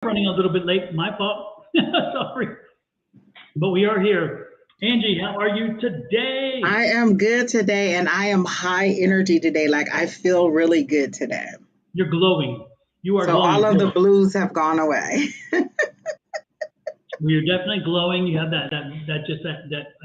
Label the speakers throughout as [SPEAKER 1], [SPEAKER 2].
[SPEAKER 1] Running a little bit late, my fault. Sorry. But we are here. Angie, how are you today?
[SPEAKER 2] I am good today, and I am high energy today. Like, I feel really good today.
[SPEAKER 1] You're glowing. You are
[SPEAKER 2] So
[SPEAKER 1] glowing.
[SPEAKER 2] all of the blues have gone away.
[SPEAKER 1] You're definitely glowing. You have that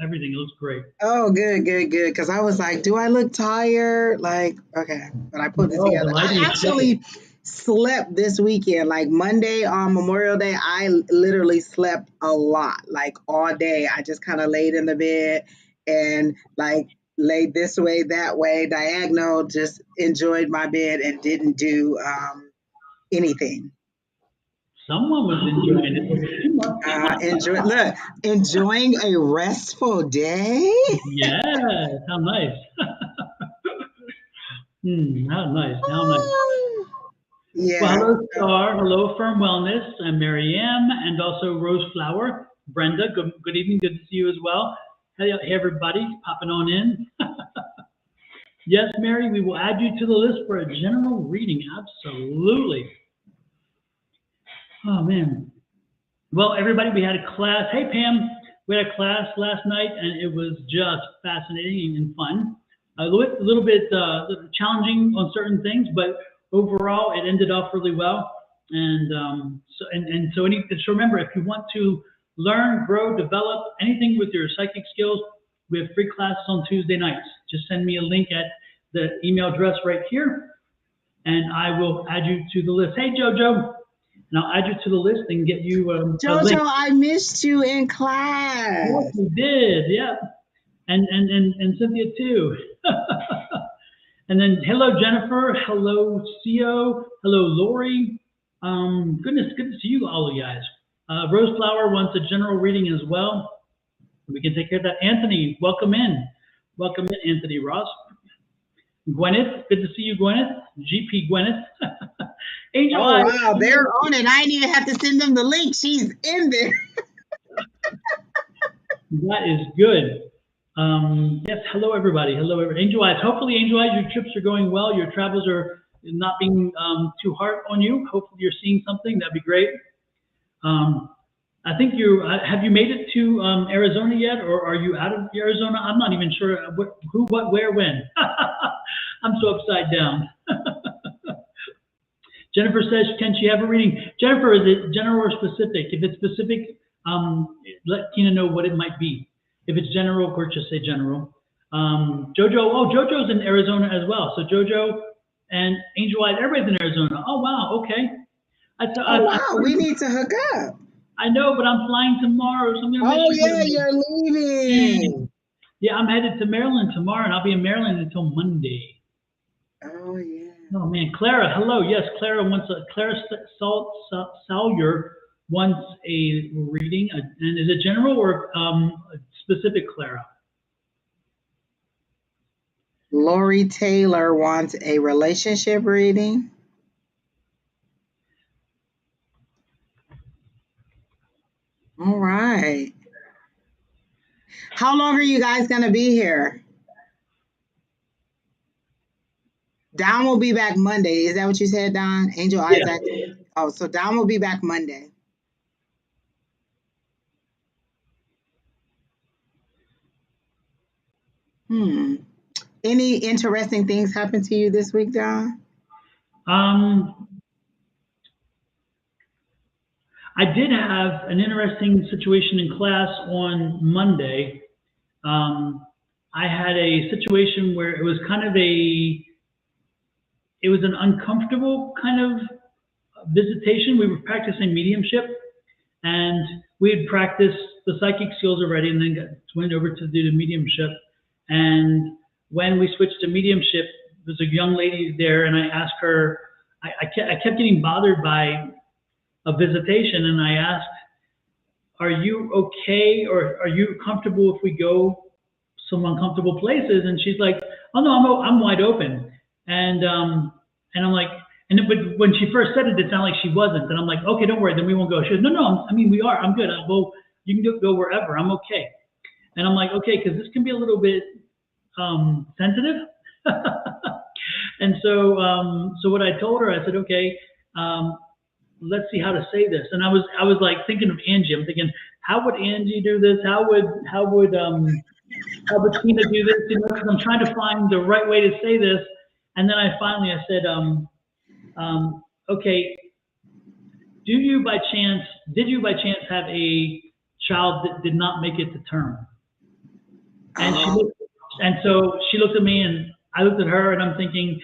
[SPEAKER 1] everything. It looks great.
[SPEAKER 2] Oh, good. Because I was like, do I look tired? Like, okay, but I put it together. I actually slept this weekend. Like Monday on Memorial Day, I literally slept a lot, like all day. I just kind of laid in the bed and like laid this way, that way, diagonal, just enjoyed my bed and didn't do anything.
[SPEAKER 1] Someone was enjoying it.
[SPEAKER 2] Enjoying a restful day.
[SPEAKER 1] Yes, how nice. How nice.
[SPEAKER 2] Yeah.
[SPEAKER 1] Well, hello, Star. Hello, Firm Wellness. I'm Marianne, and also Rose Flower. Brenda, good evening. Good to see you as well. Hey, everybody, popping on in. Yes, Mary, we will add you to the list for a general reading. Absolutely. Oh, man. Well, everybody, we had a class. Hey, Pam, we had a class last night, and it was just fascinating and fun. A little bit challenging on certain things, but overall, it ended off really well. And so remember, if you want to learn, grow, develop anything with your psychic skills, we have free classes on Tuesday nights. Just send me a link at the email address right here, and I will add you to the list. Hey, JoJo. And I'll add you to the list and get you
[SPEAKER 2] JoJo, I missed you in class.
[SPEAKER 1] Yes, you did, yeah. And Cynthia too. And then hello Jennifer, hello Theo, hello Lori. Goodness, good to see you all, you guys. Rose Flower wants a general reading as well. We can take care of that. Anthony, welcome in. Welcome in, Anthony Ross. Gwyneth, good to see you, Gwyneth. GP Gwyneth. Angel
[SPEAKER 2] oh, wow, they're on it. I didn't even have to send them the link. She's in there.
[SPEAKER 1] That is good. Yes, hello, everybody. Hello, Angel Eyes. Hopefully, Angel Eyes, your trips are going well. Your travels are not being too hard on you. Hopefully, you're seeing something. That'd be great. I think have you made it to Arizona yet, or are you out of Arizona? I'm not even sure who, what, where, when. I'm so upside down. Jennifer says, can she have a reading? Jennifer, is it general or specific? If it's specific, let Tina know what it might be. If it's general, of course, just say general. JoJo, JoJo's in Arizona as well. So JoJo and Angel Eyes, everybody's in Arizona. Oh, wow, okay.
[SPEAKER 2] Wow, we need to hook up.
[SPEAKER 1] I know, but I'm flying tomorrow. So I'm gonna
[SPEAKER 2] you're leaving.
[SPEAKER 1] Yeah, I'm headed to Maryland tomorrow, and I'll be in Maryland until Monday.
[SPEAKER 2] Oh, yeah.
[SPEAKER 1] Oh, man. Clara, hello. Yes, Clara Salyer wants a reading. And is it general or specific, Clara?
[SPEAKER 2] Lori Taylor wants a relationship reading. All right. How long are you guys going to be here? Don will be back Monday. Is that what you said, Don? Angel Eyes? Yeah. Oh, so Don will be back Monday. Any interesting things happen to you this week, Don?
[SPEAKER 1] I did have an interesting situation in class on Monday. I had a situation where it was kind of it was an uncomfortable kind of visitation. We were practicing mediumship, and we had practiced the psychic skills already, and then went over to do the mediumship. And when we switched to mediumship, there was a young lady there, and I asked her, I kept getting bothered by a visitation, and I asked, are you okay, or are you comfortable if we go some uncomfortable places? And she's like, oh no, I'm wide open. And I'm like, but when she first said it, it sounded like she wasn't. And I'm like, okay, don't worry, then we won't go. She goes, no, I mean, we are. I'm good. Well, you can go wherever. I'm okay. And I'm like, okay, because this can be a little bit sensitive. And so what I told her, I said, okay, let's see how to say this. And I was like thinking of Angie. I'm thinking, how would Angie do this? How would Tina do this? You know, because I'm trying to find the right way to say this. And then I said, okay, did you by chance have a child that did not make it to term? And so she looked at me, and I looked at her, and I'm thinking,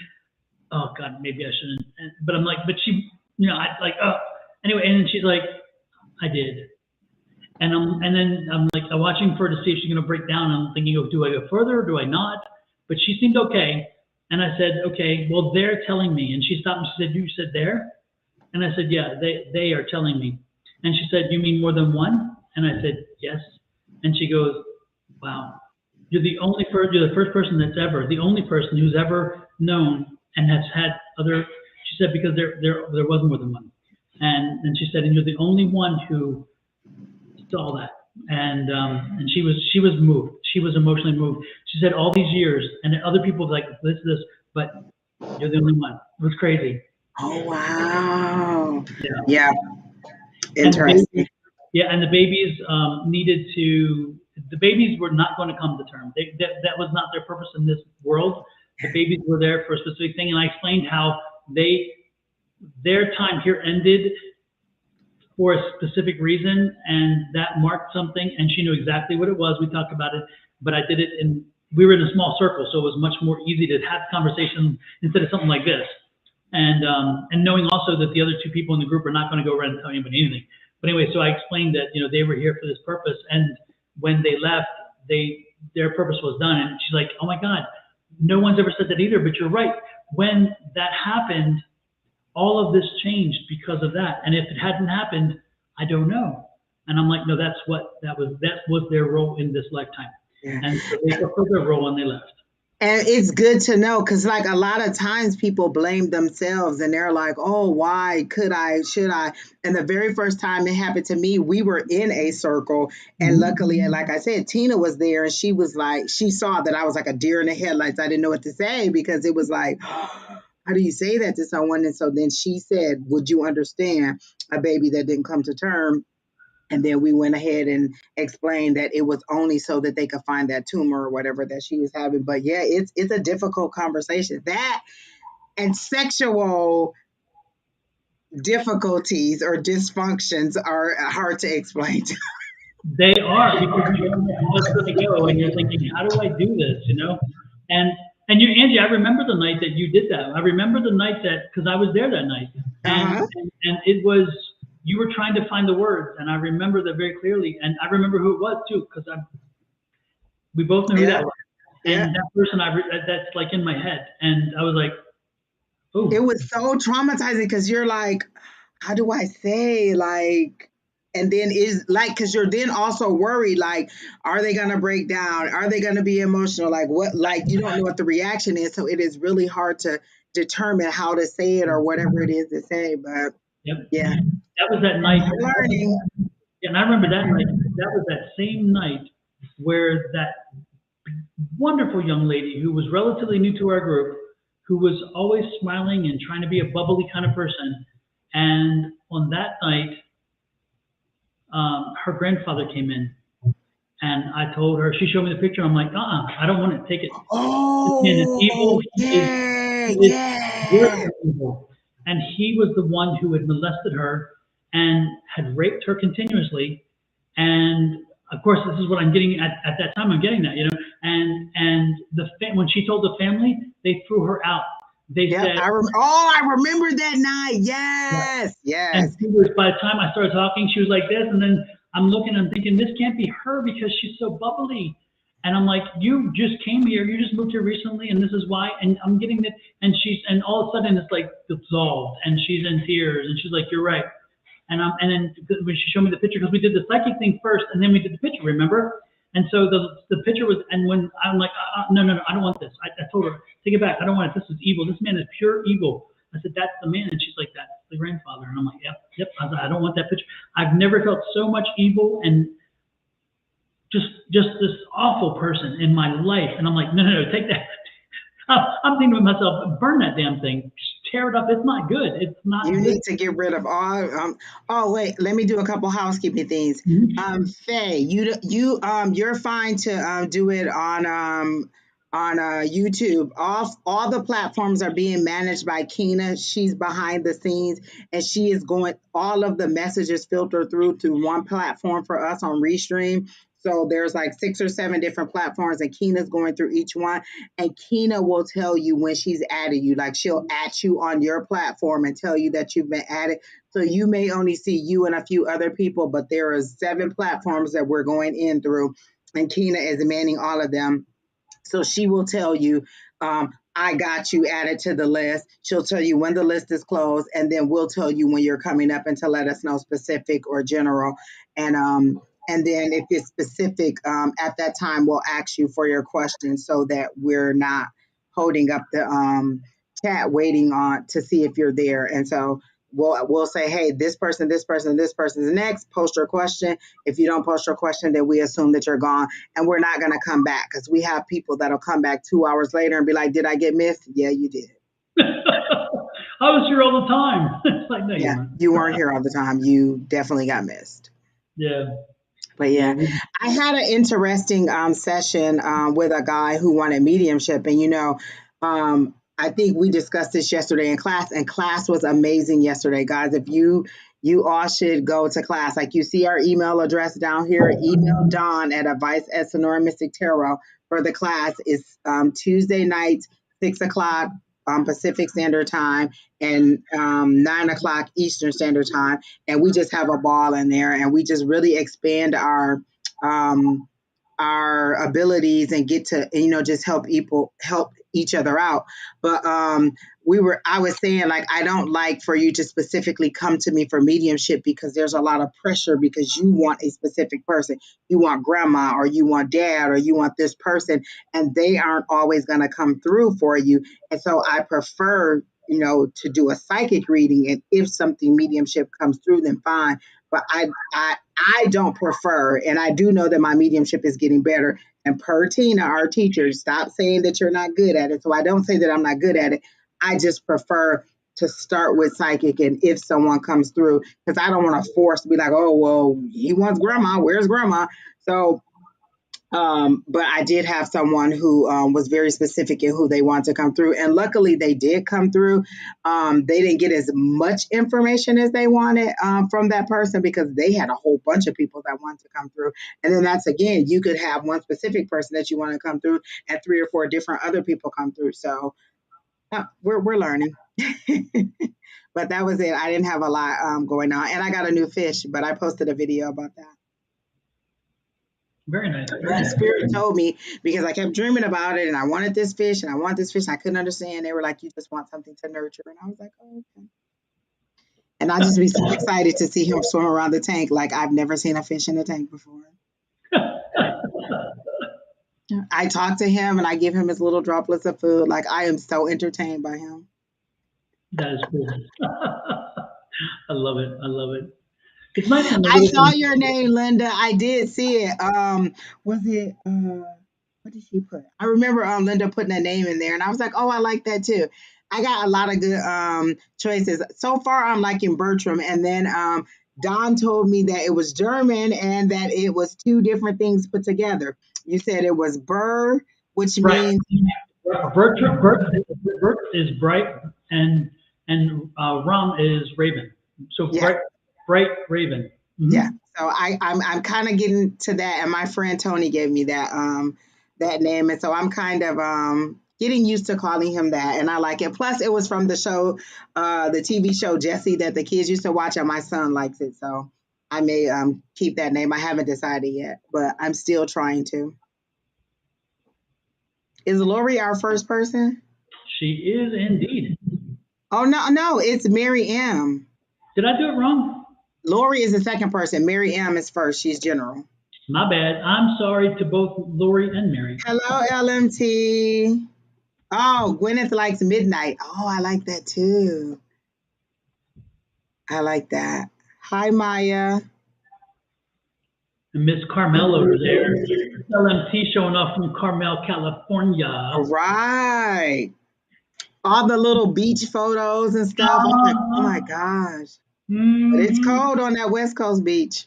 [SPEAKER 1] oh God, maybe I shouldn't. But I'm like, but she, you know, I like, oh, anyway. And then she's like, I did. And then I'm like, I'm watching for her to see if she's gonna break down. I'm thinking, oh, do I go further or do I not? But she seemed okay. And I said, okay, well, they're telling me. And she stopped and she said, you said there? And I said, yeah, they are telling me. And she said, you mean more than one? And I said, yes. And she goes, wow, you're the first person the only person who's ever known and has had other, she said, because there was more than one. And she said, and you're the only one who saw that. And she was moved. She was emotionally moved. She said all these years, and other people like this, but you're the only one. It was crazy.
[SPEAKER 2] Oh, wow.
[SPEAKER 1] Yeah.
[SPEAKER 2] Interesting.
[SPEAKER 1] And the babies the babies were not going to come to term. That was not their purpose in this world. The babies were there for a specific thing. And I explained how their time here ended for a specific reason, and that marked something, and she knew exactly what it was. We talked about it, but I did it we were in a small circle, so it was much more easy to have conversation instead of something like this. And knowing also that the other two people in the group are not going to go around and tell anybody anything. But anyway, so I explained that, you know, they were here for this purpose, and when they left, their purpose was done. And she's like, oh my God, no one's ever said that either, but you're right. When that happened, all of this changed because of that. And if it hadn't happened, I don't know. And I'm like, no, that was their role in this lifetime. Yeah. And so they fulfilled their role and they left.
[SPEAKER 2] And it's good to know, because like a lot of times people blame themselves and they're like, oh, why should I? And the very first time it happened to me, we were in a circle, and luckily, and like I said, Tina was there, and she was like, she saw that I was like a deer in the headlights. I didn't know what to say, because it was like, how do you say that to someone? And so then she said, would you understand a baby that didn't come to term? And then we went ahead and explained that it was only so that they could find that tumor or whatever that she was having. But yeah, it's a difficult conversation. That and sexual difficulties or dysfunctions are hard to explain.
[SPEAKER 1] They are, because you don't know how it's going to go, and you're thinking, how do I do this? You know, and you, Angie, I remember the night that you did that. I remember the night because I was there that night, and it was. You were trying to find the words, and I remember that very clearly. And I remember who it was too, because we both knew who that was. And that person, that's like in my head. And I was like, oh.
[SPEAKER 2] It was so traumatizing, because you're like, how do I say, like, and then is like, because you're then also worried, like, are they gonna break down? Are they gonna be emotional? Like what? Like you don't know what the reaction is, so it is really hard to determine how to say it or whatever it is to say. But yeah.
[SPEAKER 1] That was that night.
[SPEAKER 2] Learning.
[SPEAKER 1] And I remember that night. That was that same night where that wonderful young lady who was relatively new to our group, who was always smiling and trying to be a bubbly kind of person. And on that night, her grandfather came in. And I told her, she showed me the picture. I'm like, I don't want to take it.
[SPEAKER 2] Oh,
[SPEAKER 1] this man is evil.
[SPEAKER 2] Yeah.
[SPEAKER 1] Evil. And he was the one who had molested her and had raped her continuously. And of course, this is what I'm getting at that time. I'm getting that, you know. And when she told the family, they threw her out. They said,
[SPEAKER 2] I remember that night. Yes, yes.
[SPEAKER 1] And she was, by the time I started talking, she was like this, and then I'm looking, I'm thinking, this can't be her because she's so bubbly. And I'm like, you just came here, you just moved here recently, and this is why. And I'm getting it, and all of a sudden it's like dissolved, and she's in tears, and she's like, you're right. And then when she showed me the picture, because we did the psychic thing first, and then we did the picture, remember? And so the picture was, and when I'm like, no, I don't want this. I told her, take it back. I don't want it. This is evil. This man is pure evil. I said, that's the man. And she's like, that's the grandfather. And I'm like, yep. I don't want that picture. I've never felt so much evil and just this awful person in my life. And I'm like, no, take that. I'm thinking to myself, burn that damn thing. Just tear it up. It's not good. It's not
[SPEAKER 2] You
[SPEAKER 1] good.
[SPEAKER 2] need to get rid of all. Oh wait, let me do a couple housekeeping things. Faye, you're fine to do it on YouTube. All the platforms are being managed by Kina. She's behind the scenes, and she is going. All of the messages filter through to one platform for us on Restream. So there's like 6 or 7 different platforms, and Kina's going through each one. And Kina will tell you when she's added you. Like she'll add you on your platform and tell you that you've been added. So you may only see you and a few other people, but there are 7 platforms that we're going in through, and Kina is manning all of them. So she will tell you, I got you added to the list. She'll tell you when the list is closed, and then we'll tell you when you're coming up and to let us know specific or general. And then if it's specific, at that time, we'll ask you for your questions so that we're not holding up the chat waiting on to see if you're there. And so we'll say, hey, this person, this person, this person's next. Post your question. If you don't post your question, then we assume that you're gone, and we're not going to come back, because we have people that'll come back 2 hours later and be like, did I get missed? Yeah, you did.
[SPEAKER 1] I was here all the time. It's like, no,
[SPEAKER 2] Yeah, you weren't here all the time. You definitely got missed.
[SPEAKER 1] Yeah.
[SPEAKER 2] But yeah, I had an interesting session with a guy who wanted mediumship, and I think we discussed this yesterday in class, and class was amazing yesterday, guys. If you all should go to class. Like, you see our email address down here. Email Don at A5Says Sonoran Mystic Tarot for the class. It's Tuesday night, 6 o'clock Pacific Standard Time, and 9 o'clock Eastern Standard Time. And we just have a ball in there, and we just really expand our abilities and get to, just help each other out. But I was saying, like, I don't like for you to specifically come to me for mediumship, because there's a lot of pressure, because you want a specific person. You want grandma, or you want dad, or you want this person, and they aren't always going to come through for you. And so I prefer, to do a psychic reading, and if something mediumship comes through, then fine. But I don't prefer, and I do know that my mediumship is getting better. And per Tina, our teacher, stop saying that you're not good at it. So I don't say that I'm not good at it. I just prefer to start with psychic, and if someone comes through, because I don't want to force to be like, oh, well, he wants grandma. Where's grandma? So, but I did have someone who was very specific in who they wanted to come through. And luckily they did come through. They didn't get as much information as they wanted from that person, because they had a whole bunch of people that wanted to come through. And then that's, again, you could have one specific person that you want to come through, and 3 or 4 different other people come through. So we're learning. But that was it. I didn't have a lot going on. And I got a new fish, but I posted a video about that.
[SPEAKER 1] Very nice.
[SPEAKER 2] The spirit told me, because I kept dreaming about it, and I wanted this fish, and I want this fish, and I couldn't understand. They were like, you just want something to nurture. And I was like, oh, okay. And I just be so excited to see him swim around the tank. Like, I've never seen a fish in a tank before. I talk to him, and I give him his little droplets of food. Like, I am so entertained by him.
[SPEAKER 1] That is cool. I love it. I love it. It's nice.
[SPEAKER 2] I saw your name, Linda. I did see it. Was it what did she put? I remember Linda putting a name in there, and I was like, oh, I like that too. I got a lot of good choices. So far, I'm liking Bertram, and then Don told me that it was German and that it was 2 different things put together. You said it was Burr, which means
[SPEAKER 1] Bertram is bright, and Ram is raven. So yeah. Bright raven. Mm-hmm.
[SPEAKER 2] Yeah. So I'm kind of getting to that, and my friend Tony gave me that name, and so I'm kind of getting used to calling him that, and I like it. Plus, it was from the show, the TV show Jessie that the kids used to watch, and my son likes it, so I may keep that name. I haven't decided yet, but I'm still trying to. Is Lori our first person?
[SPEAKER 1] She is indeed.
[SPEAKER 2] Oh no, it's Mary M.
[SPEAKER 1] Did I do it wrong?
[SPEAKER 2] Lori is the second person. Mary M is first. She's general.
[SPEAKER 1] My bad. I'm sorry to both Lori and Mary.
[SPEAKER 2] Hello, LMT. Oh, Gwyneth likes midnight. Oh, I like that too. I like that. Hi, Maya.
[SPEAKER 1] And Miss Carmel over there. LMT showing off from Carmel, California.
[SPEAKER 2] All right. all the little beach photos and stuff. I'm like, oh my gosh. But it's cold on that West Coast beach.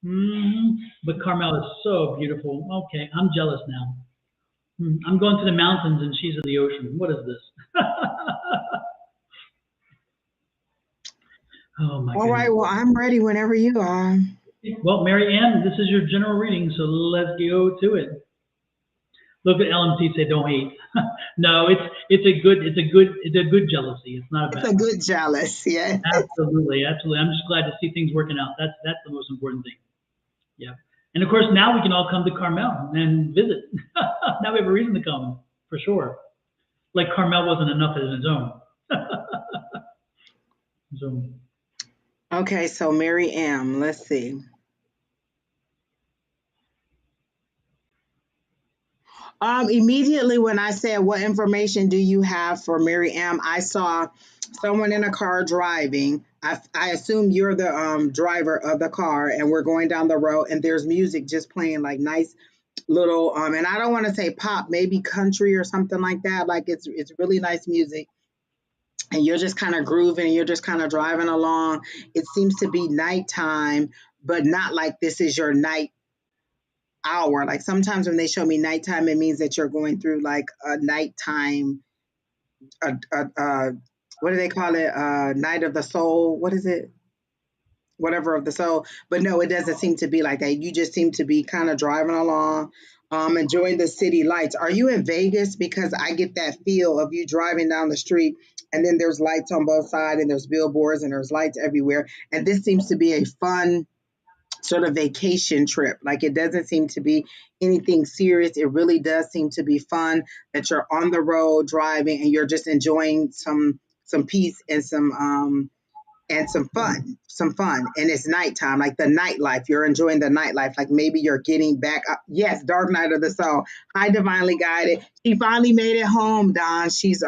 [SPEAKER 1] But Carmel is so beautiful. Okay, I'm jealous now. I'm going to the mountains and she's in the ocean. What is this? Oh my
[SPEAKER 2] All
[SPEAKER 1] goodness.
[SPEAKER 2] right, well, I'm ready whenever you are.
[SPEAKER 1] Well, Mary Ann, this is your general reading, so let's go to it. Look at LMT say don't hate. No, it's a good jealousy. It's not a bad.
[SPEAKER 2] It's a good jealous, yeah.
[SPEAKER 1] Absolutely. I'm just glad to see things working out. That's the most important thing. Yeah. And of course now we can all come to Carmel and visit. Now we have a reason to come, for sure. Like Carmel wasn't enough in its own. So.
[SPEAKER 2] Okay, so Mary M, let's see. Immediately when I said, what information do you have for Mary M, I saw someone in a car driving. I assume you're the driver of the car, and we're going down the road, and there's music just playing, like nice little, and I don't want to say pop, maybe country or something like that. Like it's really nice music. And you're just kind of grooving, and you're just kind of driving along. It seems to be nighttime, but not like this is your night hour. Like sometimes when they show me nighttime, it means that you're going through like a nighttime, what do they call it? Night of the soul. What is it? Whatever of the soul. But no, it doesn't seem to be like that. You just seem to be kind of driving along, enjoying the city lights. Are you in Vegas? Because I get that feel of you driving down the street, and then there's lights on both sides, and there's billboards, and there's lights everywhere. And this seems to be a fun sort of vacation trip. Like it doesn't seem to be anything serious. It really does seem to be fun, that you're on the road driving and you're just enjoying some peace and some fun. And it's nighttime, like the nightlife. You're enjoying the nightlife. Like maybe you're getting back up. Yes, Dark Night of the Soul. Hi, Divinely Guided. She finally made it home, Don. She's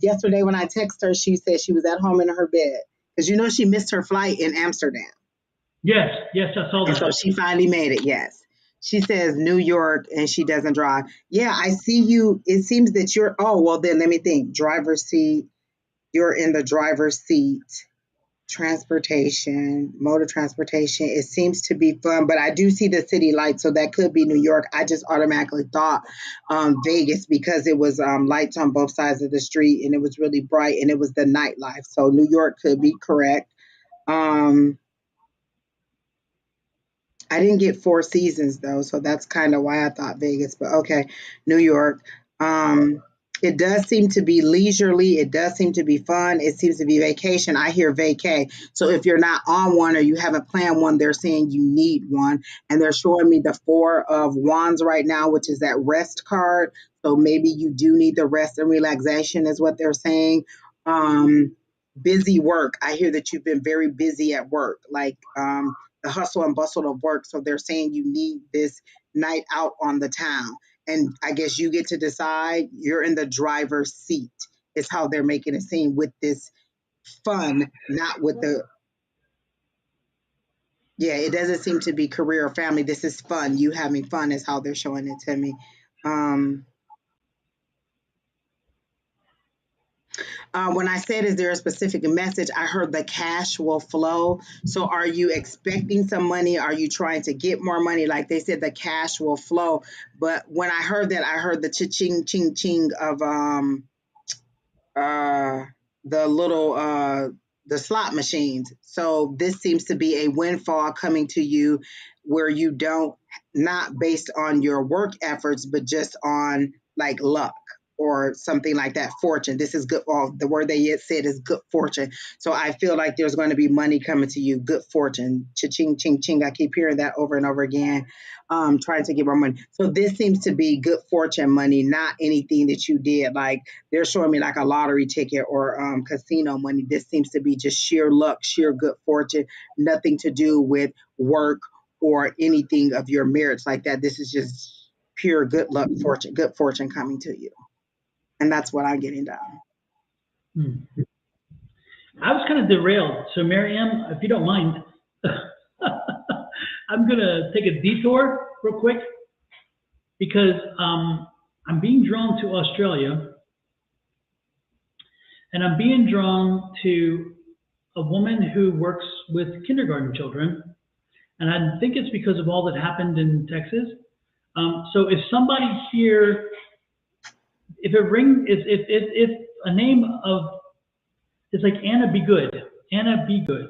[SPEAKER 2] yesterday when I texted her, she said she was at home in her bed. Because you know she missed her flight in Amsterdam.
[SPEAKER 1] Yes, I saw that.
[SPEAKER 2] And so she finally made it, yes. She says New York and she doesn't drive. Yeah, I see you. It seems that you're, oh, well, then let me think. Driver's seat. You're in the driver's seat. Transportation, motor transportation. It seems to be fun, but I do see the city lights, so that could be New York. I just automatically thought Vegas because it was lights on both sides of the street and it was really bright and it was the nightlife. So New York could be correct. I didn't get Four Seasons though, so that's kind of why I thought Vegas, but okay, New York. It does seem to be leisurely. It does seem to be fun. It seems to be vacation. I hear vacay. So if you're not on one or you haven't planned one, they're saying you need one. And they're showing me the Four of Wands right now, which is that rest card. So maybe you do need the rest and relaxation is what they're saying. Busy work. I hear that you've been very busy at work, like the hustle and bustle of work. So they're saying you need this night out on the town. And I guess you get to decide. You're in the driver's seat is how they're making it seem, with this fun, not with the, yeah, it doesn't seem to be career or family. This is fun. You having fun is how they're showing it to me. When I said, is there a specific message? I heard the cash will flow. So are you expecting some money? Are you trying to get more money? Like they said, the cash will flow. But when I heard that, I heard the cha-ching, ching, ching of the little, the slot machines. So this seems to be a windfall coming to you where you don't, not based on your work efforts, but just on like luck or something like that. Fortune. This is good. Well, the word they said is good fortune. So I feel like there's going to be money coming to you. Good fortune. Cha-ching, ching, ching. I keep hearing that over and over again. Trying to get more money. So this seems to be good fortune money, not anything that you did. Like they're showing me like a lottery ticket or casino money. This seems to be just sheer luck, sheer good fortune, nothing to do with work or anything of your merits like that. This is just pure good luck, fortune, good fortune coming to you. And that's what I'm getting down.
[SPEAKER 1] I was kind of derailed. So, Miriam, if you don't mind, I'm going to take a detour real quick because I'm being drawn to Australia. And I'm being drawn to a woman who works with kindergarten children. And I think it's because of all that happened in Texas. So if somebody here, if a name of, it's like Anna Be Good, Anna Be Good.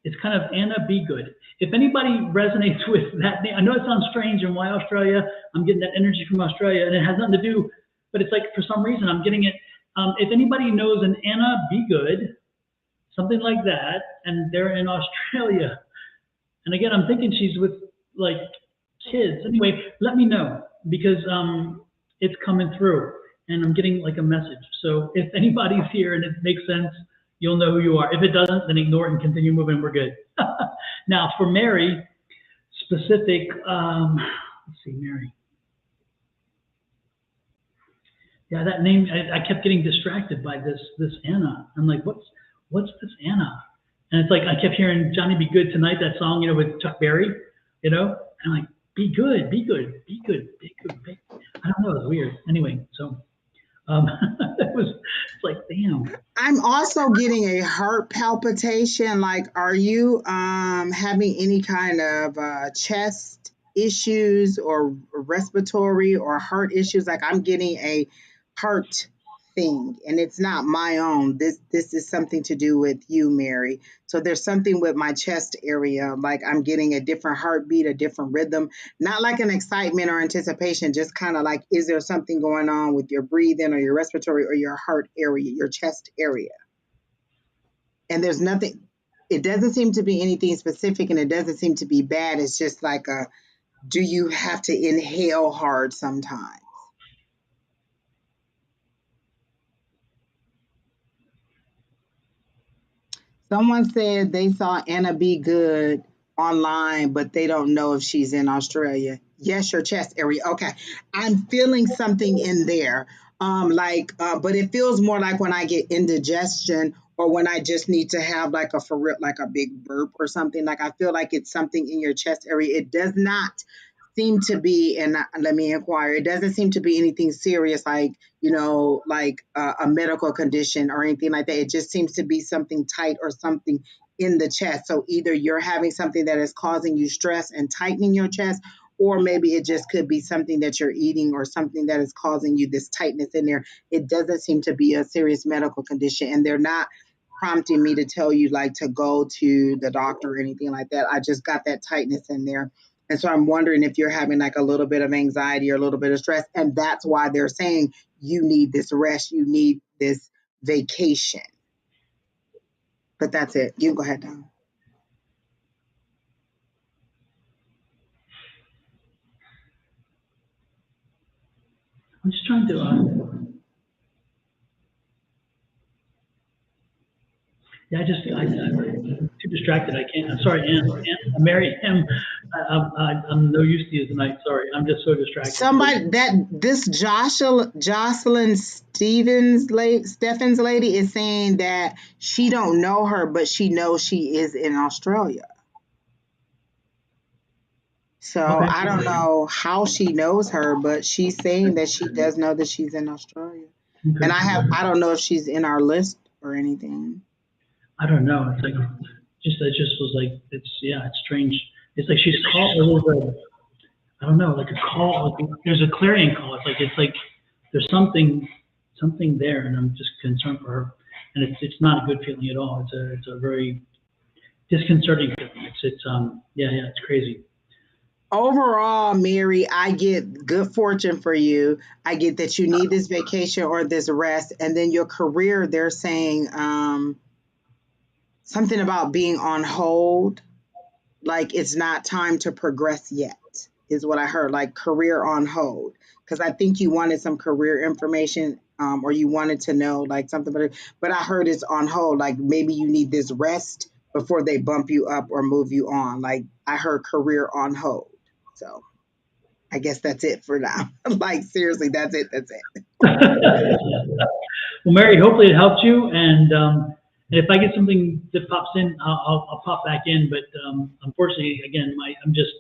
[SPEAKER 1] It's kind of Anna Be Good. If anybody resonates with that name, I know it sounds strange and why Australia, I'm getting that energy from Australia and it has nothing to do, but it's like for some reason I'm getting it. If anybody knows an Anna Be Good, something like that, and they're in Australia, and again, I'm thinking she's with like kids. Anyway, let me know because it's coming through and I'm getting like a message. So if anybody's here and it makes sense, you'll know who you are. If it doesn't, then ignore it and continue moving. We're good. Now for Mary, specific, let's see, Mary. Yeah, that name, I kept getting distracted by this Anna. I'm like, what's this Anna? And it's like, I kept hearing Johnny Be Good Tonight, that song, you know, with Chuck Berry, you know? And I'm like, be good, be good, be good, be good, be good. I don't know, it was weird. Anyway, so it's like, damn.
[SPEAKER 2] I'm also getting a heart palpitation. Like, are you having any kind of chest issues or respiratory or heart issues? Like, I'm getting a heart thing, and it's not my own. This is something to do with you, Mary. So there's something with my chest area. Like, I'm getting a different heartbeat, a different rhythm, not like an excitement or anticipation, just kind of like, is there something going on with your breathing or your respiratory or your heart area, your chest area? And there's nothing, it doesn't seem to be anything specific, and it doesn't seem to be bad. It's just like do you have to inhale hard sometimes? Someone said they saw Anna Be Good online, but they don't know if she's in Australia. Yes, your chest area. Okay. I'm feeling something in there. But it feels more like when I get indigestion or when I just need to have like a big burp or something. Like, I feel like it's something in your chest area. It does not seem to be, and let me inquire, it doesn't seem to be anything serious, like, like a medical condition or anything like that. It just seems to be something tight or something in the chest. So either you're having something that is causing you stress and tightening your chest, or maybe it just could be something that you're eating or something that is causing you this tightness in there. It doesn't seem to be a serious medical condition, and they're not prompting me to tell you like to go to the doctor or anything like that. I just got that tightness in there. And so I'm wondering if you're having like a little bit of anxiety or a little bit of stress. And that's why they're saying you need this rest, you need this vacation. But that's it. You can go ahead, Don.
[SPEAKER 1] I'm just trying to, yeah, I'm too distracted. I can't. I'm sorry, Ann, Mary, I'm no use to you tonight. Sorry, I'm just so distracted.
[SPEAKER 2] This Jocelyn Stevens lady is saying that she don't know her, but she knows she is in Australia. So okay. I don't know how she knows her, but she's saying that she does know that she's in Australia. Okay. And I don't know if she's in our list or anything.
[SPEAKER 1] I don't know. It's like, it just was like, it's strange. It's like she's called, I don't know, like a call, like there's a clarion call. It's like there's something there, and I'm just concerned for her. And it's not a good feeling at all. It's a very disconcerting feeling. It's crazy.
[SPEAKER 2] Overall, Mary, I get good fortune for you. I get that you need this vacation or this rest, and then your career, they're saying something about being on hold, like it's not time to progress yet, is what I heard, like career on hold. Because I think you wanted some career information, or you wanted to know like something, but I heard it's on hold, like maybe you need this rest before they bump you up or move you on. Like I heard career on hold. So I guess that's it for now. Like seriously, that's it.
[SPEAKER 1] Well, Mary, hopefully it helped you, and if I get something that pops in, I'll pop back in. But unfortunately, again, I'm just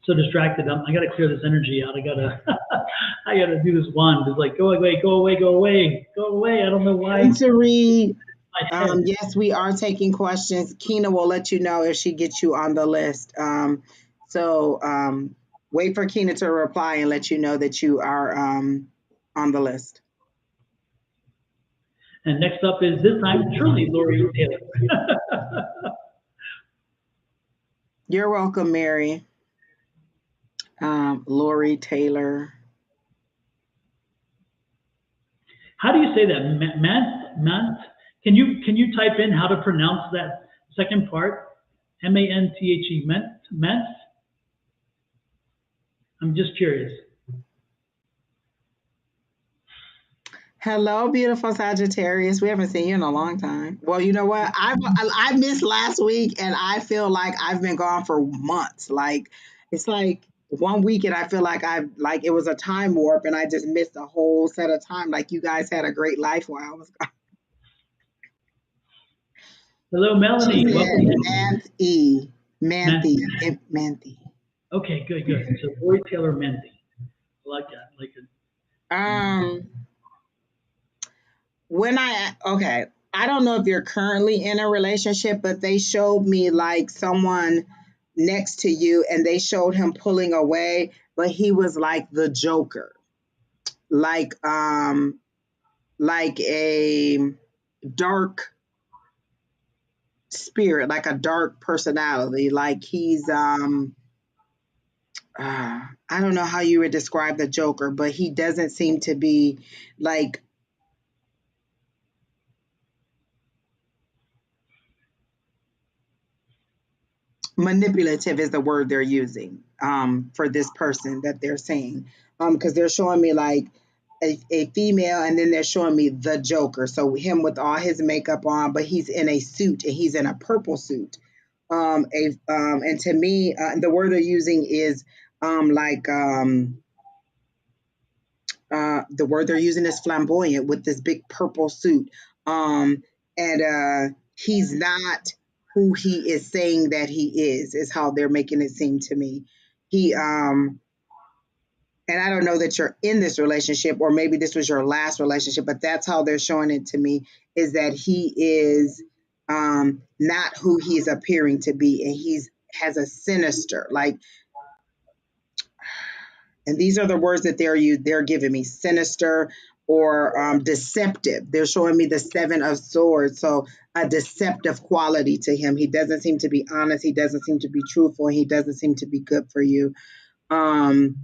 [SPEAKER 1] so distracted. I got to clear this energy out. I I gotta do this wand. It's like, go away, go away, go away, go away. I don't know why.
[SPEAKER 2] To read.
[SPEAKER 1] My head.
[SPEAKER 2] Yes, we are taking questions. Keena will let you know if she gets you on the list. So wait for Keena to reply and let you know that you are on the list.
[SPEAKER 1] And next up is this time truly Lori Taylor.
[SPEAKER 2] You're welcome, Mary. Lori Taylor.
[SPEAKER 1] How do you say that? Mant? Can you type in how to pronounce that second part? M-A-N-T-H-E. Mant? I'm just curious.
[SPEAKER 2] Hello, beautiful Sagittarius. We haven't seen you in a long time. Well, you know what? I missed last week, and I feel like I've been gone for months. Like it's like 1 week, and I feel like it was a time warp, and I just missed a whole set of time. Like you guys had a great life while I was gone.
[SPEAKER 1] Hello, Melanie. Welcome.
[SPEAKER 2] Manthe.
[SPEAKER 1] Okay, good. So Lori Taylor Manthe. I like that. I like it.
[SPEAKER 2] I don't know if you're currently in a relationship, but they showed me like someone next to you and they showed him pulling away, but he was like the Joker. Like a dark spirit, like a dark personality. Like he's I don't know how you would describe the Joker, but he doesn't seem to be like manipulative is the word they're using for this person that they're saying, because they're showing me like a female, and then they're showing me the Joker, so him with all his makeup on, but he's in a suit, and he's in a purple suit. And to me, the word they're using is the word they're using is flamboyant with this big purple suit, and he's not who he is saying that he is how they're making it seem to me. He and I don't know that you're in this relationship, or maybe this was your last relationship, but that's how they're showing it to me, is that he is not who he's appearing to be, and has a sinister, like, and these are the words that they're giving me: sinister or deceptive. They're showing me the Seven of Swords, so a deceptive quality to him. He doesn't seem to be honest. He doesn't seem to be truthful. He doesn't seem to be good for you. And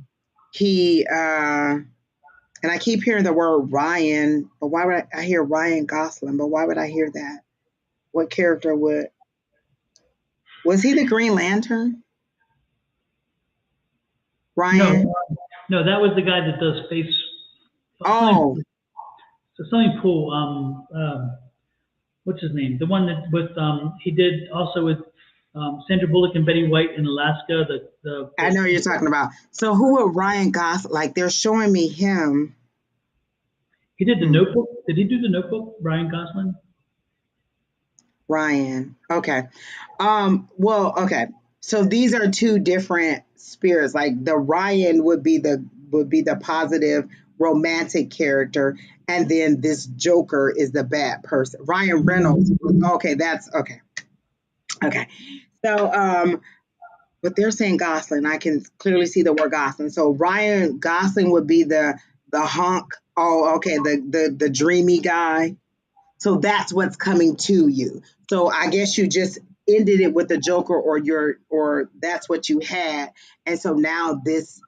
[SPEAKER 2] I keep hearing the word Ryan, but why would I hear Ryan Gosling? But why would I hear that? What character was he the Green Lantern? Ryan?
[SPEAKER 1] No, that was the guy that does face.
[SPEAKER 2] Oh.
[SPEAKER 1] Something cool. What's his name? The one that with he did also with Sandra Bullock and Betty White in Alaska.
[SPEAKER 2] I know what you're talking about. So who would Ryan Gosling? Like they're showing me him.
[SPEAKER 1] He did the Notebook. Did he do the Notebook? Ryan Gosling.
[SPEAKER 2] Ryan. Okay. Well, okay. So these are two different spirits. Like the Ryan would be the positive romantic character, and then this Joker is the bad person. Ryan Reynolds. Okay, that's okay. Okay. So but they're saying Gosling. I can clearly see the word Gosling. So Ryan Gosling would be the hunk. Oh, okay, the dreamy guy. So that's what's coming to you. So I guess you just ended it with the Joker, or that's what you had. And so now this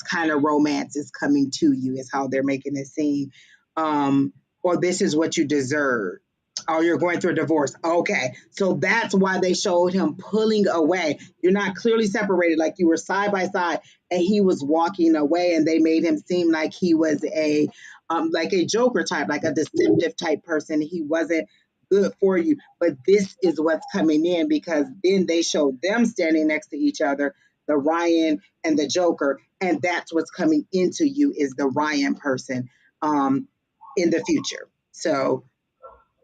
[SPEAKER 2] kind of romance is coming to you, is how they're making it seem. Or this is what you deserve. Oh, you're going through a divorce. Okay. So that's why they showed him pulling away. You're not clearly separated, like you were side by side, and he was walking away, and they made him seem like he was like a Joker type, like a deceptive type person. He wasn't good for you. But this is what's coming in, because then they showed them standing next to each other, the Ryan and the Joker, and that's what's coming into you, is the Ryan person in the future. So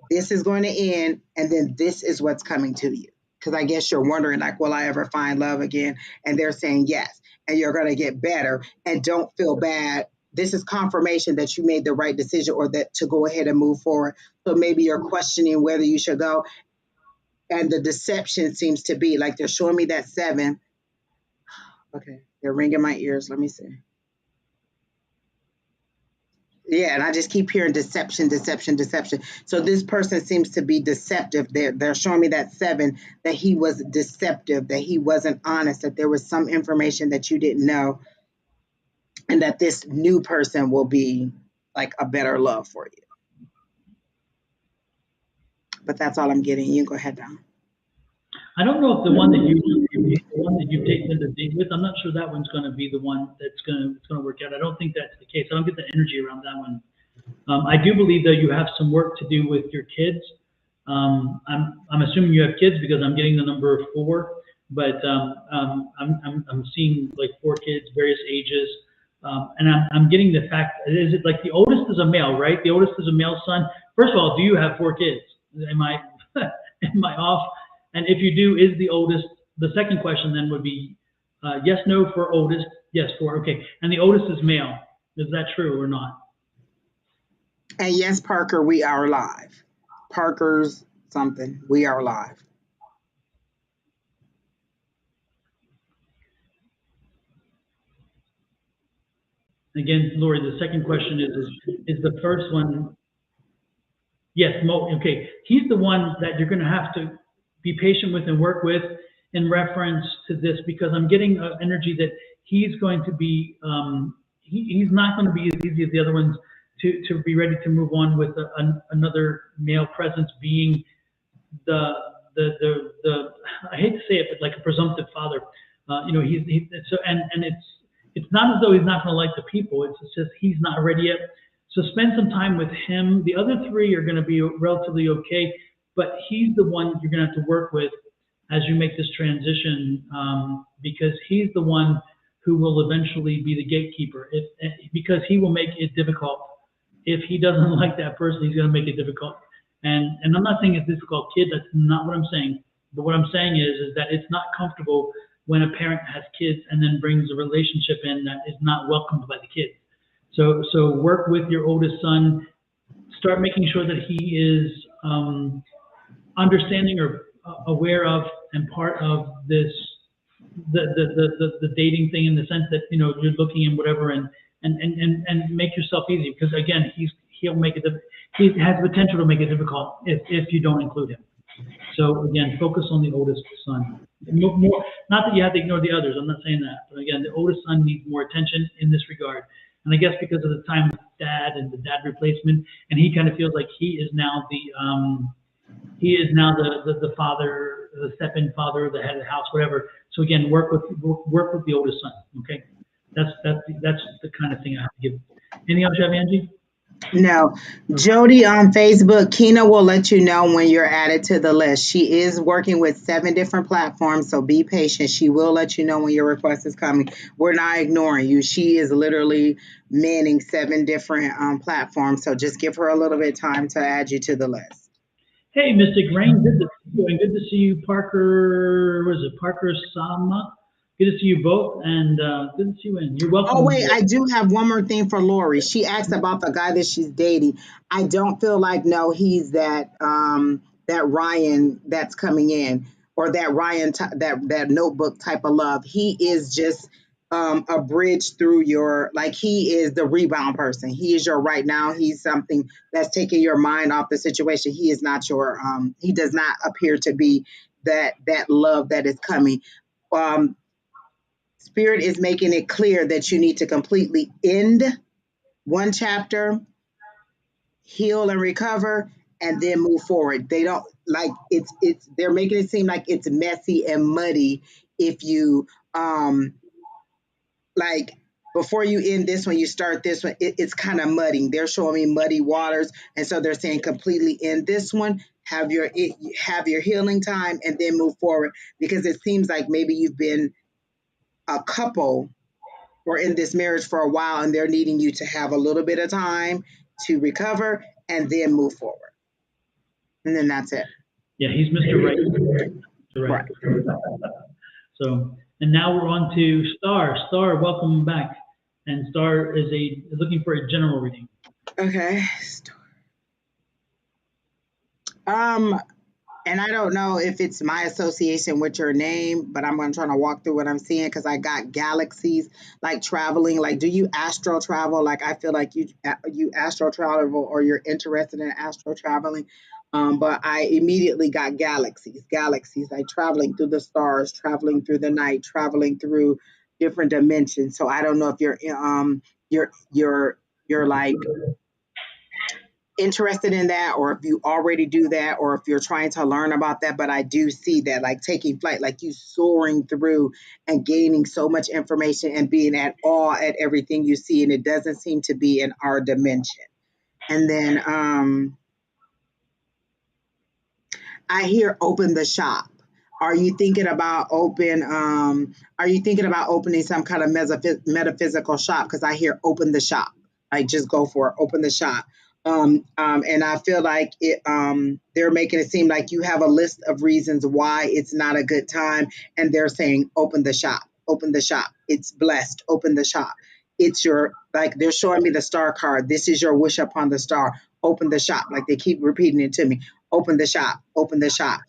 [SPEAKER 2] this is going to end, and then this is what's coming to you. Because I guess you're wondering, like, will I ever find love again? And they're saying yes, and you're going to get better, and don't feel bad this is confirmation that you made the right decision or that to go ahead and move forward. So maybe you're questioning whether you should go. And the deception seems to be like they're showing me that 7. Okay, they're ringing my ears. Let me see. Yeah, and I just keep hearing deception, deception, deception. So this person seems to be deceptive. They're showing me that 7, that he was deceptive, that he wasn't honest, that there was some information that you didn't know, and that this new person will be like a better love for you. But that's all I'm getting. You can go ahead now.
[SPEAKER 1] I don't know if the one that you've taken the date with, I'm not sure that one's going to be the one that's going to work out. I don't think that's the case. I don't get the energy around that one. I do believe that you have some work to do with your kids. I'm assuming you have kids because I'm getting the number 4, but I'm seeing like 4 kids, various ages, and I'm getting the fact. Is it like the oldest is a male, right? The oldest is a male son. First of all, do you have 4 kids? Am I am I off? And if you do, is the oldest? The second question then would be yes, no for oldest. Yes, 4. Okay, and the oldest is male. Is that true or not?
[SPEAKER 2] And yes, Parker, we are live. Parker's something. We are live.
[SPEAKER 1] Again, Lori, the second question is the first one. Yes, okay. He's the one that you're going to have to be patient with and work with in reference to this, because I'm getting energy that he's going to be, he's not going to be as easy as the other ones to be ready to move on with another male presence being the I hate to say it, but like a presumptive father. So it's not as though he's not going to like the people. It's just he's not ready yet. So spend some time with him. The other 3 are going to be relatively okay, but he's the one you're going to have to work with as you make this transition, because he's the one who will eventually be the gatekeeper. Because he will make it difficult. If he doesn't like that person, he's going to make it difficult. And I'm not saying it's a difficult kid. That's not what I'm saying. But what I'm saying is that it's not comfortable when a parent has kids and then brings a relationship in that is not welcomed by the kids. So work with your oldest son. Start making sure that he is understanding or aware of and part of this the dating thing, in the sense that you're looking and whatever, and make yourself easy, because again he'll make it. He has potential to make it difficult if you don't include him. So again, focus on the oldest son. More, not that you have to ignore the others. I'm not saying that, but again, the oldest son needs more attention in this regard. And I guess because of the time with dad and the dad replacement, and he kind of feels like he is now the father, the step-in father, the head of the house, whatever. So again, work with the oldest son. Okay, that's the kind of thing I have to give. Anything else you have, Angie?
[SPEAKER 2] No. Jody on Facebook, Kina will let you know when you're added to the list. She is working with 7 different platforms, so be patient. She will let you know when your request is coming. We're not ignoring you. She is literally manning 7 different platforms, so just give her a little bit of time to add you to the list.
[SPEAKER 1] Hey, Mystic Rain, good to see you, and good to see you, Parker. Was it Parker Sama? Good to see you both, and good to see you. And you're welcome.
[SPEAKER 2] Oh, wait, I do have one more thing for Lori. She asked about the guy that she's dating. I don't feel like, no, he's that Ryan that's coming in, or that Ryan, that notebook type of love. He is just a bridge through your, like, he is the rebound person. He is your right now. He's something that's taking your mind off the situation. He is not your, he does not appear to be that love that is coming. Spirit is making it clear that you need to completely end one chapter, heal and recover, and then move forward. They don't like they're making it seem like it's messy and muddy if you like before you end this one, you start this one, it's kind of mudding. They're showing me muddy waters, and so they're saying completely end this one, have your healing time, and then move forward, because it seems like maybe you've been a couple or in this marriage for a while, and they're needing you to have a little bit of time to recover and then move forward. And then that's it.
[SPEAKER 1] Yeah, he's Mr. Right. Right. So, and now we're on to Star. Star, welcome back. and Star is looking for a general reading.
[SPEAKER 2] Okay. And I don't know if it's my association with your name, but I'm going to try to walk through what I'm seeing because I got galaxies, like traveling. Like, do you astral travel? Like, I feel like you astral travel, or you're interested in astral traveling. But I immediately got galaxies, like traveling through the stars, traveling through the night, traveling through different dimensions. So I don't know if you're like interested in that, or if you already do that, or if you're trying to learn about that. But I do see that, like taking flight, like you soaring through and gaining so much information and being at awe at everything you see, and it doesn't seem to be in our dimension. And then I hear open the shop. Are you thinking about opening some kind of metaphysical shop? Because I hear open the shop. Like, just go for it, open the shop. And I feel like they're making it seem like you have a list of reasons why it's not a good time, and they're saying open the shop, open the shop. It's blessed, open the shop. It's your, like, they're showing me the star card. This is your wish upon the star. Open the shop. Like, they keep repeating it to me. Open the shop, open the shop.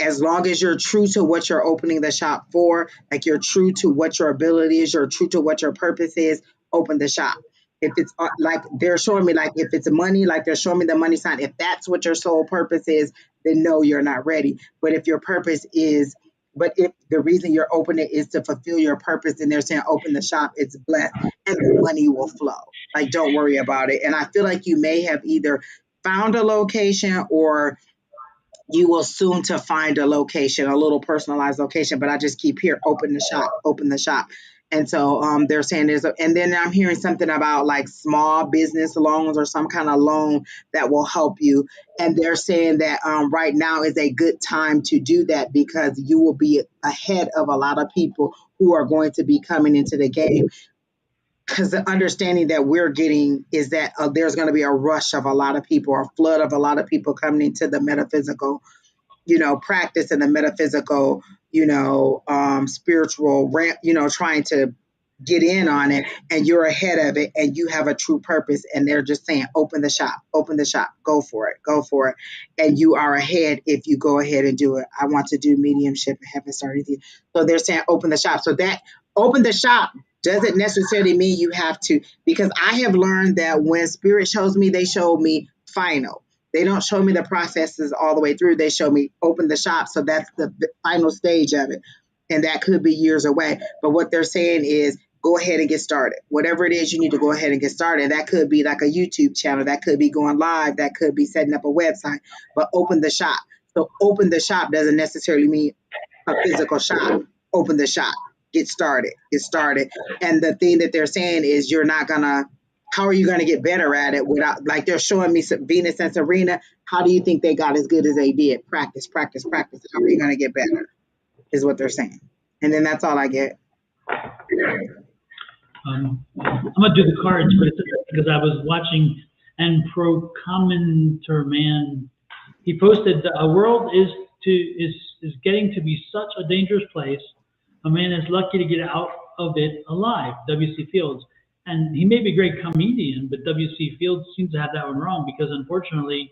[SPEAKER 2] As long as you're true to what you're opening the shop for, like you're true to what your ability is, you're true to what your purpose is, open the shop. If it's like they're showing me, like if it's money, like they're showing me the money sign, if that's what your sole purpose is, then no, you're not ready. But if your purpose is, but if the reason you're opening it is to fulfill your purpose, then they're saying open the shop, it's blessed, and the money will flow. Like, don't worry about it. And I feel like you may have either found a location, or you will soon to find a location, a little personalized location. But I just keep here, open the shop, open the shop. And so they're saying and then I'm hearing something about like small business loans or some kind of loan that will help you. And they're saying that right now is a good time to do that, because you will be ahead of a lot of people who are going to be coming into the game. Because the understanding that we're getting is that there's going to be a rush of a lot of people, or a flood of a lot of people coming into the metaphysical, practice, and the metaphysical, spiritual ramp, trying to get in on it, and you're ahead of it, and you have a true purpose, and they're just saying, open the shop, go for it. And you are ahead if you go ahead and do it. I want to do mediumship and haven't started yet. So they're saying, open the shop. So that open the shop doesn't necessarily mean you have to, because I have learned that when spirit shows me, they show me final. They don't show me the processes all the way through. They show me open the shop. So that's the final stage of it. And that could be years away. But what they're saying is, go ahead and get started. Whatever it is you need to go ahead and get started. That could be like a YouTube channel. That could be going live. That could be setting up a website. But open the shop. So open the shop doesn't necessarily mean a physical shop. Open the shop. Get started. And the thing that they're saying is, you're not going to, how are you going to get better at it without, like they're showing me Venus and Serena. How do you think they got as good as they did? Practice. How are you going to get better is what they're saying. And then that's all I get.
[SPEAKER 1] I'm going to do the cards, but it's because I was watching, and Pro Commenter Man, he posted, a world is getting to be such a dangerous place. A man is lucky to get out of it alive. W.C. Fields. And he may be a great comedian, but W.C. Fields seems to have that one wrong, because unfortunately,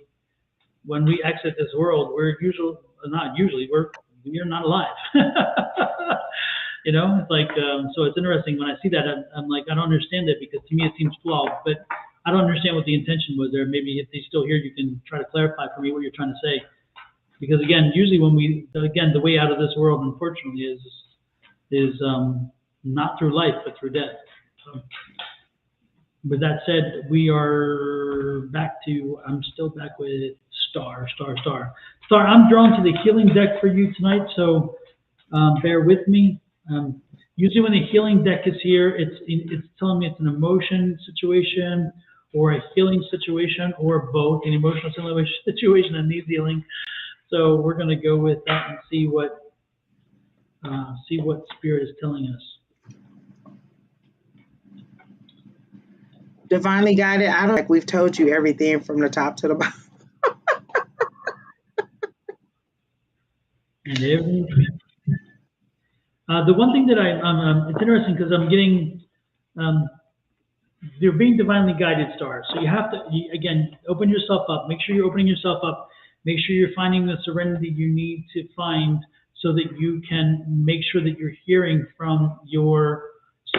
[SPEAKER 1] when we exit this world, we're not alive. It's like, so it's interesting when I see that, I'm like, I don't understand it, because to me it seems flawed, but I don't understand what the intention was there. Maybe if they're still here, you can try to clarify for me what you're trying to say. Because again, usually the way out of this world, unfortunately, is not through life, but through death. So, with that said, I'm still back with Star. I'm drawn to the healing deck for you tonight, so bear with me. Usually when the healing deck is here, it's telling me it's an emotion situation, or a healing situation, or both, an emotional situation that needs healing. So we're going to go with that and see what Spirit is telling us.
[SPEAKER 2] Divinely guided. I don't, like, we've told you everything from the top to the bottom.
[SPEAKER 1] And everything. The one thing that it's interesting, because I'm getting you're being divinely guided, stars. So you have to, again, open yourself up. Make sure you're opening yourself up. Make sure you're finding the serenity you need to find so that you can make sure that you're hearing from your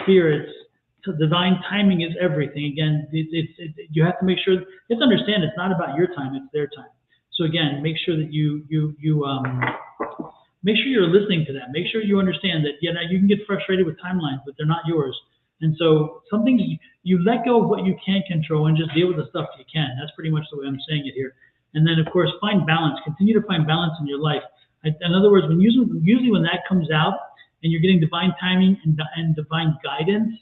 [SPEAKER 1] spirits. So divine timing is everything. Again, you have to make sure, you have to understand it's not about your time, it's their time. So again, make sure that make sure you're listening to that. Make sure you understand that, you know, you can get frustrated with timelines, but they're not yours. And so some things you let go of what you can't control and just deal with the stuff you can. That's pretty much the way I'm saying it here. And then, of course, find balance. Continue to find balance in your life. In other words, usually when that comes out and you're getting divine timing and divine guidance,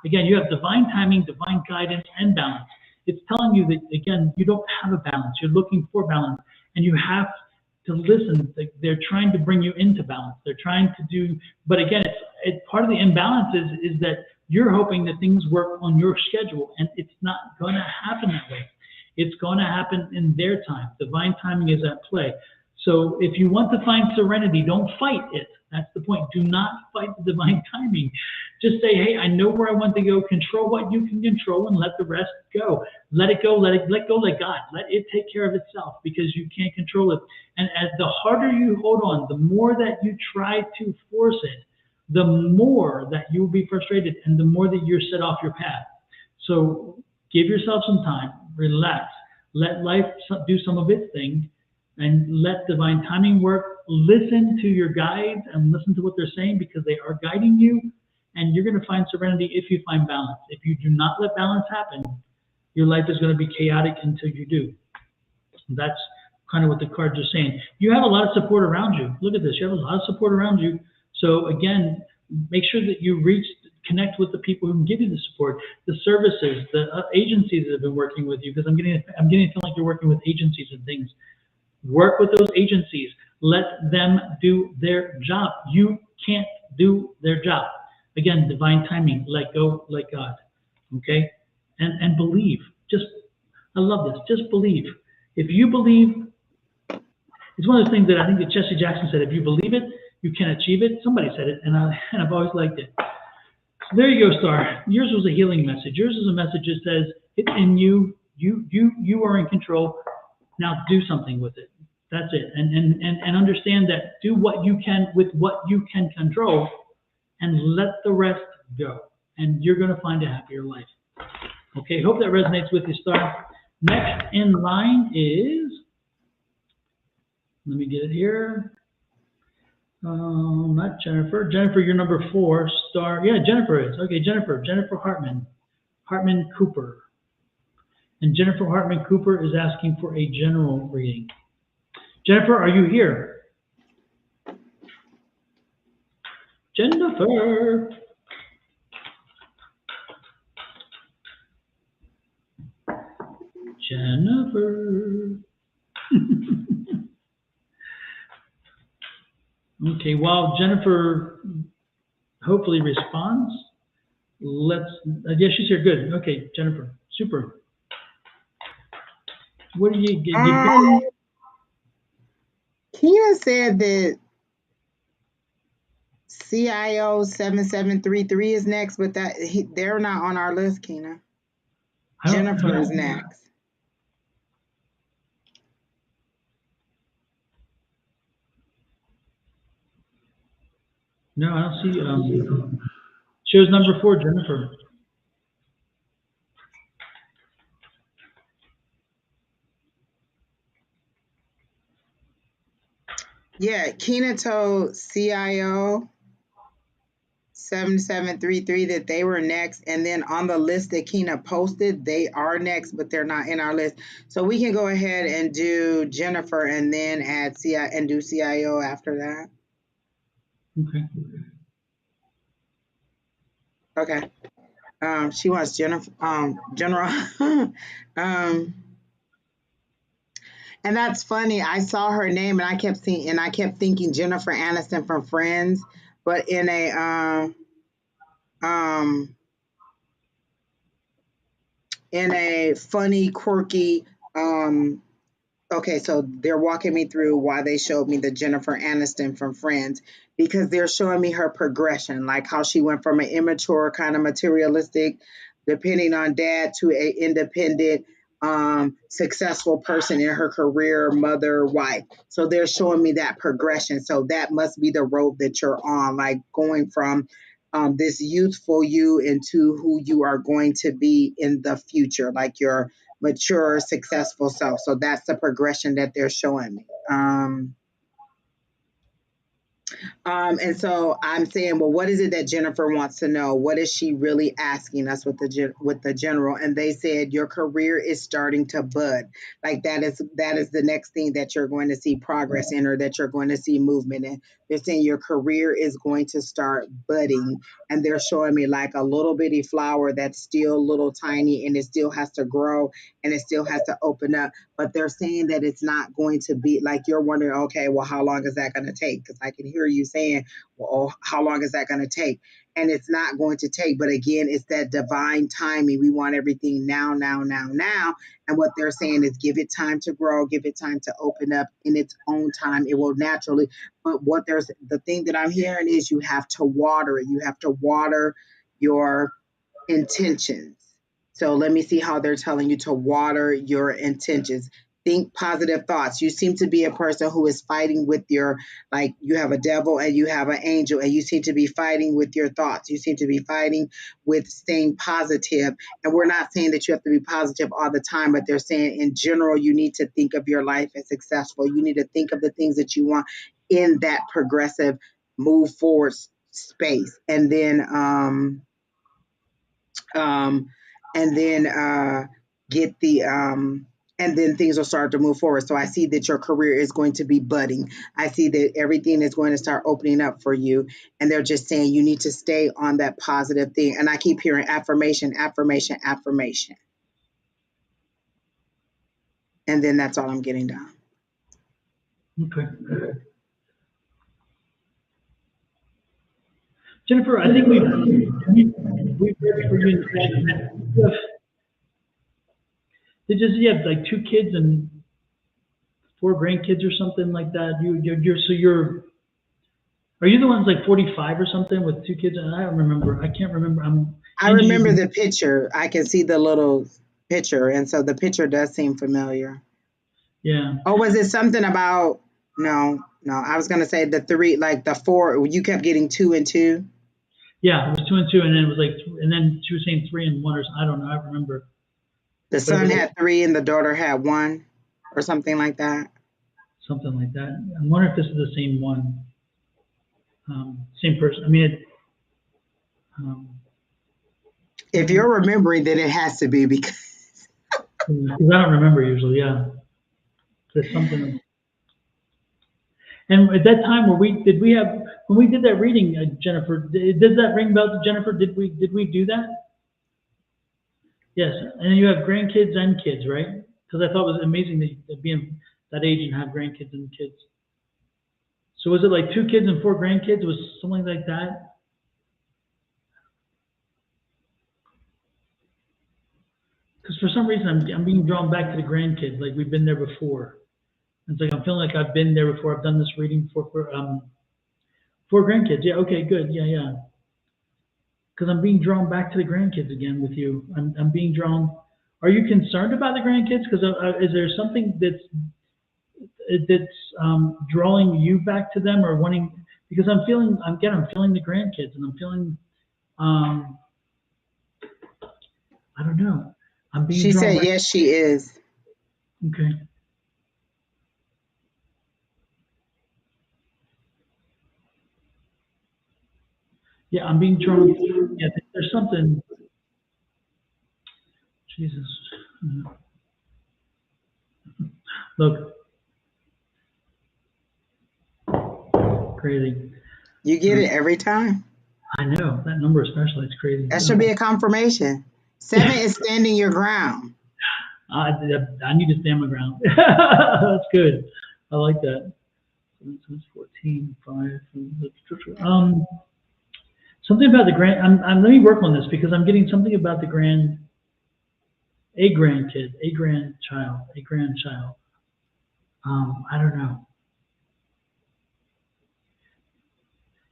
[SPEAKER 1] again, you have divine timing, divine guidance, and balance. It's telling you that, again, you don't have a balance. You're looking for balance. And you have to listen. They're trying to bring you into balance. They're trying to do, but again, it's part of the imbalance is that you're hoping that things work on your schedule, and it's not going to happen that way. It's going to happen in their time. Divine timing is at play. So if you want to find serenity, don't fight it. That's the point. Do not fight the divine timing. Just say, hey, I know where I want to go. Control what you can control and let the rest go. Let it go, let go, let God. Let it take care of itself because you can't control it. And as the harder you hold on, the more that you try to force it, the more that you'll be frustrated and the more that you're set off your path. So give yourself some time, relax, let life do some of its thing, and let divine timing work. Listen to your guides and listen to what they're saying because they are guiding you, and you're going to find serenity if you find balance. If you do not let balance happen, your life is going to be chaotic until you do. That's kind of what the cards are saying. You have a lot of support around you. Look at this. You have a lot of support around you. So again, make sure that you connect with the people who can give you the support, the services, the agencies that have been working with you, because I'm getting to feel like you're working with agencies and things. Work with those agencies. Let them do their job. You can't do their job. Again, divine timing. Let go, let God. Okay? And believe. I love this. Just believe. If you believe, it's one of those things that I think that Jesse Jackson said, if you believe it, you can achieve it. Somebody said it, and I've always liked it. So there you go, Star. Yours was a healing message. Yours is a message that says, it's in you. You are in control. Now do something with it. That's it. And understand that do what you can with what you can control and let the rest go. And you're going to find a happier life. Okay, hope that resonates with you, Star. Next in line is, let me get it here. Not Jennifer. Jennifer, you're number 4, Star. Yeah, Jennifer is. Okay, Jennifer Hartman. Hartman Cooper. And Jennifer Hartman Cooper is asking for a general reading. Jennifer, are you here? Jennifer. Okay, while Jennifer hopefully responds, yeah, she's here. Good. Okay, Jennifer. Super. What do you get?
[SPEAKER 2] Kina said that CIO 7733 is next, but they're not on our list, Kina. Jennifer is next.
[SPEAKER 1] No, I don't see. Shows number 4, Jennifer.
[SPEAKER 2] Yeah, Kina told CIO 7733 that they were next, and then on the list that Kina posted, they are next, but they're not in our list. So we can go ahead and do Jennifer and then add do CIO after that.
[SPEAKER 1] Okay.
[SPEAKER 2] Okay. She wants Jennifer, General. And that's funny. I saw her name and I kept thinking Jennifer Aniston from Friends, but in a funny, quirky, okay, so they're walking me through why they showed me the Jennifer Aniston from Friends, because they're showing me her progression, like how she went from an immature kind of materialistic depending on dad, to a independent, successful person in her career, mother, wife. So they're showing me that progression. So that must be the road that you're on, like going from this youthful you into who you are going to be in the future, like your mature, successful self. So that's the progression that they're showing me. And so I'm saying, well, what is it that Jennifer wants to know? What is she really asking us with the general? And they said your career is starting to bud. Like that is the next thing that you're going to see progress in, or that you're going to see movement in. They're saying your career is going to start budding, and they're showing me like a little bitty flower that's still little tiny, and it still has to grow, and it still has to open up. But they're saying that it's not going to be like you're wondering, okay, well, how long is that going to take? Because I can hear you saying, well, oh, how long is that going to take? And it's not going to take. But again, it's that divine timing. We want everything now, now, now, now. And what they're saying is give it time to grow, give it time to open up in its own time. It will naturally. But the thing that I'm hearing is you have to water it. You have to water your intentions. So let me see how they're telling you to water your intentions. Think positive thoughts. You seem to be a person who is fighting with like you have a devil and you have an angel, and you seem to be fighting with your thoughts. You seem to be fighting with staying positive. And we're not saying that you have to be positive all the time, but they're saying in general, you need to think of your life as successful. You need to think of the things that you want in that progressive move forward space. And then, get the and then things will start to move forward. So I see that your career is going to be budding. I see that everything is going to start opening up for you, and they're just saying you need to stay on that positive thing. And I keep hearing affirmation, affirmation, affirmation, and then that's all I'm getting down.
[SPEAKER 1] Okay. Jennifer, I think we've read for you. You have like 2 kids and 4 grandkids or something like that. Are you the one's like 45 or something with 2 kids? I don't remember. I can't remember.
[SPEAKER 2] I remember the picture. I can see the little picture, and so the picture does seem familiar.
[SPEAKER 1] Yeah.
[SPEAKER 2] Oh, was it something about? No. I was gonna say the 3, like the 4. You kept getting 2 and 2.
[SPEAKER 1] Yeah, it was 2 and 2, and then it was like, and then she was saying 3 and 1, or I don't know. I remember.
[SPEAKER 2] The son had 3 and the daughter had 1, or something like that.
[SPEAKER 1] Something like that. I wonder if this is the same one. Same person. I mean,
[SPEAKER 2] if you're remembering, then it has to be because
[SPEAKER 1] I don't remember usually. Yeah, there's something. And at that time, when we did that reading, Jennifer, does that ring bell to Jennifer? Did we do that? Yes, and you have grandkids and kids, right? Because I thought it was amazing that being that age and have grandkids and kids. So was it like 2 kids and 4 grandkids? Was something like that? Because for some reason I'm being drawn back to the grandkids, like we've been there before. It's like I'm feeling like I've been there before. I've done this reading for 4 grandkids. Yeah, okay, good. Yeah. Because I'm being drawn back to the grandkids again with you. I'm being drawn. Are you concerned about the grandkids? Because is there something that's drawing you back to them, or wanting? Because I'm feeling the grandkids, and I'm feeling I don't know. I'm being.
[SPEAKER 2] She said yes, she is.
[SPEAKER 1] Okay. Yeah, I'm being drawn. Yeah, there's something. Jesus. Look. Crazy.
[SPEAKER 2] You get it every time.
[SPEAKER 1] I know. That number especially, it's crazy.
[SPEAKER 2] That should be a confirmation. 7 is standing your ground.
[SPEAKER 1] I need to stand my ground. That's good. I like that. 14, 5. Something about the grand. let me work on this, because I'm getting something about a grandkid, a grandchild. I don't know.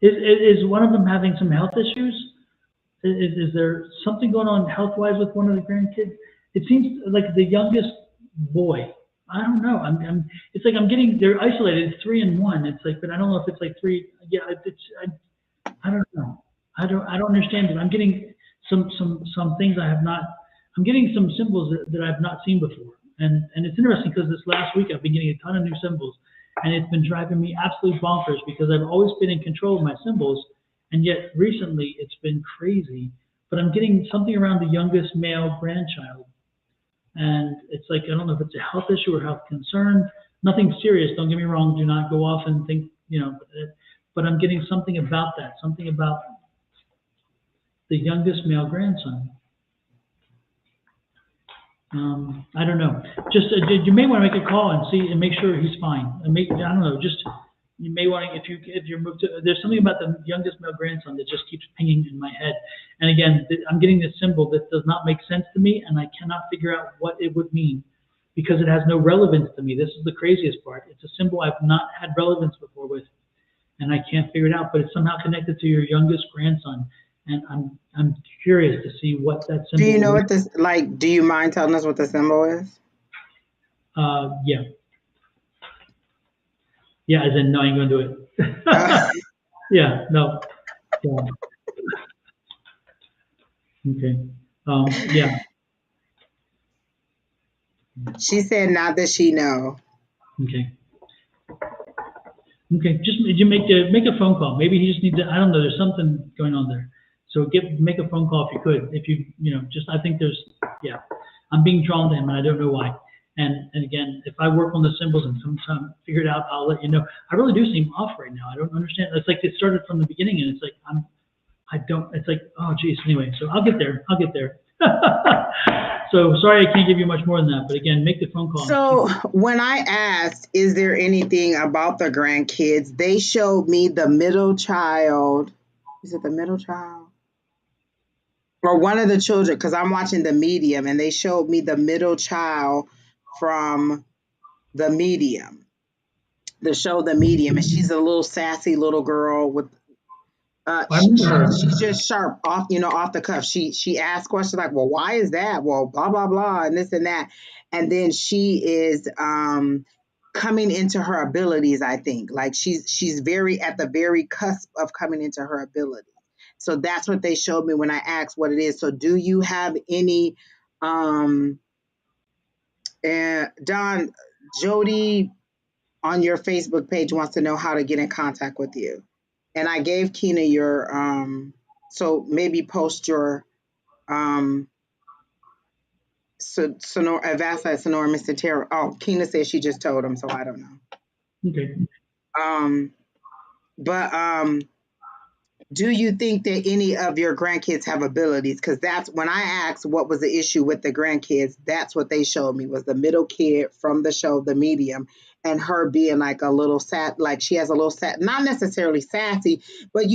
[SPEAKER 1] Is one of them having some health issues? Is there something going on health-wise with one of the grandkids? It seems like the youngest boy. I don't know. It's like I'm getting. They're isolated. It's 3 and 1. It's like, but I don't know if it's like 3. Yeah. I don't know. I don't understand it. I'm getting some things I have not. I'm getting some symbols that I've not seen before. And it's interesting because this last week I've been getting a ton of new symbols, and it's been driving me absolutely bonkers because I've always been in control of my symbols, and yet recently it's been crazy. But I'm getting something around the youngest male grandchild, and it's like I don't know if it's a health issue or health concern. Nothing serious. Don't get me wrong. Do not go off and think But I'm getting something about that. Something about the youngest male grandson. I don't know. Just you may want to make a call and see and make sure he's fine. And I don't know. Just you may want to if you're moved to. There's something about the youngest male grandson that just keeps pinging in my head. And again, I'm getting this symbol that does not make sense to me, and I cannot figure out what it would mean because it has no relevance to me. This is the craziest part. It's a symbol I've not had relevance before with, and I can't figure it out. But it's somehow connected to your youngest grandson. And I'm curious to see what that symbol is.
[SPEAKER 2] Do you know what this, like, do you mind telling us what the symbol is?
[SPEAKER 1] Yeah. Yeah, as in, no, I ain't going to do it. Yeah, no. Yeah. Okay. Yeah.
[SPEAKER 2] She said not that she know.
[SPEAKER 1] Okay. Okay, just you make a phone call. Maybe he just needs to, I don't know, there's something going on there. So make a phone call if you could. If I think I'm being drawn to him and I don't know why. And again, if I work on the symbols and sometime figure it out, I'll let you know. I really do seem off right now. I don't understand. It's like it started from the beginning and it's like, it's like, oh geez, anyway, so I'll get there. So sorry, I can't give you much more than that, but again, make the phone call.
[SPEAKER 2] So when I asked, is there anything about the grandkids, they showed me the middle child. Is it the middle child? Or one of the children, because I'm watching the medium, and they showed me the middle child from the medium. The show The Medium, and she's a little sassy little girl with she's just sharp off the cuff. She asks questions like, well, why is that? Well, blah blah blah, and this and that. And then she is coming into her abilities, I think. Like she's very at the very cusp of coming into her abilities. So that's what they showed me when I asked what it is. So do you have any Don, Jody on your Facebook page wants to know how to get in contact with you. And I gave Kina your so maybe post your Sonoran A5Says Sonoran Mr. Tarot. Oh, Kina says she just told him, so I don't know.
[SPEAKER 1] Okay.
[SPEAKER 2] But do you think that any of your grandkids have abilities? Because that's when I asked what was the issue with the grandkids, that's what they showed me was the middle kid from the show The Medium, and her being like a little like she has a little not necessarily sassy, but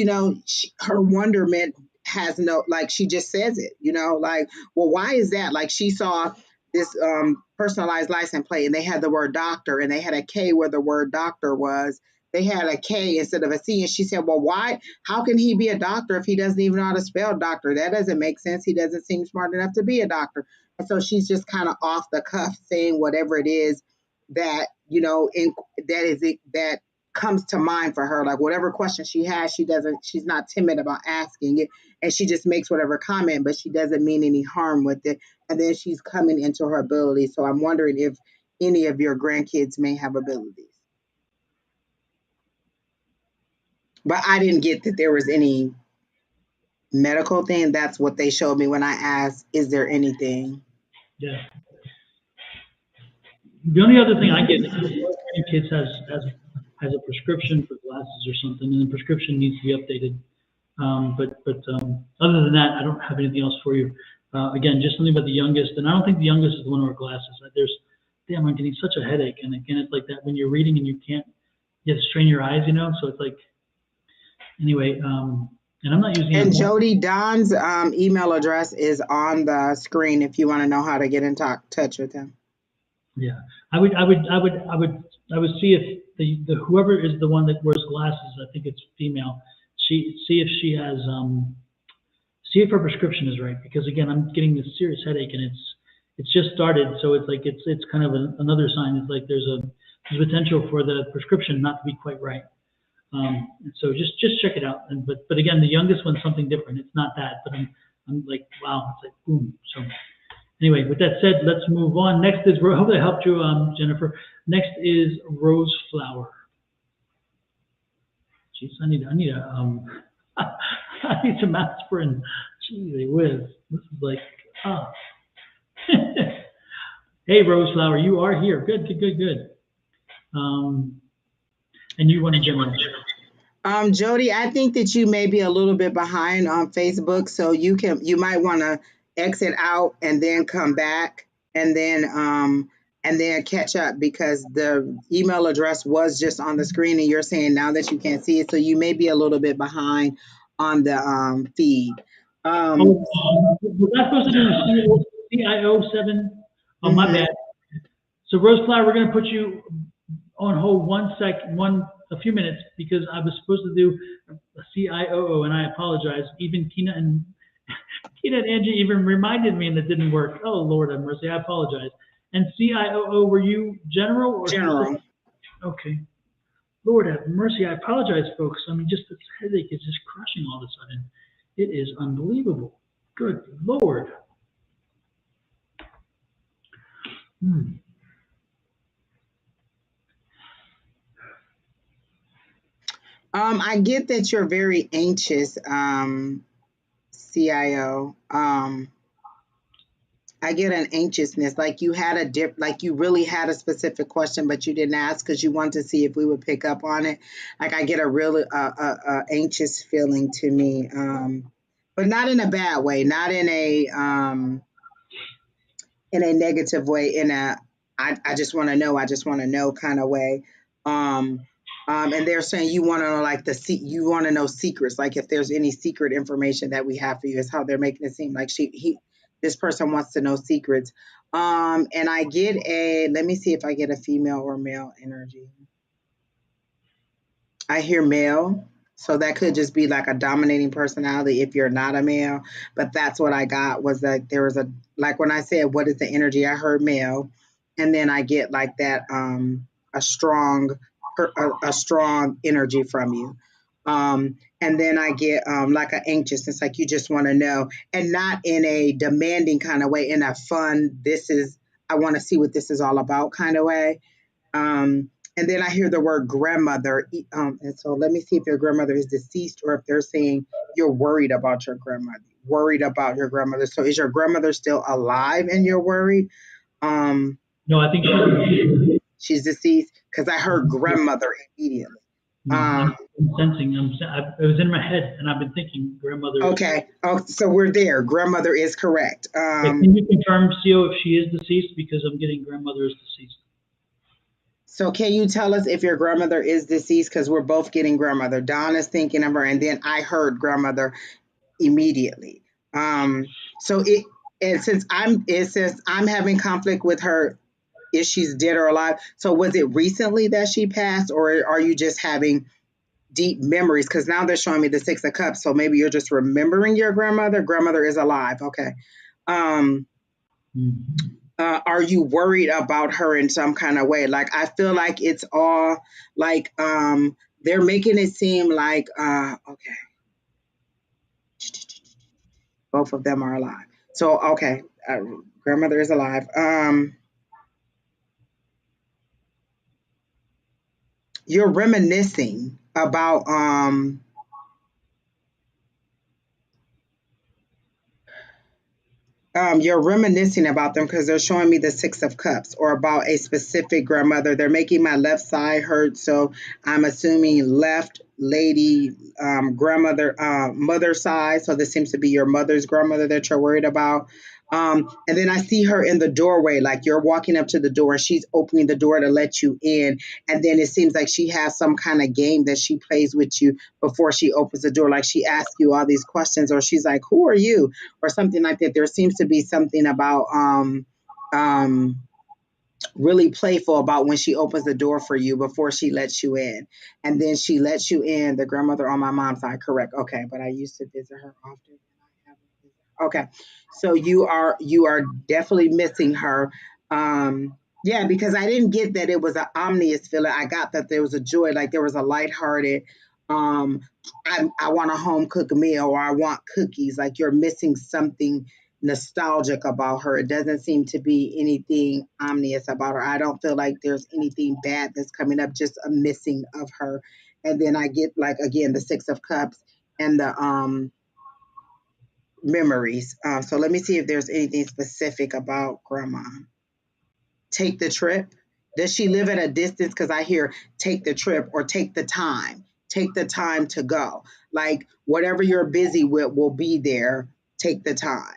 [SPEAKER 2] her wonderment has no, like she just says it, like, well, why is that? Like she saw this personalized license plate and they had the word doctor and they had a K where the word doctor was. They had a K instead of a C. And she said, well, why? How can he be a doctor if he doesn't even know how to spell doctor? That doesn't make sense. He doesn't seem smart enough to be a doctor. And so she's just kind of off the cuff saying whatever it is that, that comes to mind for her. Like whatever question she has, she's not timid about asking it. And she just makes whatever comment, but she doesn't mean any harm with it. And then she's coming into her ability. So I'm wondering if any of your grandkids may have abilities. But I didn't get that there was any medical thing. That's what they showed me when I asked, is there anything?
[SPEAKER 1] Yeah. The only other thing I get is one kids has a prescription for glasses or something, and the prescription needs to be updated. But other than that, I don't have anything else for you. Again, just something about the youngest, and I don't think the youngest is the one who wears glasses. I'm getting such a headache, and again, it's like that when you're reading and you have to strain your eyes, so it's like. Anyway, and I'm not using.
[SPEAKER 2] And Jody, Don's email address is on the screen if you want to know how to get in touch with him.
[SPEAKER 1] Yeah, I would see if the whoever is the one that wears glasses, I think it's female. See if she has see if her prescription is right, because again, I'm getting this serious headache, and it's just started, so it's like it's kind of another sign. It's like there's potential for the prescription not to be quite right. And so just check it out. And but again, the youngest one's something different. It's not that, but I'm like, wow, it's like boom. So anyway, with that said, let's move on. Next is, I hope that helped you, Jennifer. Next is Rose Flower. Jeez, I need I need some aspirin. Jeez, they whiz. This is like, Hey, Rose Flower, you are here. Good. And you want to general.
[SPEAKER 2] Jody, I think that you may be a little bit behind on Facebook, so you might want to exit out and then come back and then catch up, because the email address was just on the screen and you're saying now that you can't see it, so you may be a little bit behind on the feed.
[SPEAKER 1] Was I supposed to do CIO7? Oh, my bad. So Rose Flower, we're going to put you on hold a few minutes, because I was supposed to do a CIOO, and I apologize. Even Kina and Angie even reminded me, and it didn't work. Oh, Lord have mercy. I apologize. And CIOO, were you general or
[SPEAKER 2] general?
[SPEAKER 1] Okay. Lord have mercy. I apologize, folks. I mean, just this headache is just crushing all of a sudden. It is unbelievable. Good Lord.
[SPEAKER 2] I get that you're very anxious, CIO. I get an anxiousness, like you had like you really had a specific question, but you didn't ask because you wanted to see if we would pick up on it. Like I get a really anxious feeling to me, but not in a bad way, not in a negative way, in a I just want to know kind of way. And they're saying you want to know, like you want to know secrets, like if there's any secret information that we have for you, is how they're making it seem like this person wants to know secrets. And I get let me see if I get a female or male energy. I hear male, so that could just be like a dominating personality if you're not a male, but that's what I got, was that there was like when I said, what is the energy? I heard male, and then I get like that, a strong energy from you. And then I get like an anxiousness, like you just want to know, and not in a demanding kind of way, in a fun, I want to see what this is all about kind of way. And then I hear the word grandmother. And so let me see if your grandmother is deceased, or if they're saying you're worried about your grandmother. So is your grandmother still alive and you're worried?
[SPEAKER 1] No, I think
[SPEAKER 2] she's deceased, because I heard grandmother immediately.
[SPEAKER 1] I'm sensing. It was in my head, and I've been thinking grandmother.
[SPEAKER 2] Okay. Oh, so we're there. Grandmother is correct.
[SPEAKER 1] Can you confirm, CO, if she is deceased? Because I'm getting grandmother is deceased.
[SPEAKER 2] So can you tell us if your grandmother is deceased? Because we're both getting grandmother. Don is thinking of her, and then I heard grandmother immediately. So since I'm having conflict with her, if she's dead or alive. So was it recently that she passed, or are you just having deep memories? Because now they're showing me the 6 of Cups, so maybe you're just remembering your grandmother. Grandmother is alive. Okay. Are you worried about her in some kind of way? Like, I feel like it's all like they're making it seem like okay, both of them are alive. So okay, grandmother is alive. You're reminiscing about you're reminiscing about them, because they're showing me the 6 of Cups, or about a specific grandmother. They're making my left side hurt, so I'm assuming left lady, grandmother, mother side. So this seems to be your mother's grandmother that you're worried about. And then I see her in the doorway, like you're walking up to the door, and she's opening the door to let you in. And then it seems like she has some kind of game that she plays with you before she opens the door. Like she asks you all these questions, or she's like, who are you? Or something like that. There seems to be something about really playful about when she opens the door for you before she lets you in. And then she lets you in, the grandmother on my mom's side, correct. Okay, but I used to visit her often. Okay. So you are definitely missing her. Yeah, because I didn't get that it was an omnious feeling. I got that there was a joy, like there was a lighthearted, um, I want a home cooked meal, or I want cookies. Like you're missing something nostalgic about her. It doesn't seem to be anything omnious about her. I don't feel like there's anything bad that's coming up, just a missing of her. And then I get, like, again, the Six of Cups and the memories. So let me see if there's anything specific about grandma. Take the trip. Does she live at a distance? Because I hear take the trip or take the time. Take the time to go. Like whatever you're busy with will be there. Take the time.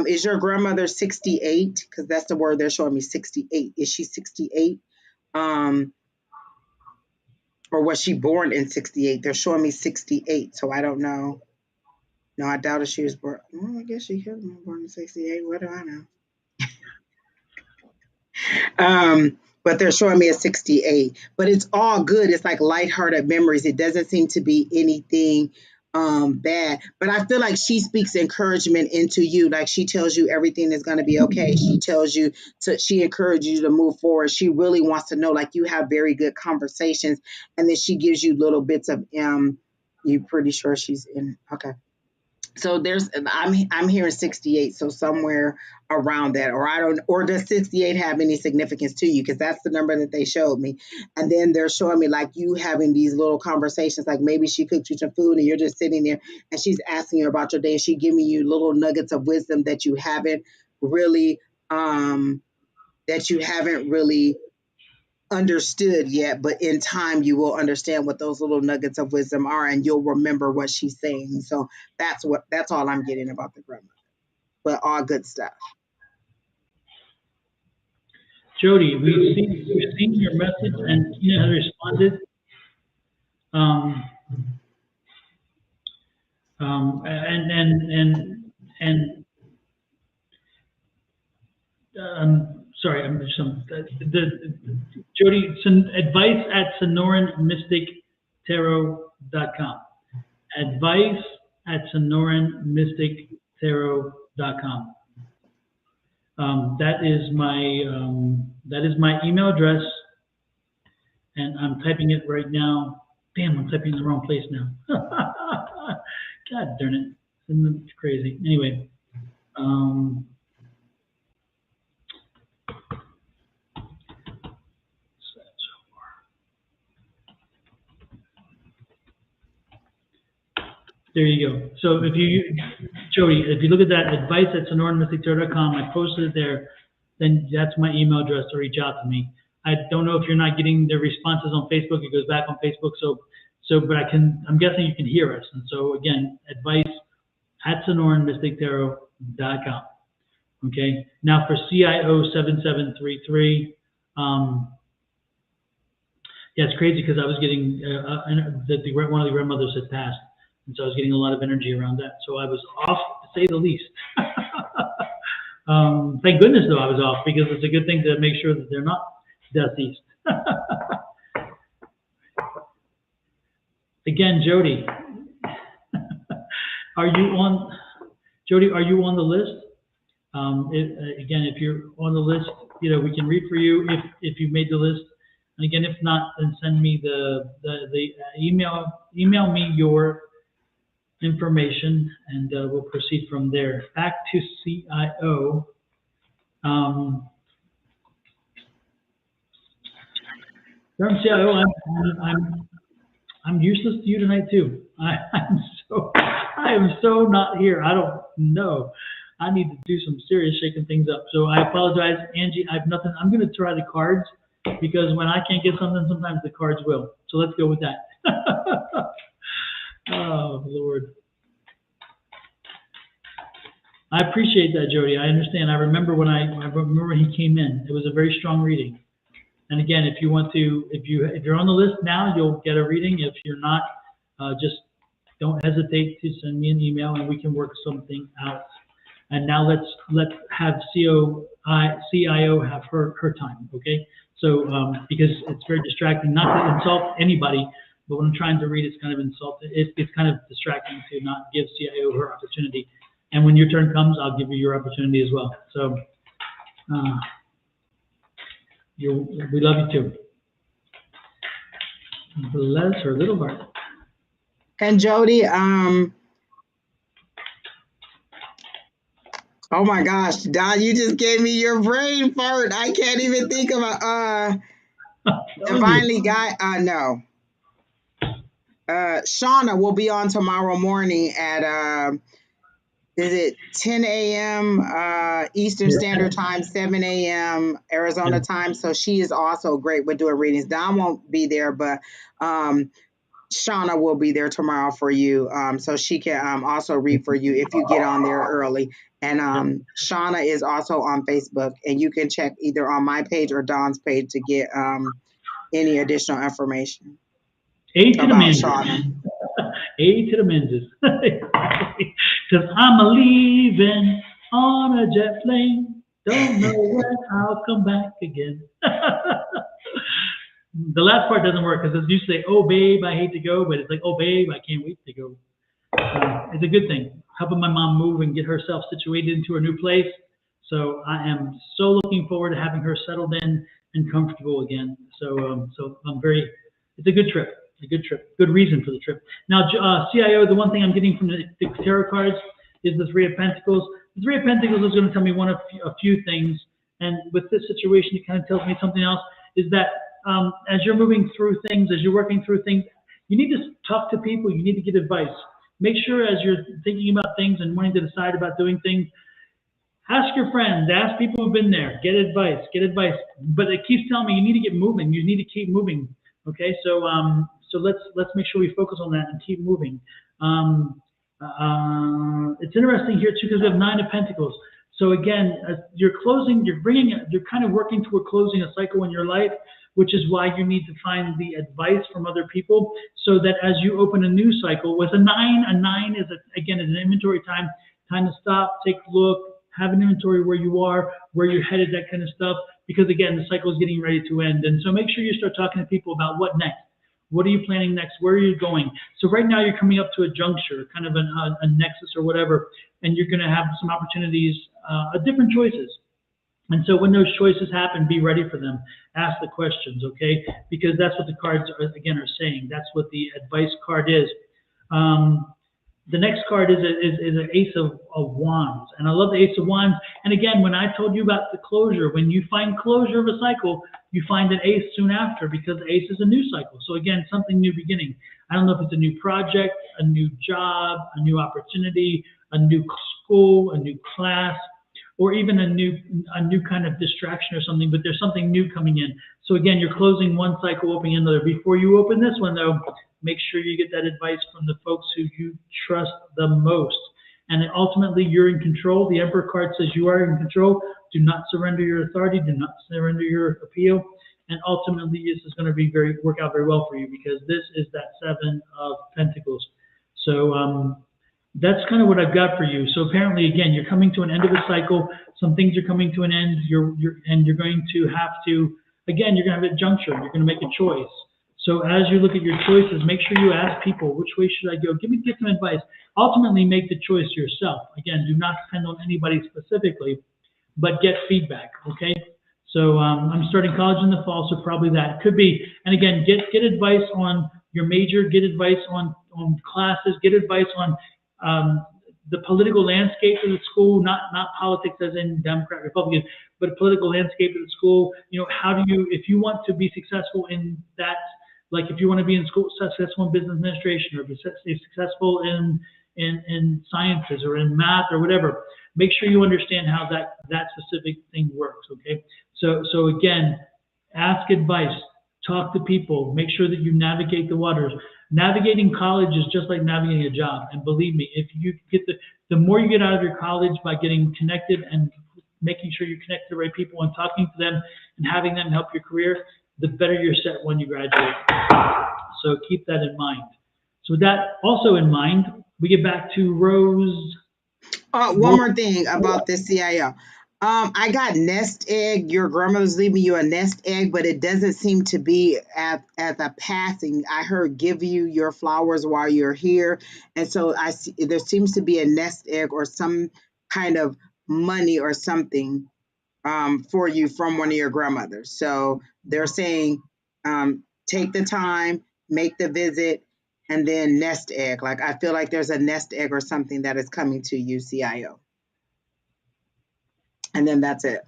[SPEAKER 2] Is your grandmother 68? Because that's the word they're showing me, 68. Is she 68? Or was she born in 68? They're showing me 68, so I don't know. No, I doubt if she was born. Well, I guess she could have been born in 68. What do I know? But they're showing me a 68. But it's all good. It's like lighthearted memories. It doesn't seem to be anything bad. But I feel like she speaks encouragement into you. Like she tells you everything is going to be okay. She tells you she encourages you to move forward. She really wants to know, like, you have very good conversations. And then she gives you little bits of you pretty sure she's in. Okay. So I'm hearing 68, so somewhere around that, or does 68 have any significance to you? Because that's the number that they showed me. And then they're showing me like you having these little conversations, like maybe she cooked you some food and you're just sitting there and she's asking you about your day. She giving you little nuggets of wisdom that you haven't really understood yet, but in time you will understand what those little nuggets of wisdom are, and you'll remember what she's saying. So that's all I'm getting about the grandmother, but all good stuff.
[SPEAKER 1] Jody, we've seen your message, and Tina has responded. Sorry, I'm just Jody, some advice at SonoranMysticTarot.com. Advice at SonoranMysticTarot.com. That is my email address, and I'm typing it right now. Damn, I'm typing in the wrong place now. God darn it, it's crazy. Anyway, there you go. So Jody, if you look at that, advice at SonoranMysticTarot.com, I posted it there, then that's my email address to reach out to me. I don't know if you're not getting the responses on Facebook. It goes back on Facebook. But I'm guessing you can hear us. And so again, advice at SonoranMysticTarot.com. Okay. Now for CIO 7733, yeah, it's crazy because I was getting one of the grandmothers had passed. And so I was getting a lot of energy around that. So I was off, to say the least. Thank goodness, though, I was off, because it's a good thing to make sure that they're not deceased. Again, Jody, are you on the list? Again, if you're on the list, we can read for you if you made the list. And again, if not, then send me the email me your information, and we'll proceed from there. Back to CIO. CIO, I'm useless to you tonight too. I am so not here. I don't know. I need to do some serious shaking things up. So I apologize, Angie. I have nothing. I'm going to try the cards, because when I can't get something, sometimes the cards will. So let's go with that. Oh, Lord. I appreciate that, Jody. I understand. I remember when he came in. It was a very strong reading. And again, if you're on the list now, you'll get a reading. If you're not, just don't hesitate to send me an email, and we can work something out. And now let's have CIO have her time, okay? So because it's very distracting, not to insult anybody, but when I'm trying to read, it's kind of insulting. It's kind of distracting to not give CIO her opportunity. And when your turn comes, I'll give you your opportunity as well. So we love you too. Bless her little heart.
[SPEAKER 2] And Jody, oh my gosh, Don, you just gave me your brain fart. I can't even think of Divinely Guy. No. Shauna will be on tomorrow morning at is it 10 a.m. Eastern Standard Time, 7 a.m. Arizona time. So she is also great with doing readings. Don won't be there, but Shauna will be there tomorrow for you. So she can also read for you if you get on there early. And Shauna is also on Facebook, and you can check either on my page or Don's page to get any additional information.
[SPEAKER 1] A to the Menzies. A to the Menzies. Because I'm a-leaving on a jet plane. Don't know when I'll come back again. The last part doesn't work because it's usually, oh, babe, I hate to go. But it's like, oh, babe, I can't wait to go. It's a good thing. Helping my mom move and get herself situated into a new place. So I am so looking forward to having her settled in and comfortable again. So I'm very, it's a good trip. A good trip, good reason for the trip. Now, CIO, the one thing I'm getting from the tarot cards is the Three of Pentacles. The Three of Pentacles is going to tell me a few things, and with this situation, it kind of tells me something else. Is that as you're moving through things, as you're working through things, you need to talk to people. You need to get advice. Make sure as you're thinking about things and wanting to decide about doing things, ask your friends, ask people who've been there, get advice. But it keeps telling me you need to get moving. You need to keep moving. Okay, so let's make sure we focus on that and keep moving. It's interesting here too because we have 9 of Pentacles. So again, you're kind of working toward closing a cycle in your life, which is why you need to find the advice from other people, so that as you open a new cycle with a 9 is again an inventory time to stop, take a look, have an inventory where you are, where you're headed, that kind of stuff. Because again, the cycle is getting ready to end, and so make sure you start talking to people about what next. What are you planning next? Where are you going? So right now you're coming up to a juncture, kind of a nexus or whatever, and you're going to have some opportunities, different choices. And so when those choices happen, be ready for them. Ask the questions, okay? Because that's what the cards are saying. That's what the advice card is. The next card is an Ace of Wands, and I love the Ace of Wands. And again, when I told you about the closure, when you find closure of a cycle, you find an Ace soon after, because the Ace is a new cycle. So again, something new beginning. I don't know if it's a new project, a new job, a new opportunity, a new school, a new class, or even a new kind of distraction or something. But there's something new coming in. So again, you're closing one cycle, opening another. Before you open this one, though, make sure you get that advice from the folks who you trust the most. And ultimately, you're in control. The Emperor card says you are in control. Do not surrender your authority. Do not surrender your appeal. And ultimately, this is going to work out very well for you, because this is that 7 of Pentacles. So that's kind of what I've got for you. So apparently, again, you're coming to an end of a cycle. Some things are coming to an end. You're going to have to, again, you're going to have a juncture. You're going to make a choice. So as you look at your choices, make sure you ask people, which way should I go? Get some advice. Ultimately, make the choice yourself. Again, do not depend on anybody specifically, but get feedback, okay? So I'm starting college in the fall, so probably that could be. And again, get advice on your major, get advice on classes, get advice on the political landscape of the school, not politics as in Democrat, Republican, but political landscape of the school. You know, how do you, if you want to be successful in that, like if you want to be in school, successful in business administration, or be successful in sciences or in math or whatever, make sure you understand how that specific thing works, okay? So again, ask advice, talk to people, make sure that you navigate the waters. Navigating college is just like navigating a job. And believe me, if you get the more you get out of your college by getting connected and making sure you connect to the right people and talking to them and having them help your career, the better you're set when you graduate. So keep that in mind. So with that also in mind, we get back to Rose.
[SPEAKER 2] One more thing about this CIO. I got nest egg. Your grandmother's leaving you a nest egg, but it doesn't seem to be as a passing. I heard give you your flowers while you're here, and so I see there seems to be a nest egg or some kind of money or something for you from one of your grandmothers. So they're saying take the time, make the visit, and then nest egg. Like I feel like there's a nest egg or something that is coming to you, CIO. And then that's it.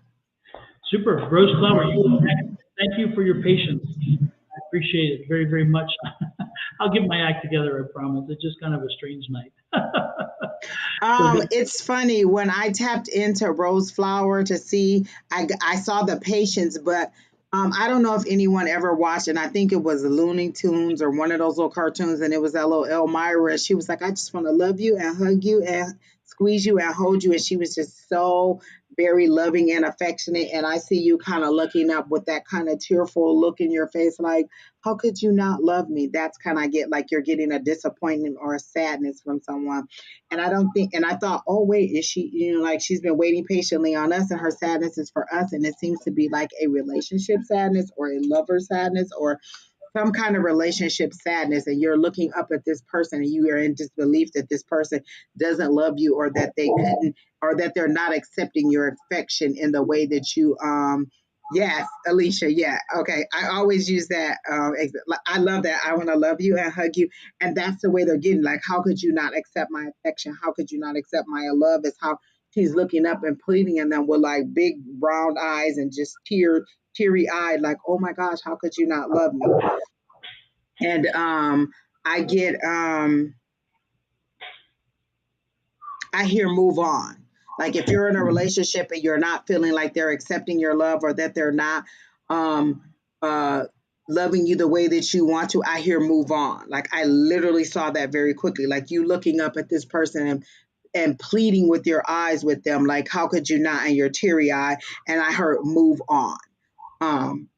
[SPEAKER 1] Super. Rose Flower, thank you for your patience. I appreciate it very, very much. I'll get my act together, I promise. It's just kind of a strange night.
[SPEAKER 2] It's funny when I tapped into Rose Flower to see, I saw the patience, but I don't know if anyone ever watched, and I think it was Looney Tunes or one of those little cartoons, and it was that little Elmira. She was like, I just want to love you and hug you and squeeze you and hold you, and she was just so very loving and affectionate. And I see you kind of looking up with that kind of tearful look in your face, like, how could you not love me? That's kind of get like you're getting a disappointment or a sadness from someone. And I don't think, and I thought, oh, wait, is she, like she's been waiting patiently on us and her sadness is for us. And it seems to be like a relationship sadness or a lover sadness or some kind of relationship sadness. And you're looking up at this person and you are in disbelief that this person doesn't love you or that they couldn't, or that they're not accepting your affection in the way that you, yes, Alicia. Yeah. Okay. I always use that. I love that. I want to love you and hug you. And that's the way they're getting. Like, how could you not accept my affection? How could you not accept my love? Is how she's looking up and pleading and then with like big brown eyes and just teary eyed, like, oh my gosh, how could you not love me? And I get, I hear move on. Like if you're in a relationship and you're not feeling like they're accepting your love or that they're not um, uh, loving you the way that you want to, I hear move on. Like I literally saw that very quickly. Like you looking up at this person and pleading with your eyes with them, like how could you not? And you're teary eyed. And I heard move on. Um,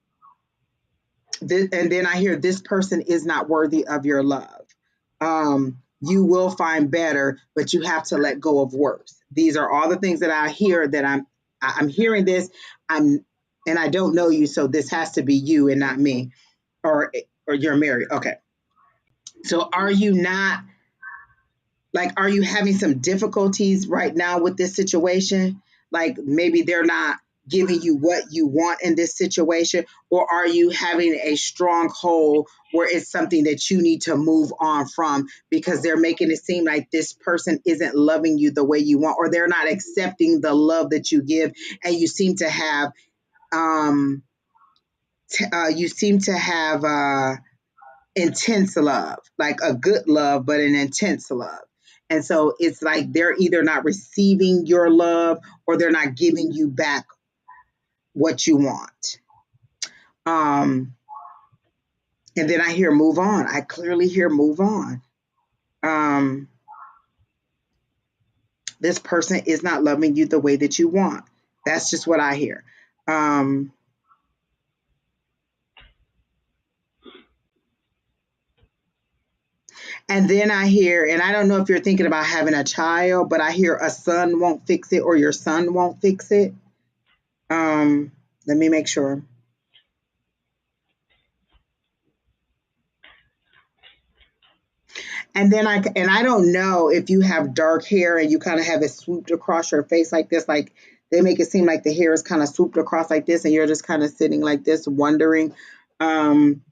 [SPEAKER 2] and then I hear this person is not worthy of your love. You will find better, but you have to let go of worse. These are all the things that I hear that I'm hearing this. And I don't know you, so this has to be you and not me, or you're married. Okay. So are you not like, are you having some difficulties right now with this situation? Like maybe they're not giving you what you want in this situation, or are you having a stronghold where it's something that you need to move on from because they're making it seem like this person isn't loving you the way you want, or they're not accepting the love that you give, and you seem to have um intense love, like a good love, but an intense love. And so it's like they're either not receiving your love or they're not giving you back what you want. And then I hear move on. I clearly hear move on. This person is not loving you the way that you want. That's just what I hear. And then I hear, and I don't know if you're thinking about having a child, but I hear a son won't fix it or your son won't fix it. Let me make sure. And then I don't know if you have dark hair and you kind of have it swooped across your face like this, like they make it seem like the hair is kind of swooped across like this and you're just kind of sitting like this wondering.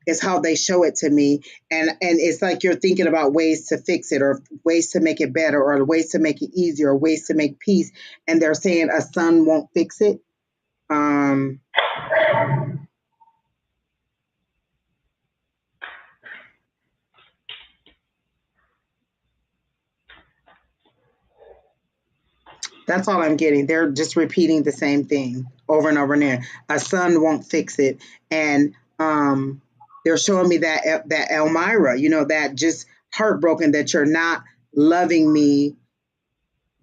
[SPEAKER 2] Is how they show it to me. And it's like you're thinking about ways to fix it or ways to make it better or ways to make it easier or ways to make peace. And they're saying a son won't fix it. That's all I'm getting. They're just repeating the same thing over and over again. A son won't fix it. And they're showing me that Elmira, that just heartbroken that you're not loving me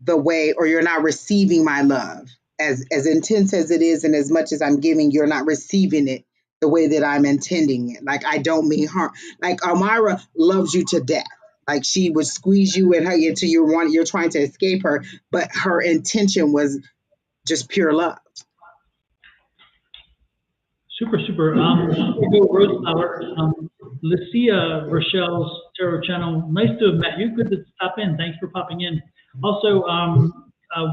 [SPEAKER 2] the way, or you're not receiving my love as intense as it is, and as much as I'm giving, you're not receiving it the way that I'm intending it. Like I don't mean harm. Like Elmira loves you to death. Like she would squeeze you and hug you until you're trying to escape her, but her intention was just pure love.
[SPEAKER 1] Super, super. We go Rose Flower. Lucia Rochelle's Tarot Channel. Nice to have met you. Good to stop in. Thanks for popping in. Also,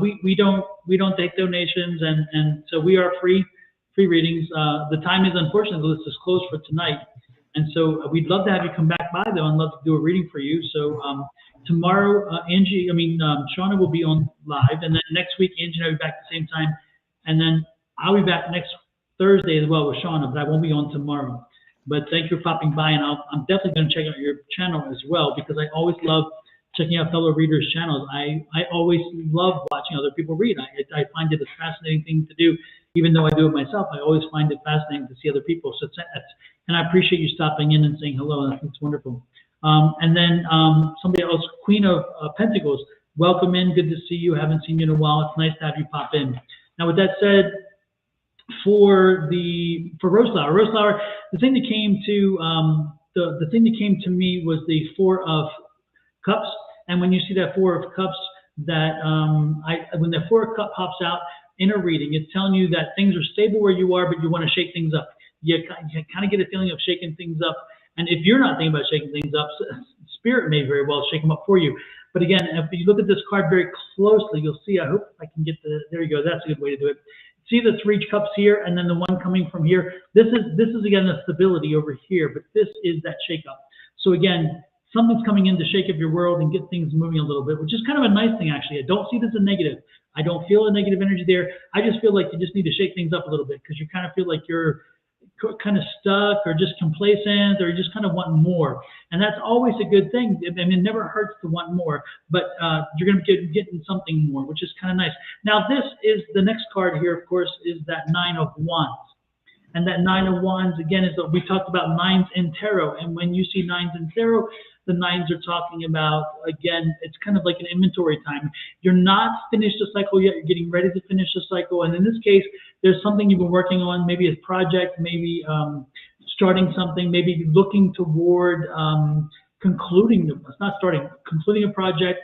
[SPEAKER 1] we don't take donations, and so we are free readings. The time is, unfortunately, the list is closed for tonight, and so we'd love to have you come back by though, and love to do a reading for you. So tomorrow, Shauna will be on live, and then next week Angie and I will be back at the same time, and then I'll be back next Thursday as well with Shauna, but I won't be on tomorrow. But thank you for popping by, and I'm definitely going to check out your channel as well, because I always love checking out fellow readers' channels. I always love watching other people read. I find it a fascinating thing to do, even though I do it myself. I always find it fascinating to see other people. So and I appreciate you stopping in and saying hello. That's wonderful. And then somebody else, Queen of Pentacles, welcome in. Good to see you. Haven't seen you in a while. It's nice to have you pop in. Now, with that said, for Rose Flower, the thing that came to the thing that came to me was the Four of Cups. And when you see that Four of Cups, that when the Four of Cups pops out in a reading, it's telling you that things are stable where you are, but you want to shake things up. You kind of get a feeling of shaking things up. And if you're not thinking about shaking things up, Spirit may very well shake them up for you. But again, if you look at this card very closely, you'll see, I hope I can get there you go. That's a good way to do it. See the Three Cups here, and then the one coming from here. This is again the stability over here, but this is that shake up. So again, something's coming in to shake up your world and get things moving a little bit, which is kind of a nice thing, actually. I don't see this as a negative. I don't feel a negative energy there. I just feel like you just need to shake things up a little bit, because you kind of feel like you're kind of stuck or just complacent, or you just kind of want more. And that's always a good thing. I mean, it never hurts to want more, but you're going to be getting something more, which is kind of nice. Now, this is the next card here, of course, is that Nine of Wands. And that Nine of Wands, again, is what we talked about, nines in tarot. And when you see nines in tarot, the nines are talking about, again, it's kind of like an inventory time. You're not finished a cycle yet. You're getting ready to finish a cycle. And in this case, there's something you've been working on, maybe a project, maybe starting something, maybe looking toward concluding a project,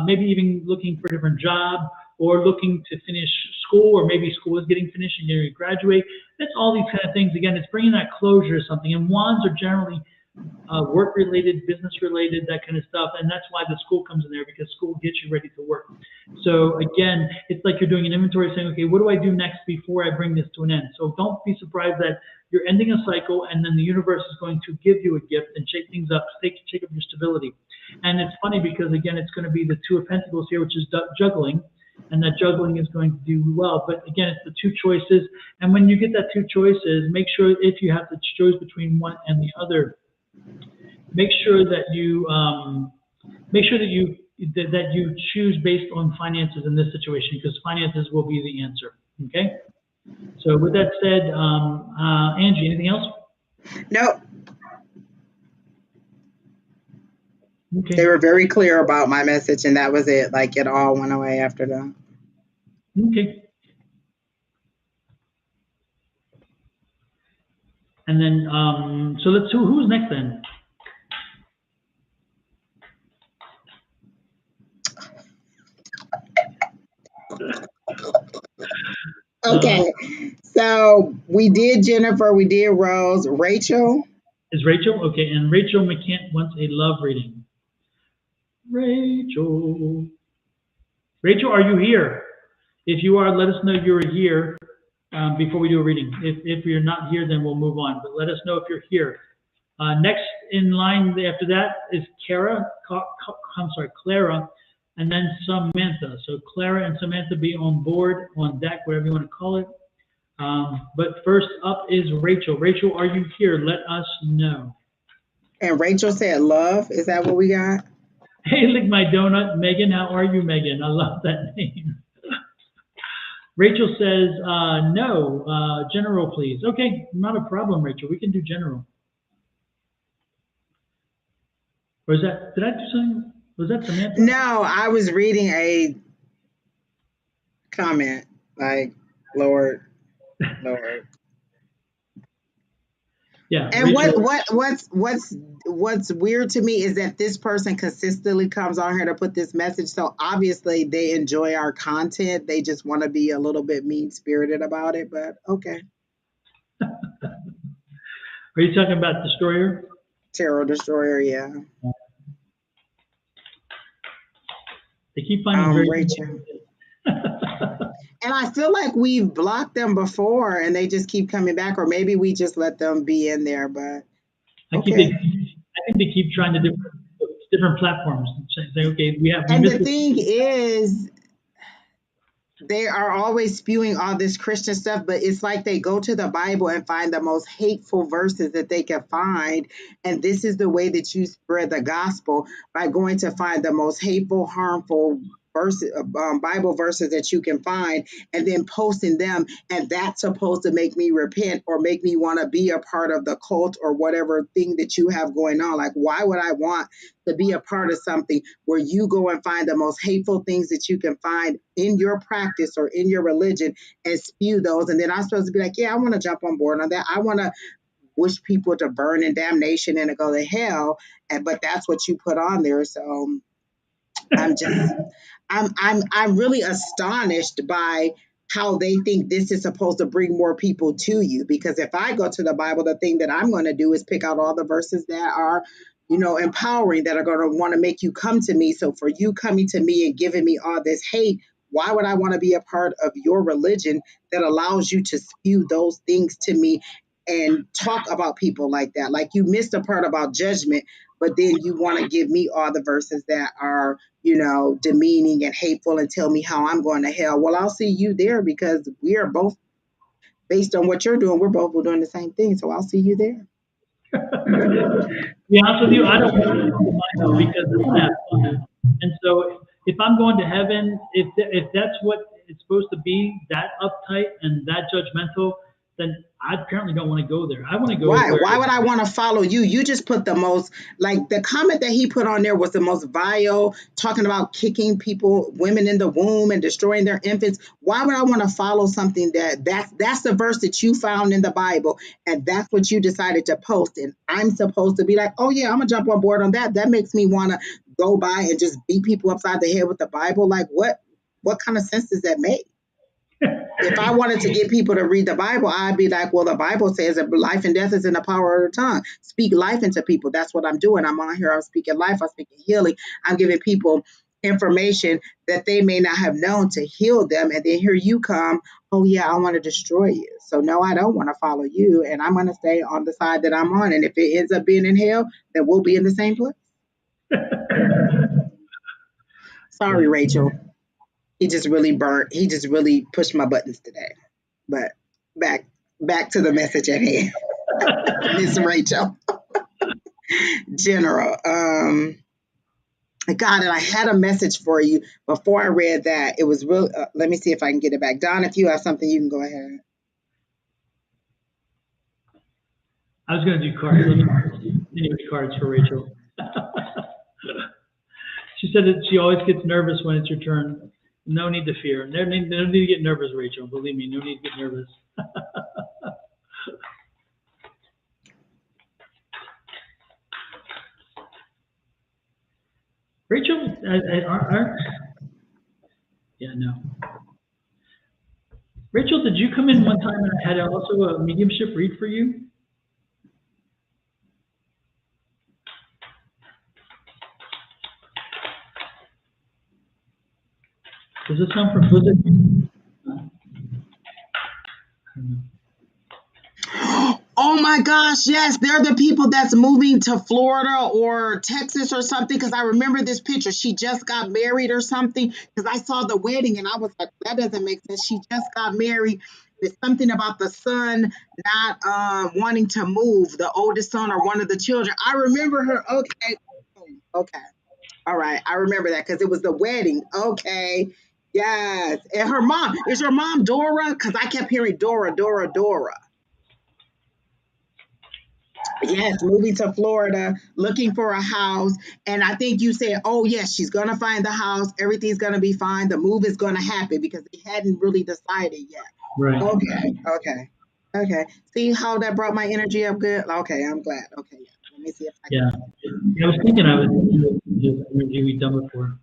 [SPEAKER 1] maybe even looking for a different job, or looking to finish school, or maybe school is getting finished and you're going to graduate. That's all these kind of things. Again, it's bringing that closure to something. And wands are generally work-related, business-related, that kind of stuff. And that's why the school comes in there, because school gets you ready to work. So again, it's like you're doing an inventory saying, okay, what do I do next before I bring this to an end? So don't be surprised that you're ending a cycle, and then the universe is going to give you a gift and shake things up, shake up your stability. And it's funny because, again, it's going to be the Two of Pentacles here, which is juggling. And that juggling is going to do well. But again, it's the two choices. And when you get that two choices, make sure, if you have to choose between one and the other, make sure that you choose based on finances in this situation, because finances will be the answer. Okay. So with that said, Angie, anything else?
[SPEAKER 2] Nope.
[SPEAKER 1] Okay.
[SPEAKER 2] They were very clear about my message, and that was it. Like, it all went away after that.
[SPEAKER 1] Okay. And then, so let's see, who's next then?
[SPEAKER 2] Okay. So we did Jennifer, we did Rose. Rachel?
[SPEAKER 1] Is Rachel? Okay, and Rachel McCant wants a love reading. Rachel, are you here? If you are, let us know you're here before we do a reading. If you're not here, then we'll move on. But let us know if you're here. Next in line after that is Clara, and then Samantha. So Clara and Samantha, be on board, on deck, whatever you want to call it. But first up is Rachel. Rachel, are you here? Let us know.
[SPEAKER 2] And Rachel said love. Is that what we got?
[SPEAKER 1] Hey, lick my donut. Megan, how are you, Megan? I love that name. Rachel says, no, general, please. Okay, not a problem, Rachel. We can do general. Or is that, did I do something? Was that Samantha?
[SPEAKER 2] No, I was reading a comment, like, Lord.
[SPEAKER 1] Yeah.
[SPEAKER 2] And
[SPEAKER 1] Rachel,
[SPEAKER 2] what's weird to me is that this person consistently comes on here to put this message. So obviously they enjoy our content. They just want to be a little bit mean spirited about it. But okay,
[SPEAKER 1] are you talking about Destroyer?
[SPEAKER 2] Tarot Destroyer, yeah.
[SPEAKER 1] They keep finding very.
[SPEAKER 2] Rachel. And I feel like we've blocked them before, and they just keep coming back, or maybe we just let them be in there. But
[SPEAKER 1] I think they keep trying to different platforms and say, okay, we
[SPEAKER 2] and
[SPEAKER 1] missed
[SPEAKER 2] the thing is, they are always spewing all this Christian stuff, but it's like they go to the Bible and find the most hateful verses that they can find. And this is the way that you spread the gospel, by going to find the most hateful, harmful verses, Bible verses that you can find, and then posting them. And that's supposed to make me repent or make me want to be a part of the cult or whatever thing that you have going on. Like, why would I want to be a part of something where you go and find the most hateful things that you can find in your practice or in your religion and spew those? And then I'm supposed to be like, yeah, I want to jump on board on that. I want to wish people to burn in damnation and to go to hell. But that's what you put on there. So I'm really astonished by how they think this is supposed to bring more people to you. Because if I go to the Bible, the thing that I'm going to do is pick out all the verses that are, empowering, that are going to want to make you come to me. So for you coming to me and giving me all this hate, why would I want to be a part of your religion that allows you to spew those things to me and talk about people like that? Like, you missed a part about judgment, but then you want to give me all the verses that are, demeaning and hateful, and tell me how I'm going to hell. Well, I'll see you there, because we are both, based on what you're doing, we're both doing the same thing. So I'll see you there.
[SPEAKER 1] To be honest with you, I don't want to go mine because it's not fun. And so if I'm going to heaven, if that's what it's supposed to be, that uptight and that judgmental, then I apparently don't want to go there. I want to go
[SPEAKER 2] Why?
[SPEAKER 1] where.
[SPEAKER 2] Why would I want to follow you? You just put the most, like, the comment that he put on there was the most vile, talking about kicking people, women in the womb and destroying their infants. Why would I want to follow something that's the verse that you found in the Bible, and that's what you decided to post, and I'm supposed to be like, oh yeah, I'm gonna jump on board on that. That makes me want to go by and just beat people upside the head with the Bible. Like, what kind of sense does that make? If I wanted to get people to read the Bible, I'd be like, well, the Bible says that life and death is in the power of the tongue. Speak life into people. That's what I'm doing. I'm on here. I'm speaking life. I'm speaking healing. I'm giving people information that they may not have known to heal them. And then here you come. Oh, yeah, I want to destroy you. So, no, I don't want to follow you. And I'm going to stay on the side that I'm on. And if it ends up being in hell, then we'll be in the same place. Sorry, Rachel. He just really pushed my buttons today. But back to the message at hand. Miss Rachel. General. God, and I had a message for you before I read that. It was real. Let me see if I can get it back. Don, if you have something, you can go ahead.
[SPEAKER 1] I was going to do cards. Let me do cards for Rachel. She said that she always gets nervous when it's your turn. No need to fear. No need to get nervous, Rachel. Believe me, no need to get nervous. Rachel, yeah, no. Rachel, did you come in one time and I had also a mediumship read for you? Does this come from Blizzard?
[SPEAKER 2] Oh my gosh, yes, they're the people that's moving to Florida or Texas or something, because I remember this picture. She just got married or something, because I saw the wedding and I was like, that doesn't make sense. She just got married. There's something about the son not wanting to move, the oldest son or one of the children. I remember her. Okay. All right. I remember that because it was the wedding. Okay. Yes. And her mom, is your mom Dora? Because I kept hearing Dora. Yes, moving to Florida, looking for a house. And I think you said, oh, yes, she's going to find the house. Everything's going to be fine. The move is going to happen, because they hadn't really decided yet.
[SPEAKER 1] Right.
[SPEAKER 2] Okay. Okay. See how that brought my energy up good? Okay, I'm glad. Okay, yeah. Let me see if I
[SPEAKER 1] Yeah.
[SPEAKER 2] can.
[SPEAKER 1] I was thinking I was just energy we've done before.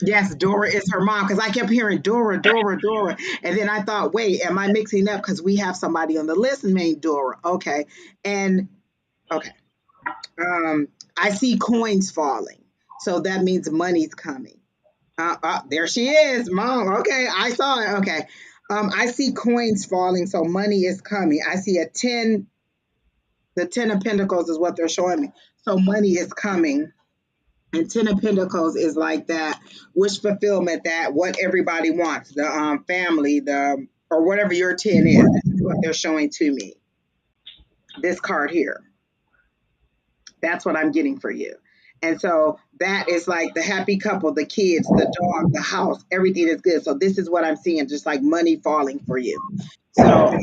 [SPEAKER 2] Yes, Dora is her mom because I kept hearing Dora, Dora, Dora. And then I thought, wait, am I mixing up? Because we have somebody on the list named Dora. Okay. And okay. I see coins falling. So that means money's coming. There she is, mom. Okay, I saw it. Okay. I see coins falling, so money is coming. I see a 10, the 10 of Pentacles is what they're showing me. So money is coming. And 10 of Pentacles is like that wish fulfillment, that what everybody wants, the family, the or whatever your 10 is. This is what they're showing to me. This card here. That's what I'm getting for you. And so that is like the happy couple, the kids, the dog, the house, everything is good. So this is what I'm seeing, just like money falling for you. So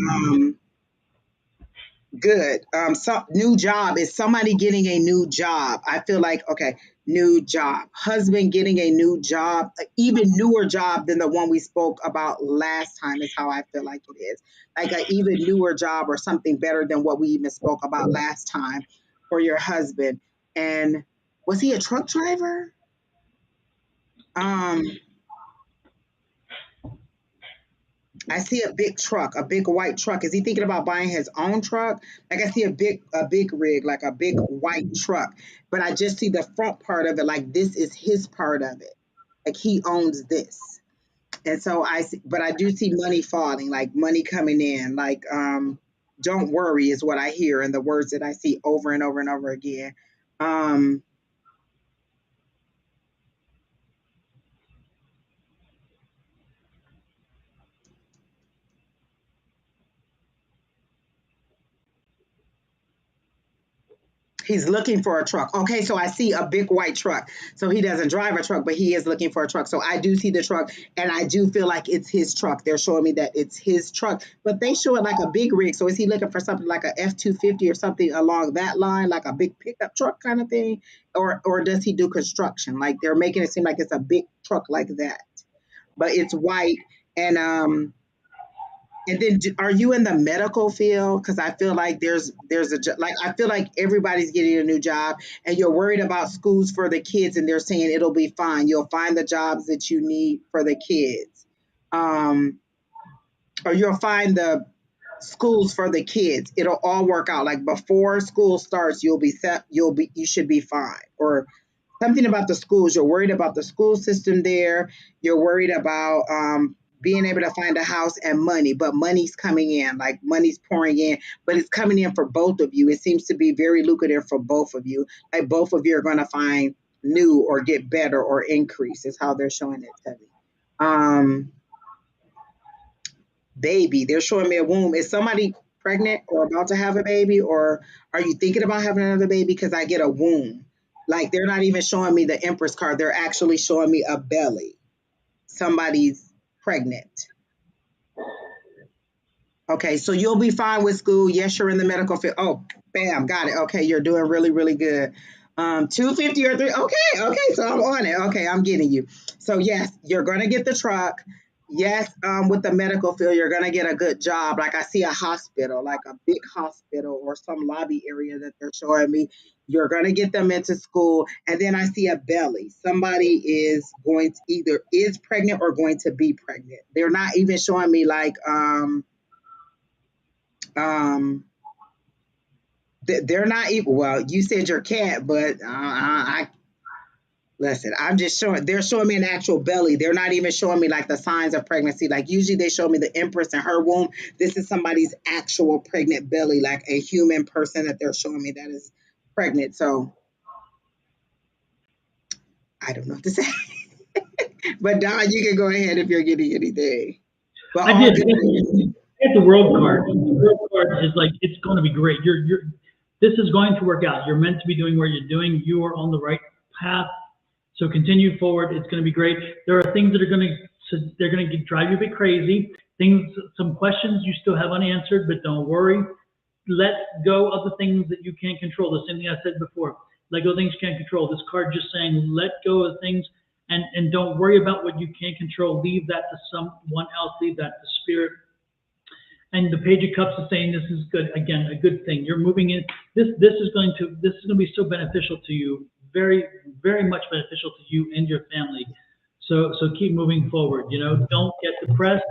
[SPEAKER 2] good. So new job is somebody getting a new job. I feel like, okay, new job. Husband getting a new job, even newer job than the one we spoke about last time is how I feel like it is. Like an even newer job or something better than what we even spoke about last time for your husband. And was he a truck driver? I see a big truck, a big white truck. Is he thinking about buying his own truck? Like I see a big rig, like a big white truck. But I just see the front part of it, like this is his part of it. Like he owns this. And so I see, but I do see money falling, like money coming in, like don't worry is what I hear in the words that I see over and over and over again. Um He's looking for a truck. Okay, so I see a big white truck. So he doesn't drive a truck, but he is looking for a truck. So I do see the truck, and I do feel like it's his truck. They're showing me that it's his truck, but they show it like a big rig. So is he looking for something like a F-250 or something along that line, like a big pickup truck kind of thing, or does he do construction? Like they're making it seem like it's a big truck like that, but it's white and. And then, are you in the medical field? Because I feel like like I feel like everybody's getting a new job, and you're worried about schools for the kids, and they're saying it'll be fine. You'll find the jobs that you need for the kids, um, or you'll find the schools for the kids. It'll all work out. Like before school starts, you'll be set. You should be fine. Or something about the schools. You're worried about the school system there. You're worried about being able to find a house and money, but money's coming in, like money's pouring in, but it's coming in for both of you. It seems to be very lucrative for both of you. Like both of you are going to find new or get better or increase is how they're showing it to me. Baby, they're showing me a womb. Is somebody pregnant or about to have a baby, or are you thinking about having another baby? Because I get a womb. Like they're not even showing me the Empress card. They're actually showing me a belly. Somebody's pregnant. Okay, so you'll be fine with school. Yes, you're in the medical field. Oh, bam, got it. Okay, you're doing really, really good. 250 or three. Okay, so I'm on it. Okay, I'm getting you. So yes, you're gonna get the truck. Yes, with the medical field, you're gonna get a good job. Like I see a hospital, like a big hospital or some lobby area that they're showing me. You're gonna get them into school, and then I see a belly. Somebody is going to either is pregnant or going to be pregnant. They're not even showing me like um they're not even, well, you said your cat, but I listen, I'm just showing, they're showing me an actual belly. They're not even showing me like the signs of pregnancy. Like usually they show me the Empress and her womb. This is somebody's actual pregnant belly, like a human person that they're showing me that is pregnant. So I don't know what to say. But Don, you can go ahead if you're getting anything. But
[SPEAKER 1] I
[SPEAKER 2] all
[SPEAKER 1] did.
[SPEAKER 2] good.
[SPEAKER 1] Get the world card. The world card is like it's going to be great. This is going to work out. You're meant to be doing what you're doing. You are on the right path. So continue forward. It's going to be great. There are things that are going to drive you a bit crazy. Some questions you still have unanswered, but don't worry. Let go of the things that you can't control. The same thing I said before. Let go of things you can't control. This card just saying let go of things And don't worry about what you can't control. Leave that to someone else. Leave that to spirit. And the Page of Cups is saying this is good. Again, a good thing. You're moving in. This is going to be so beneficial to you. Very, very much beneficial to you and your family. So keep moving forward. You know, don't get depressed.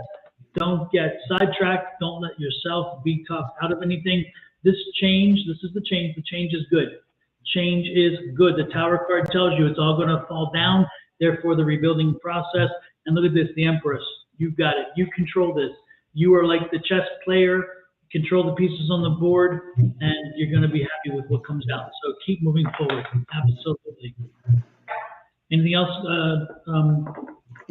[SPEAKER 1] Don't get sidetracked. Don't let yourself be talked out of anything. This is the change. The change is good. Change is good. The Tower card tells you it's all going to fall down. Therefore, the rebuilding process. And look at this, the Empress. You've got it. You control this. You are like the chess player. Control the pieces on the board, and you're going to be happy with what comes out. So keep moving forward. Absolutely. Anything else?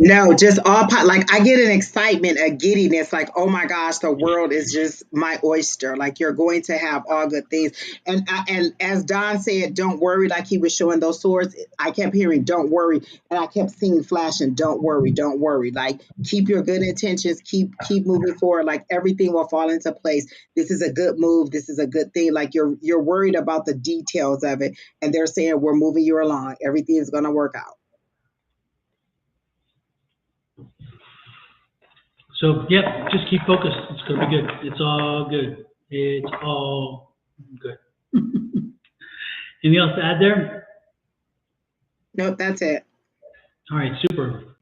[SPEAKER 2] No, just all like I get an excitement, a giddiness, like, oh my gosh, the world is just my oyster. Like, you're going to have all good things. And as Don said, don't worry, like he was showing those swords. I kept hearing, don't worry. And I kept seeing flashing, don't worry, don't worry. Like, keep your good intentions, keep moving forward. Like, everything will fall into place. This is a good move. This is a good thing. Like, you're worried about the details of it. And they're saying, we're moving you along. Everything is going to work out.
[SPEAKER 1] So, yeah, just keep focused. It's going to be good. It's all good. It's all good. Anything else to add there?
[SPEAKER 2] Nope, that's it.
[SPEAKER 1] All right, super.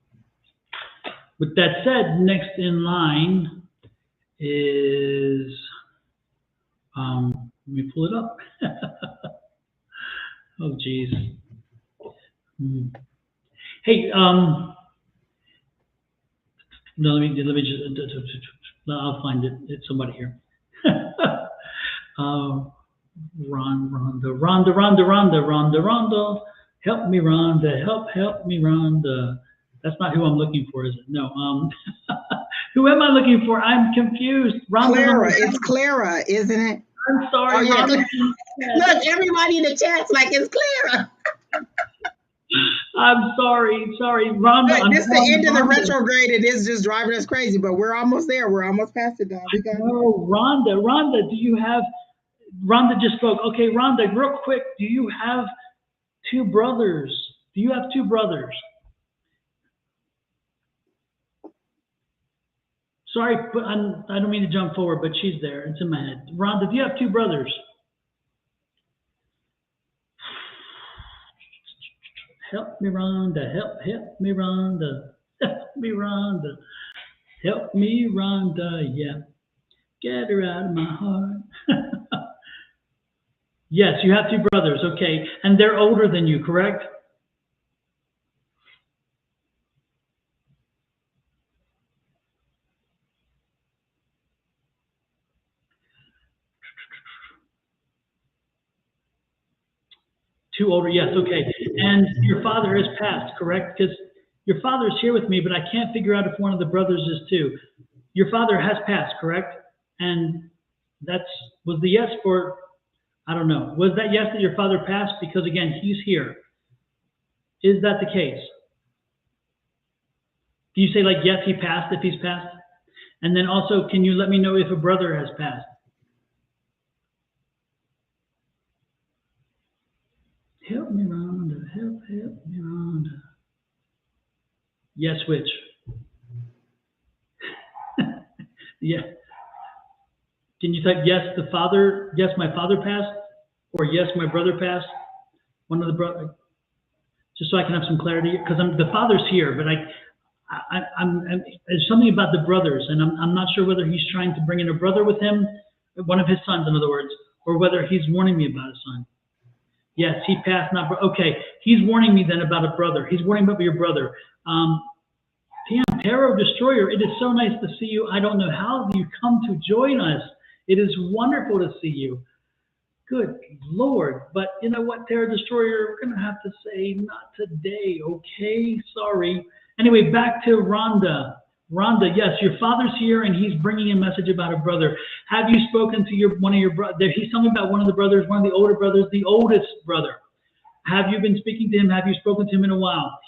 [SPEAKER 1] With that said, next in line is, let me pull it up. Oh, geez. Hey, no, let me just, I'll find it. It's somebody here. Rhonda. Help me, Rhonda. Help me, Rhonda. That's not who I'm looking for, is it? No. Who am I looking for? I'm confused. Rhonda.
[SPEAKER 2] Clara. It's Clara, isn't it?
[SPEAKER 1] I'm sorry.
[SPEAKER 2] Oh, yeah. Look, everybody in the chat's like, it's Clara.
[SPEAKER 1] I'm sorry, Rhonda.
[SPEAKER 2] Look, this is the end of the retrograde. It is just driving us crazy, but we're almost there. We're almost past it, Don.
[SPEAKER 1] Rhonda, do you have? Rhonda just spoke. Okay, Rhonda, real quick, do you have two brothers? Sorry, but I don't mean to jump forward, but she's there. It's in my head. Rhonda, do you have two brothers? Help me, Rhonda. Help me, Rhonda. Help me, Rhonda. Help me, Rhonda. Yeah. Get her out of my heart. Yes, you have two brothers. Okay. And they're older than you, correct? Two older, yes, okay. And your father has passed, correct? Because your father is here with me, but I can't figure out if one of the brothers is too. Your father has passed, correct? And was the yes for, I don't know. Was that yes that your father passed? Because again, he's here. Is that the case? Do you say like, yes, he passed if he's passed? And then also, can you let me know if a brother has passed? Help me, Rhonda. Help me, Rhonda. Yes, which? Yeah. Can you type yes, yes, my father passed? Or yes, my brother passed? One of the brothers. Just so I can have some clarity. Because the father's here, but there's something about the brothers, and I'm not sure whether he's trying to bring in a brother with him, one of his sons, in other words, or whether he's warning me about a son. Yes, he passed, not okay. He's warning me then about a brother. He's warning about your brother. PM, Tarot Destroyer, it is so nice to see you. I don't know how you come to join us. It is wonderful to see you. Good Lord. But you know what, Tarot Destroyer, we're going to have to say not today, okay? Sorry. Anyway, back to Rhonda. Rhonda, yes, your father's here and he's bringing a message about a brother. Have you spoken to one of your brothers? He's telling me about one of the brothers, one of the older brothers, the oldest brother. Have you been speaking to him? Have you spoken to him in a while?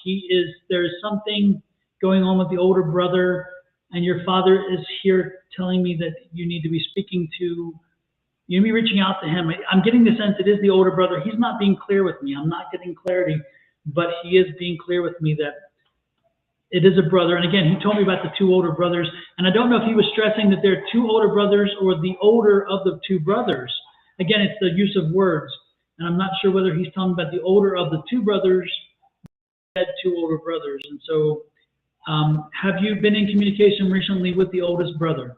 [SPEAKER 1] There is something going on with the older brother, and your father is here telling me that you need to be speaking to, you need to be reaching out to him. I'm getting the sense it is the older brother. He's not being clear with me. I'm not getting clarity, but he is being clear with me that It is a brother. And again, he told me about the two older brothers. And I don't know if he was stressing that there are two older brothers or the older of the two brothers. Again, it's the use of words. And I'm not sure whether he's talking about the older of the two brothers, had two older brothers. And so, have you been in communication recently with the oldest brother?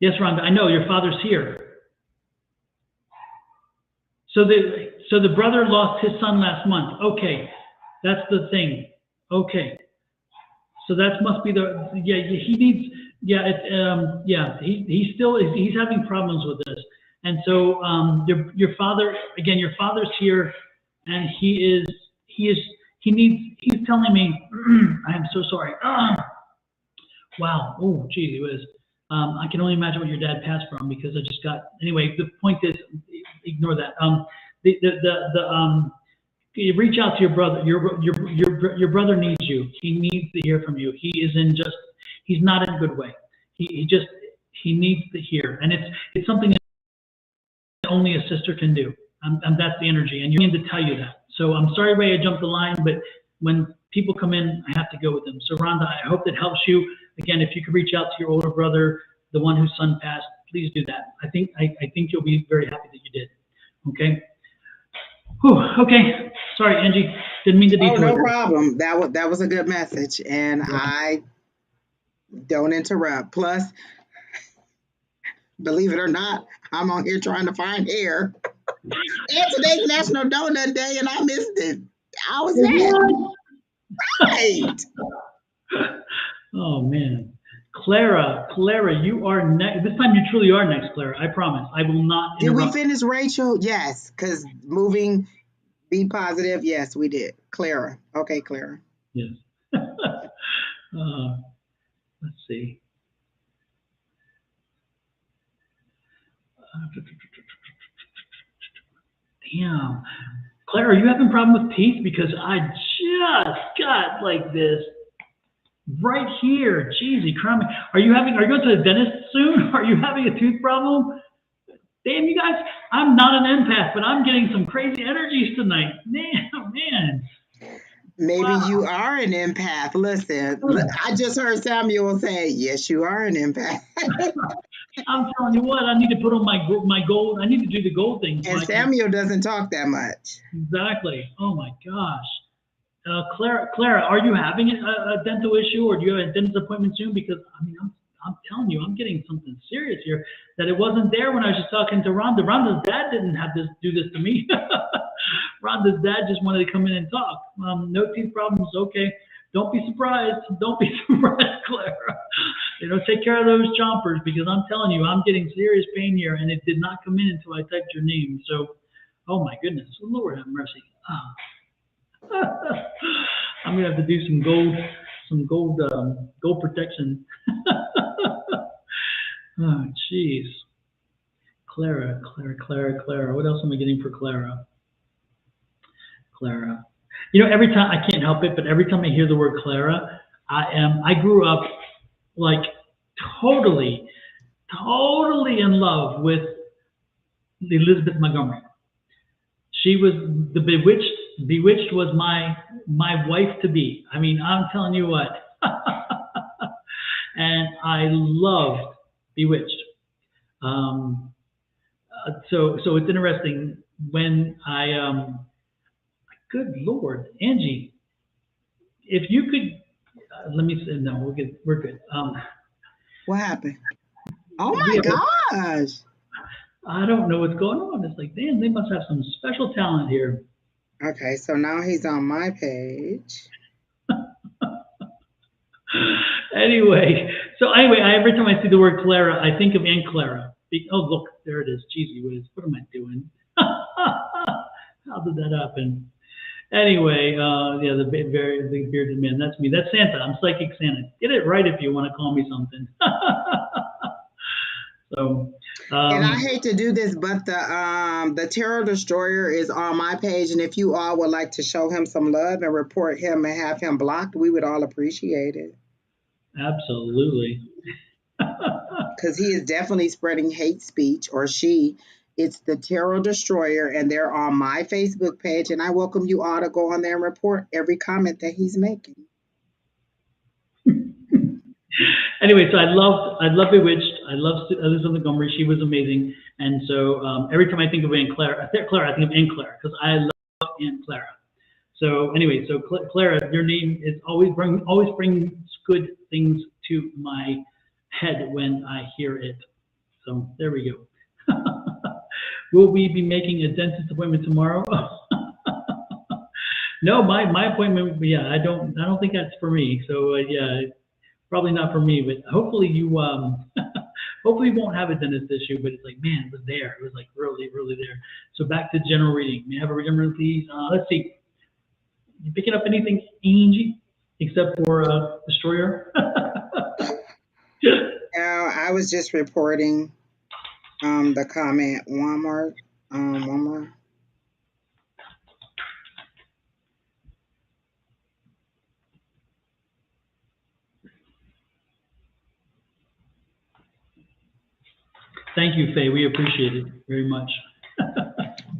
[SPEAKER 1] Yes, Rhonda, I know your father's here. So the brother lost his son last month. Okay, that's the thing. Okay, so that must be the he needs he's having problems with this, and so your father, again, your father's here, and he's telling me I am so sorry. Wow. Oh, geez, it was. I can only imagine what your dad passed from, because I just got. Anyway, the point is, ignore that. You reach out to your brother. Your brother needs you. He needs to hear from you. He's not in a good way. He needs to hear, and it's something that only a sister can do. And that's the energy, and you need to tell you that. So I'm sorry, Ray, I jumped the line, but when people come in, I have to go with them. So Rhonda, I hope that helps you. Again, if you could reach out to your older brother, the one whose son passed, please do that. I think you'll be very happy that you did. Okay. Whew, okay. Sorry, Angie. Didn't mean to detour.
[SPEAKER 2] Oh, no problem. That was a good message, and I don't interrupt. Plus, believe it or not, I'm on here trying to find hair. And today's National Donut Day, and I missed it. I was there. Right.
[SPEAKER 1] Oh, man. Clara, you are next. This time you truly are next, Clara. I promise. I will not interrupt.
[SPEAKER 2] Did we finish Rachel? Yes, because moving, be positive. Yes, we did. Clara. Okay, Clara.
[SPEAKER 1] Yes. Let's see. Damn. Clara, are you having a problem with teeth? Because I just got like this right here. Jeezy, crumbly. Are you going to the dentist soon? Are you having a tooth problem? Damn, you guys, I'm not an empath, but I'm getting some crazy energies tonight. Damn, man.
[SPEAKER 2] Maybe you are an empath. Listen, I just heard Samuel say, yes, you are an empath.
[SPEAKER 1] I'm telling you what, I need to put on my gold. I need to do the gold thing.
[SPEAKER 2] And Samuel doesn't talk that much.
[SPEAKER 1] Exactly. Oh, my gosh. Clara, are you having a dental issue, or do you have a dentist appointment soon? Because, I mean, I'm telling you, I'm getting something serious here that it wasn't there when I was just talking to Rhonda. Rhonda's dad didn't have to do this to me. Rhonda's dad just wanted to come in and talk. No teeth problems. Okay. Don't be surprised. Don't be surprised, Clara. Take care of those chompers, because I'm telling you, I'm getting serious pain here, and it did not come in until I typed your name. So, oh my goodness, Lord have mercy. I'm gonna have to do some gold protection. Oh, jeez. Clara. What else am I getting for Clara? Clara. Every time, I can't help it, but every time I hear the word Clara, I grew up like totally in love with Elizabeth Montgomery. She was the Bewitched was my wife to be. I mean, I'm telling you what. And I loved Bewitched. So it's interesting when good Lord, Angie, if you could, let me say, no, we're good.
[SPEAKER 2] What happened? Oh my gosh.
[SPEAKER 1] I don't know what's going on. It's like, damn, they must have some special talent here.
[SPEAKER 2] Okay, so now he's on my page.
[SPEAKER 1] Anyway, every time I see the word Clara, I think of Aunt Clara. Oh, look, there it is. Jeez, Whiz, what am I doing? How did that happen? Anyway, the bearded man. That's me. That's Santa. I'm Psychic Santa. Get it right if you want to call me something. So.
[SPEAKER 2] And I hate to do this, but the Tarot Destroyer is on my page, and if you all would like to show him some love and report him and have him blocked, we would all appreciate it.
[SPEAKER 1] Absolutely.
[SPEAKER 2] Because he is definitely spreading hate speech, or she It's the Tarot Destroyer, and they're on my Facebook page. And I welcome you all to go on there and report every comment that he's making.
[SPEAKER 1] Anyway, so I love Bewitched. I love Elizabeth Montgomery. She was amazing. And so every time I think of Aunt Clara, I think of Aunt Clara because I love Aunt Clara. So anyway, so Clara, your name is always brings good things to my head when I hear it. So there we go. Will we be making a dentist appointment tomorrow? No, my appointment. Yeah, I don't think that's for me. So yeah, probably not for me. But hopefully you hopefully you won't have a dentist issue. But it's like, man, it was there. It was like really there. So back to general reading. May I have a reading, please? Let's see. You picking up anything, Angie, except for Destroyer?
[SPEAKER 2] Now, I was just reporting the comment. One more.
[SPEAKER 1] Thank you, Faye. We appreciate it very much.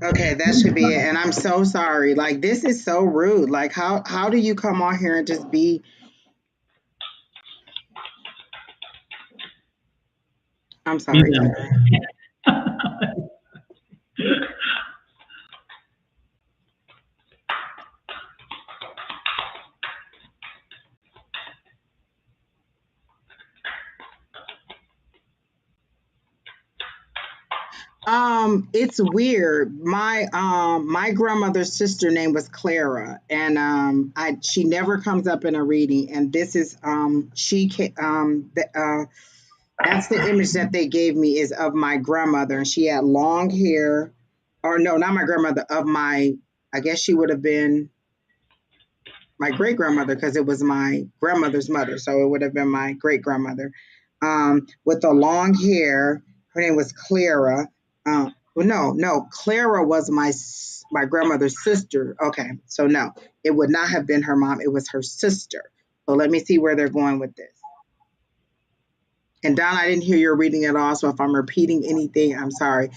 [SPEAKER 2] Okay, that should be it. And I'm so sorry. Like, this is so rude. Like, how do you come on here and just be... I'm sorry. It's weird. My grandmother's sister name was Clara, and she never comes up in a reading. And this is that's the image that they gave me is of my grandmother, and she had long hair, or no, not my grandmother, I guess she would have been my great grandmother because it was my grandmother's mother, so it would have been my great grandmother, with the long hair. Her name was Clara. No, Clara was my grandmother's sister. Okay, so no, it would not have been her mom. It was her sister. So let me see where they're going with this. And Don, I didn't hear your reading at all, so if I'm repeating anything, I'm sorry.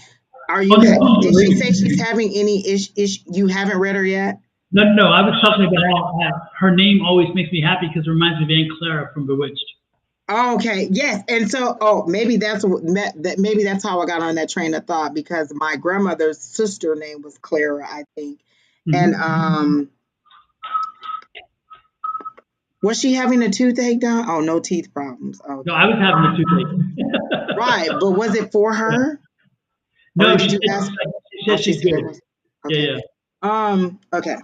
[SPEAKER 2] Did she say she's having any issue? You haven't read her yet?
[SPEAKER 1] No. I was talking about how her name always makes me happy because it reminds me of Aunt Clara from Bewitched.
[SPEAKER 2] Oh, okay, yes, and so maybe that's how I got on that train of thought because my grandmother's sister name was Clara, I think, and was she having a toothache, Don? Oh, no teeth problems. Oh,
[SPEAKER 1] no, I was having a toothache.
[SPEAKER 2] Right, but was it for her?
[SPEAKER 1] No, she said she's good.
[SPEAKER 2] Okay. Yeah. Okay.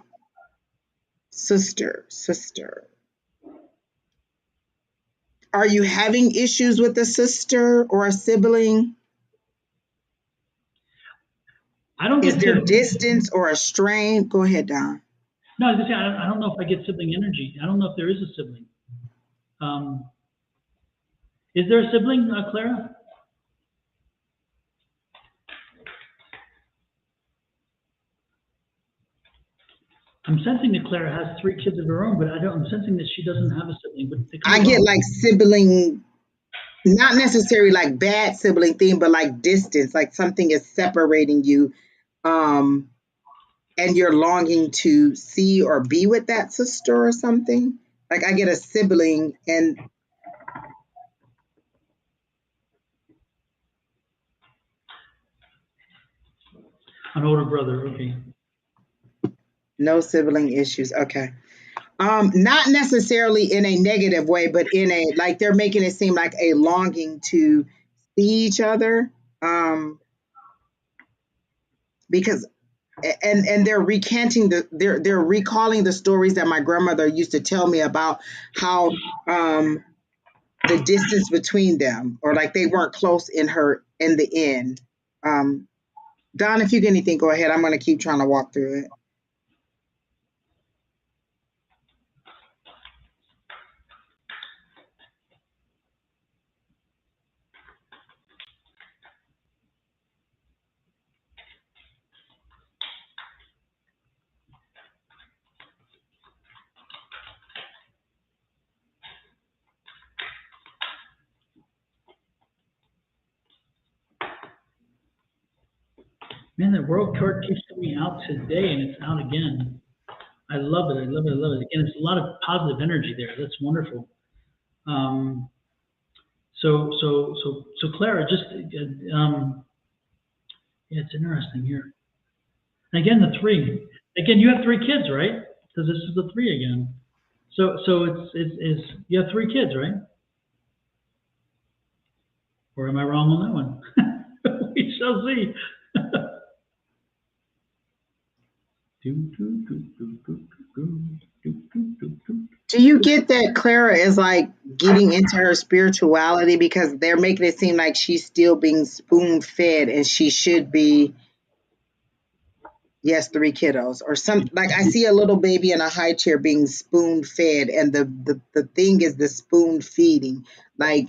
[SPEAKER 2] Sister. Are you having issues with a sister or a sibling?
[SPEAKER 1] I don't get.
[SPEAKER 2] Is there distance or a strain? Go ahead, Don.
[SPEAKER 1] No, I was gonna say I don't know if I get sibling energy. I don't know if there is a sibling. Is there a sibling, Clara? I'm sensing that Clara has 3 kids of her own, but I'm sensing that she doesn't have a sibling. But
[SPEAKER 2] I get like sibling, not necessarily like bad sibling thing, but like distance, like something is separating you, and you're longing to see or be with that sister or something. Like I get a sibling and
[SPEAKER 1] an older brother. Okay.
[SPEAKER 2] No sibling issues. Okay. Not necessarily in a negative way, but in a like they're making it seem like a longing to see each other. Because and they're recanting they're recalling the stories that my grandmother used to tell me about how the distance between them or like they weren't close in the end. Don, if you get anything, go ahead. I'm going to keep trying to walk through it.
[SPEAKER 1] Man, the world card keeps coming out today, and it's out again. I love it. I love it. I love it. Again, it's a lot of positive energy there. That's wonderful. Um, so Clara, just yeah, it's interesting here. Again, the three. Again, you have three kids, right? Because this is the three again. So it's you have three kids, right? Or am I wrong on that one? We shall see.
[SPEAKER 2] Do you get that Clara is like getting into her spirituality because they're making it seem like she's still being spoon fed and she should be, yes, three kiddos or some, like I see a little baby in a high chair being spoon fed and the thing is the spoon feeding. Like,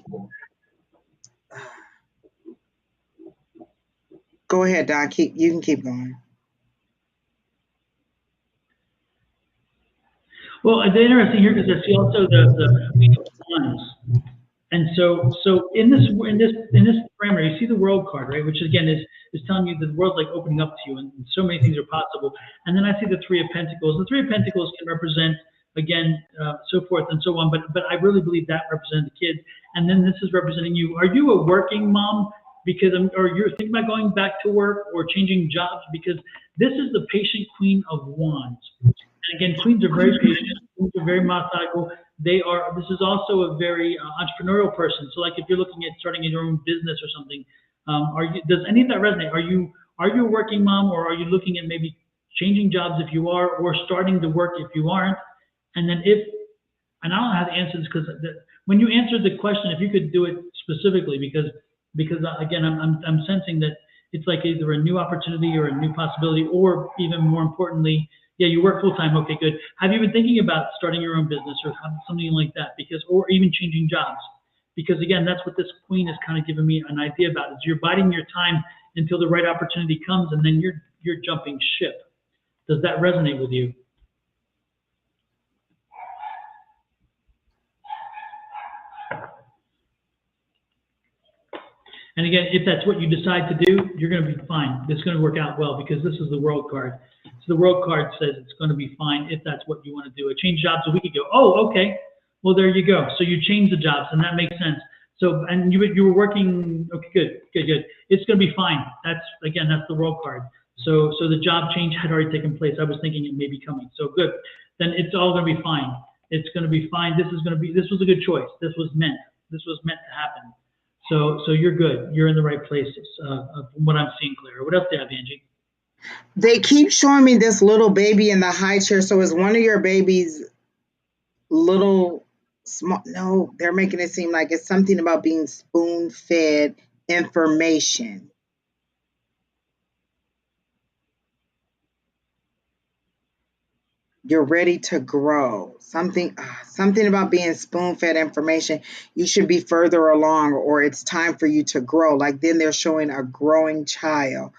[SPEAKER 2] go ahead, Don. You can keep going.
[SPEAKER 1] Well, it's interesting here because I see also the Queen of Wands, and so in this parameter, you see the World card, right? Which again is telling you that the world's like opening up to you, and so many things are possible. And then I see the Three of Pentacles. The Three of Pentacles can represent again so forth and so on, but I really believe that represents the kids. And then this is representing you. Are you a working mom? Because or you're thinking about going back to work or changing jobs? Because this is the patient Queen of Wands. Again, queens are very patient. Queens are very methodical. They are. This is also a very entrepreneurial person. So, like, if you're looking at starting your own business or something, are you? Does any of that resonate? Are you a working mom, or are you looking at maybe changing jobs if you are, or starting to work if you aren't? And then if, and I don't know how to answer this because when you answered the question, if you could do it specifically, because again, I'm sensing that it's like either a new opportunity or a new possibility, or even more importantly, yeah, you work full time. Okay, good. Have you been thinking about starting your own business or something like that? Because, or even changing jobs? Because again, that's what this queen is kind of giving me an idea about. Is you're biding your time until the right opportunity comes, and then you're jumping ship. Does that resonate with you? And again, if that's what you decide to do, you're going to be fine. It's going to work out well because this is the World card. So the World card says it's going to be fine if that's what you want to do. I changed jobs a week ago. Oh, okay. Well, there you go. So you changed the jobs, and that makes sense. So, and you were working. Okay, good. It's going to be fine. That's the World card. So the job change had already taken place. I was thinking it may be coming. So good. Then it's all going to be fine. It's going to be fine. This was a good choice. This was meant to happen. So you're good. You're in the right places. From what I'm seeing, Claire. What else do you have, Angie?
[SPEAKER 2] They keep showing me this little baby in the high chair. So is one of your babies little small? No, they're making it seem like it's something about being spoon fed information. You're ready to grow. Something about being spoon fed information. You should be further along, or it's time for you to grow. Like then they're showing a growing child.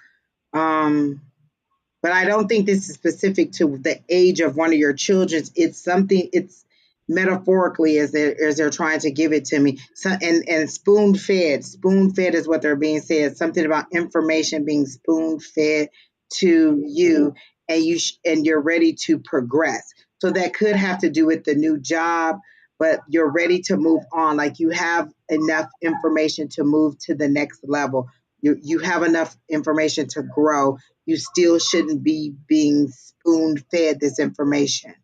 [SPEAKER 2] But I don't think this is specific to the age of one of your children. It's metaphorically as they're trying to give it to me. So, and spoon fed is what they're being said. Something about information being spoon fed to you, and and you're ready to progress. So that could have to do with the new job, but you're ready to move on. Like you have enough information to move to the next level. You have enough information to grow. You still shouldn't be being spoon fed this information.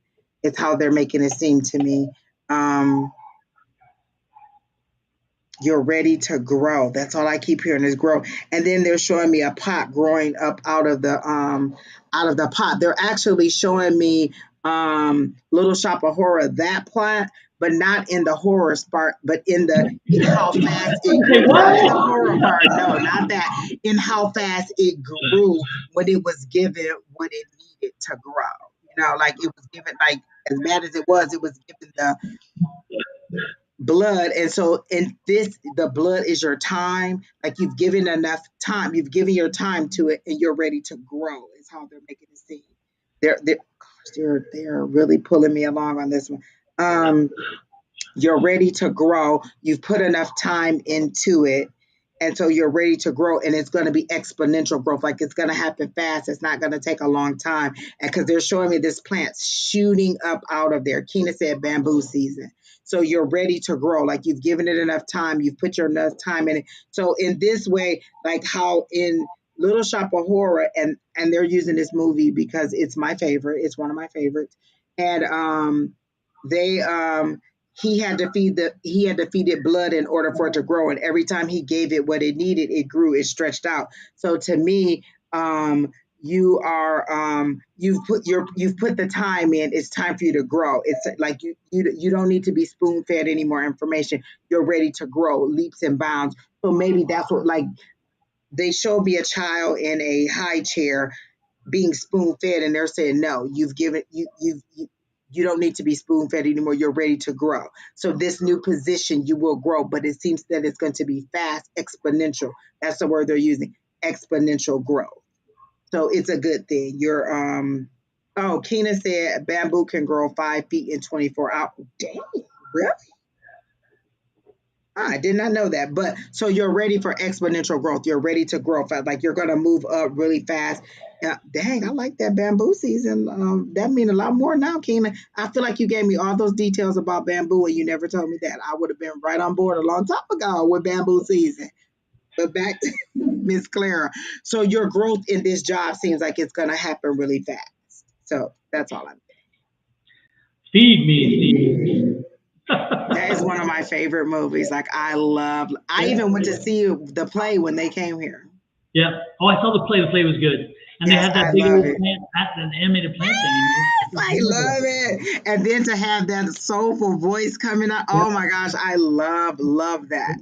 [SPEAKER 2] It's how they're making it seem to me. You're ready to grow. That's all I keep hearing is grow. And then they're showing me a pot growing up out of the pot. They're actually showing me Little Shop of Horror, that plot, but not in the horror part, but in how fast it grew. Not in the horror part, no, not that. In how fast it grew when it was given what it needed to grow. Like it was given, like as bad as it was given the blood. And so the blood is your time. Like you've given enough time, you've given your time to it, and you're ready to grow is how they're making it seem. They're really pulling me along on this one. You're ready to grow. You've put enough time into it, And so you're ready to grow, and it's going to be exponential growth. Like it's going to happen fast. It's not going to take a long time. And because they're showing me this plant shooting up out of there. Kina said bamboo season. So you're ready to grow. Like you've given it enough time. You've put your enough time in it. So in this way, like how in Little Shop of Horror, and they're using this movie because it's my favorite. It's one of my favorites. And they he had to feed it blood in order for it to grow, and every time he gave it what it needed, it grew, it stretched out. So to me, you are you've put the time in. It's time for you to grow. It's like you don't need to be spoon fed any more information. You're ready to grow leaps and bounds. So maybe that's what, like, they showed me a child in a high chair being spoon fed, and they're saying no, you don't need to be spoon fed anymore. You're ready to grow. So this new position, you will grow, but it seems that it's going to be fast, exponential. That's the word they're using, exponential growth. So it's a good thing. Oh, Kina said bamboo can grow 5 feet in 24 hours. Dang, really? I did not know that. But so you're ready for exponential growth. You're ready to grow fast. Like you're going to move up really fast. Dang, I like that bamboo season. That means a lot more now, Keena. I feel like you gave me all those details about bamboo and you never told me that. I would have been right on board a long time ago with bamboo season. But back to Miss Clara. So your growth in this job seems like it's going to happen really fast. So that's all I'm saying.
[SPEAKER 1] Feed me,
[SPEAKER 2] That is one of my favorite movies. Like I even went to see the play when they came here.
[SPEAKER 1] Yeah. Oh, I saw the play. The play was good. And they
[SPEAKER 2] Yes,
[SPEAKER 1] had that
[SPEAKER 2] I
[SPEAKER 1] big
[SPEAKER 2] love
[SPEAKER 1] old
[SPEAKER 2] it.
[SPEAKER 1] plant, an animated plant thing.
[SPEAKER 2] I love it. And then to have that soulful voice coming out.
[SPEAKER 1] Yeah.
[SPEAKER 2] Oh my gosh, I love that.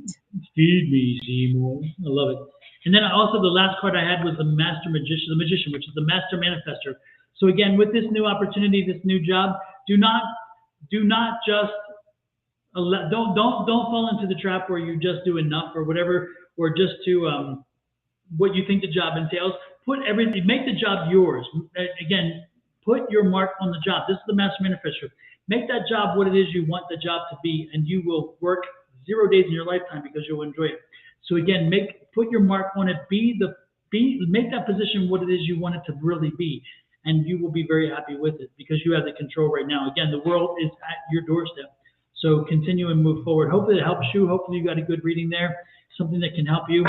[SPEAKER 1] Feed me, Seymour. I love it. And then also the last card I had was the Master Magician, which is the Master Manifester. So again, with this new opportunity, this new job, do not just don't fall into the trap where you just do enough or whatever, or just to what you think the job entails. Put everything, make the job yours. Again, put your mark on the job. This is the Master Manifester. Make that job what it is you want the job to be, and you will work 0 days in your lifetime because you'll enjoy it. So again, put your mark on it. Make that position what it is you want it to really be, and you will be very happy with it because you have the control right now. Again, the world is at your doorstep. So continue and move forward. Hopefully it helps you. Hopefully you got a good reading there, something that can help you.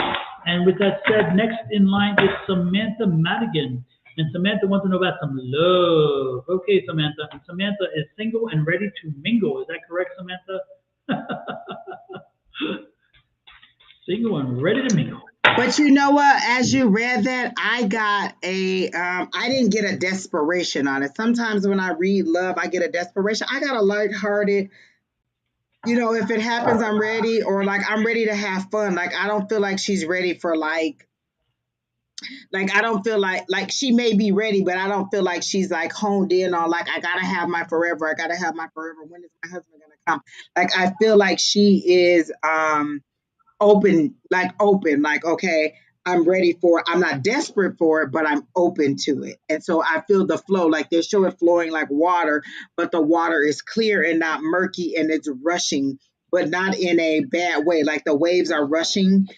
[SPEAKER 1] And with that said, next in line is Samantha Madigan. And Samantha wants to know about some love. Okay, Samantha. And Samantha is single and ready to mingle. Is that correct, Samantha? Single and ready to mingle.
[SPEAKER 2] But you know what? As you read that, I got I didn't get a desperation on it. Sometimes when I read love, I get a desperation. I got a lighthearted, if it happens, I'm ready, or like I'm ready to have fun. Like I don't feel like she's ready for like I don't feel like she may be ready, but I don't feel like she's like honed in on like I gotta have my forever. I gotta have my forever. When is my husband gonna come? Like I feel like she is open, like okay, I'm not desperate for it, but I'm open to it. And so I feel the flow, like they show it flowing like water, but the water is clear and not murky and it's rushing, but not in a bad way. Like the waves are rushing,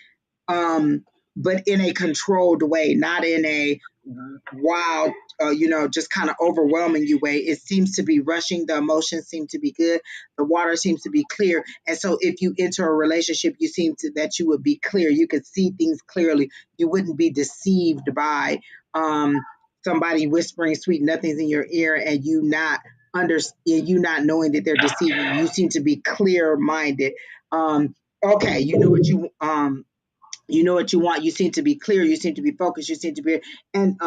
[SPEAKER 2] um, but in a controlled way, not in a wild, just kind of overwhelming you way. It seems to be rushing. The emotions seem to be good. The water seems to be clear. And so if you enter a relationship, you seem to that you would be clear. You could see things clearly. You wouldn't be deceived by somebody whispering sweet nothings in your ear and you not knowing that they're deceiving you. You seem to be clear minded. Okay, you know what you want. You seem to be clear. You seem to be focused. You seem to be, and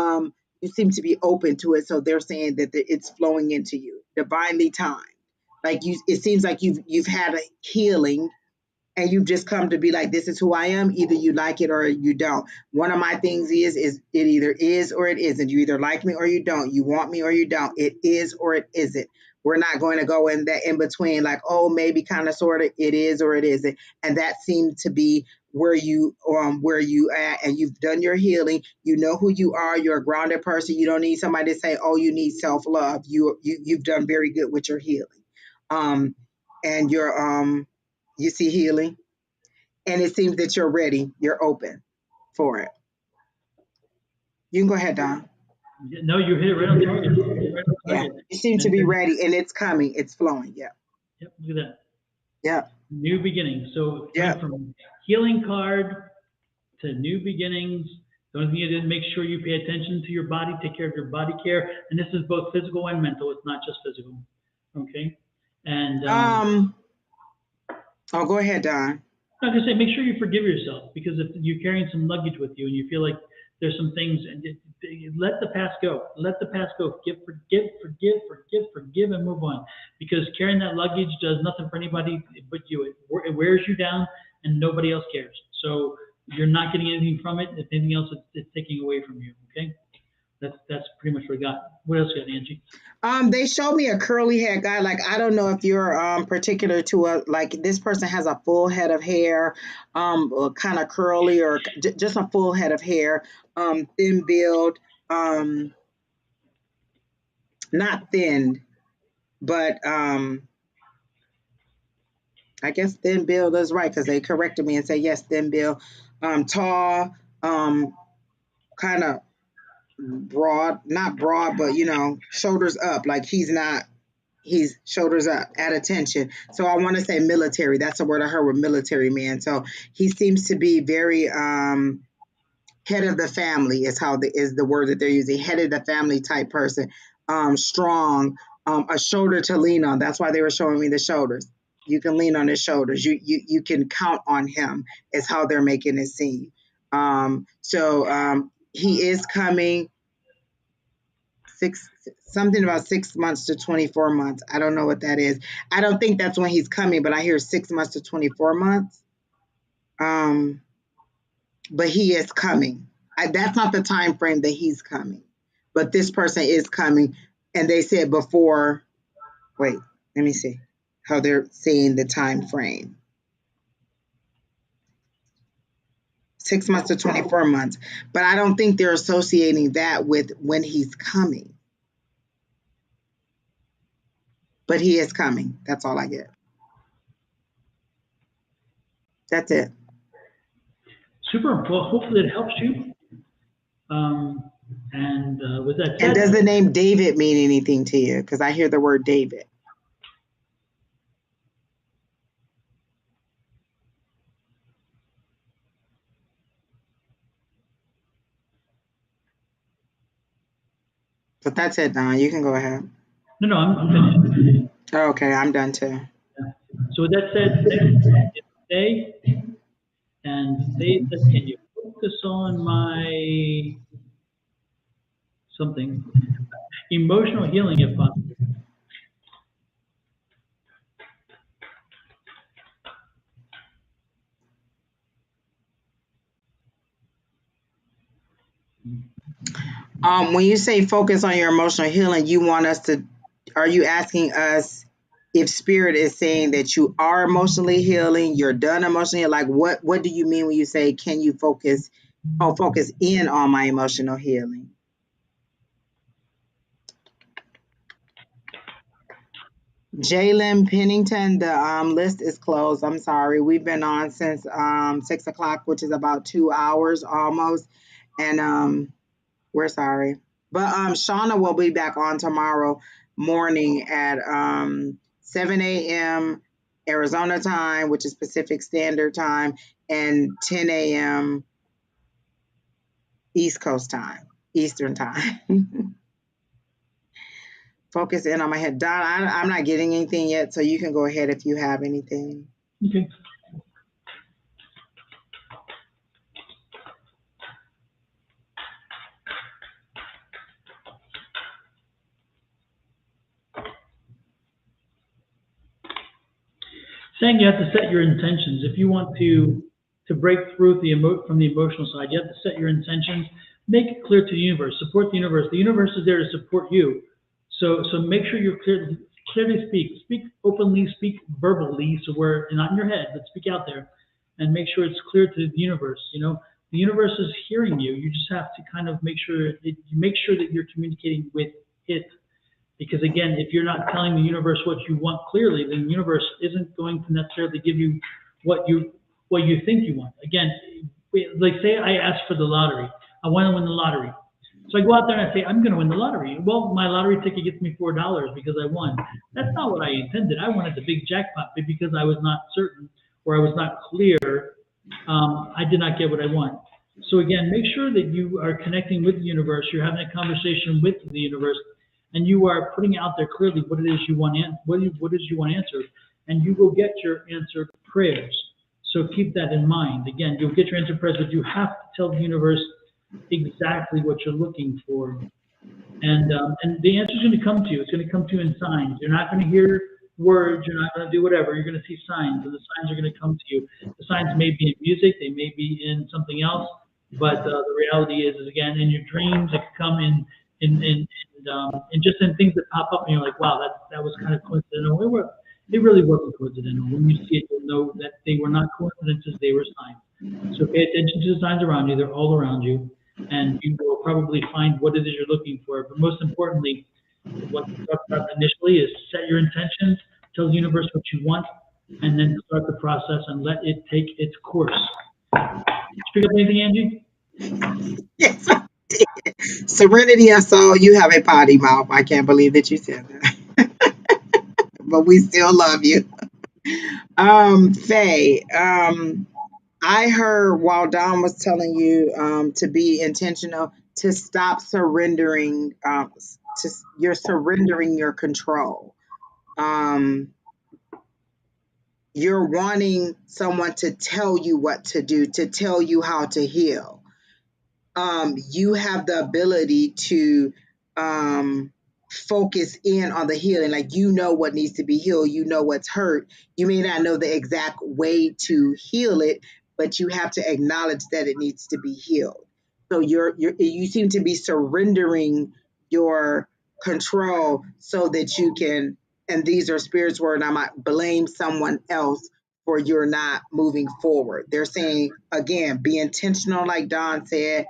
[SPEAKER 2] you seem to be open to it. So they're saying that it's flowing into you, divinely timed. Like it seems like you've had a healing and you've just come to be like, this is who I am. Either you like it or you don't. One of my things is it either is or it isn't. You either like me or you don't. You want me or you don't. It is or it isn't. We're not going to go in that in between, like, oh, maybe kind of sort of it is or it isn't. And that seemed to be where you at, and you've done your healing. You know who you are. You're a grounded person. You don't need somebody to say, oh, you need self-love. You've done very good with your healing. And you see healing. and it seems that you're ready. You're open for it. You can go ahead, Don.
[SPEAKER 1] No, you hit it right on target. Right on target.
[SPEAKER 2] Yeah, you seem to be ready, and it's coming. It's flowing. Yeah.
[SPEAKER 1] Yep, look at that.
[SPEAKER 2] Yeah.
[SPEAKER 1] New beginnings. So
[SPEAKER 2] yeah,
[SPEAKER 1] from healing card to new beginnings. The only thing you did, make sure you pay attention to your body, take care of your body care, and this is both physical and mental. It's not just physical. Okay. And
[SPEAKER 2] oh, go ahead, Don.
[SPEAKER 1] I'm gonna say, make sure you forgive yourself, because if you're carrying some luggage with you and you feel like there's some things, and let the past go. Let the past go. Forgive, and move on. Because carrying that luggage does nothing for anybody but you. It wears you down, and nobody else cares. So you're not getting anything from it. If anything else, it's taking away from you. Okay. That's pretty much what I got. What else you got, Angie?
[SPEAKER 2] They showed me a curly hair guy. Like, I don't know if you're particular to like this person has a full head of hair, or kind of curly, or just a full head of hair, thin build, not thin, but I guess thin build is right, because they corrected me and said yes, thin build, tall, kind of broad, not broad, but shoulders up. Like he's shoulders up, at attention. So I want to say military. That's the word I heard, with military man. So he seems to be very head of the family is the word that they're using. Head of the family type person. Strong, a shoulder to lean on. That's why they were showing me the shoulders. You can lean on his shoulders. You can count on him, is how they're making it seem. So he is coming. Something about 6 months to 24 months. I don't know what that is. I don't think that's when he's coming, but I hear 6 months to 24 months. But he is coming. That's not the time frame that he's coming, but this person is coming. And they said before, wait, let me see how they're seeing the time frame. 6 months to 24 months. But I don't think they're associating that with when he's coming. But he is coming. That's all I get. That's it.
[SPEAKER 1] Super. Well, hopefully it helps you. And with that said,
[SPEAKER 2] and does the name David mean anything to you? Because I hear the word David. But that's it, Don. You can go ahead.
[SPEAKER 1] No, I'm finished.
[SPEAKER 2] Okay, I'm done too.
[SPEAKER 1] Yeah. So with that said, next day, and say, can you focus on my something emotional healing, if possible?
[SPEAKER 2] When you say focus on your emotional healing, you want us to, are you asking us if spirit is saying that you are emotionally healing, you're done emotionally? Like what do you mean when you say, can you focus in on my emotional healing? Jalen Pennington, the list is closed. I'm sorry. We've been on since 6 o'clock, which is about 2 hours almost. And we're sorry. But Shauna will be back on tomorrow morning at 7 a.m. Arizona time, which is Pacific Standard Time, and 10 a.m. East Coast time, Eastern time. Focus in on my head. Don, I'm not getting anything yet, so you can go ahead if you have anything.
[SPEAKER 1] Okay. Saying you have to set your intentions. If you want to break through from the emotional side, you have to set your intentions, make it clear to the universe, support the universe. The universe is there to support you. So make sure you're clearly speak openly, speak verbally, so where you're not in your head, but speak out there, and make sure it's clear to the universe. The universe is hearing you. You just have to kind of make sure that you're communicating with it. Because again, if you're not telling the universe what you want clearly, then the universe isn't going to necessarily give you what you what you think you want. Again, like say I ask for the lottery. I want to win the lottery. So I go out there and I say, I'm going to win the lottery. Well, my lottery ticket gets me $4 because I won. That's not what I intended. I wanted the big jackpot, but because I was not certain or I was not clear, I did not get what I want. So again, make sure that you are connecting with the universe. You're having a conversation with the universe, and you are putting out there clearly what it is you want, what it is you want answered, and you will get your answered prayers. So keep that in mind. Again, you'll get your answered prayers, but you have to tell the universe exactly what you're looking for. And the answer is going to come to you. It's going to come to you in signs. You're not going to hear words. You're not going to do whatever. You're going to see signs, and the signs are going to come to you. The signs may be in music. They may be in something else. But the reality is again, in your dreams, it could come in just in things that pop up, and you're like, wow, that was kind of coincidental. It really wasn't coincidental. When you see it, you'll know that they were not coincidences. They were signs. So pay attention to the signs around you. They're all around you. And you will probably find what it is you're looking for. But most importantly, what we talked about initially is set your intentions, tell the universe what you want, and then start the process and let it take its course. Did you pick up anything, Angie?
[SPEAKER 2] Yes, I did. Serenity and Soul, you have a potty mouth. I can't believe that you said that. But we still love you. Faye, I heard while Don was telling you to be intentional, to stop surrendering, you're surrendering your control. You're wanting someone to tell you what to do, to tell you how to heal. You have the ability to focus in on the healing. Like, you know what needs to be healed, you know what's hurt. You may not know the exact way to heal it, but you have to acknowledge that it needs to be healed. So you seem to be surrendering your control so that you can, and these are spirits word, I might blame someone else for you're not moving forward. They're saying, again, be intentional, like Don said.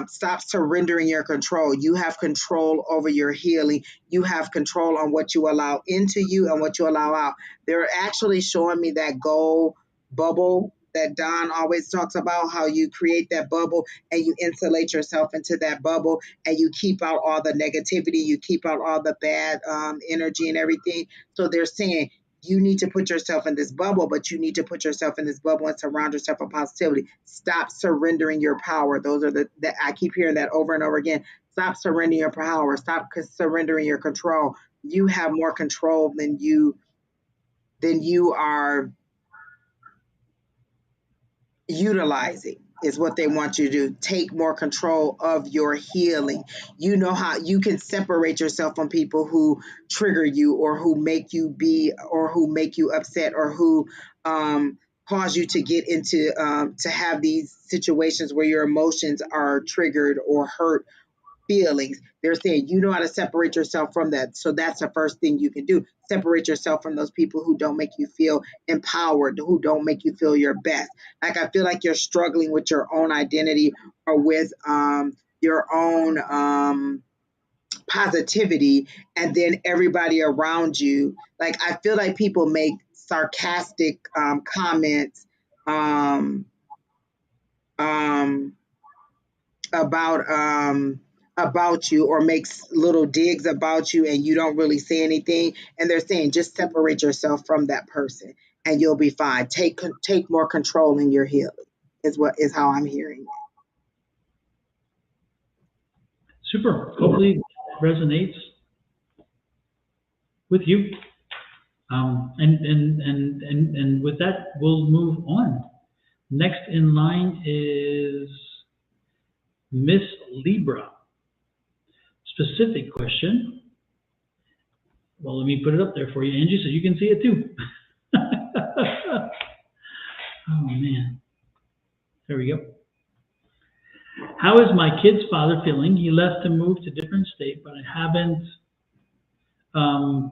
[SPEAKER 2] Stop surrendering your control. You have control over your healing. You have control on what you allow into you and what you allow out. They're actually showing me that gold bubble that Don always talks about, how you create that bubble and you insulate yourself into that bubble, and you keep out all the negativity, you keep out all the bad energy and everything. So they're saying, you need to put yourself in this bubble, but you need to put yourself in this bubble and surround yourself with positivity. Stop surrendering your power. Those are that I keep hearing that over and over again. Stop surrendering your power. Stop surrendering your control. You have more control than you are utilizing, is what they want you to do. Take more control of your healing. You know how you can separate yourself from people who trigger you, or who make you upset, or who cause you to get into to have these situations where your emotions are triggered or hurt feelings. They're saying you know how to separate yourself from that. So that's the first thing you can do. Separate yourself from those people who don't make you feel empowered, who don't make you feel your best. Like, I feel like you're struggling with your own identity, or with your own positivity, and then everybody around you. Like, I feel like people make sarcastic comments um, um, about you, or makes little digs about you, and you don't really say anything, and they're saying just separate yourself from that person and you'll be fine. Take more control in your healing, is how I'm hearing it.
[SPEAKER 1] Super. Hopefully it resonates with you. And with that, we'll move on. Next in line is Miss Libra. Specific question. Well, let me put it up there for you, Angie, so you can see it too. Oh, man. There we go. How is my kid's father feeling? He left to move to a different state, but I haven't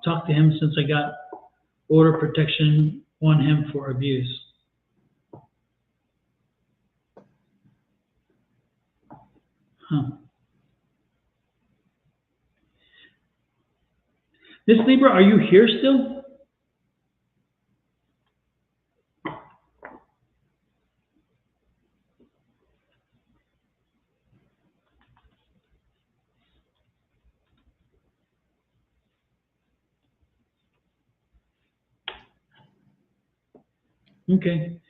[SPEAKER 1] talked to him since I got order protection on him for abuse. Huh. Miss Libra, are you here still? Okay.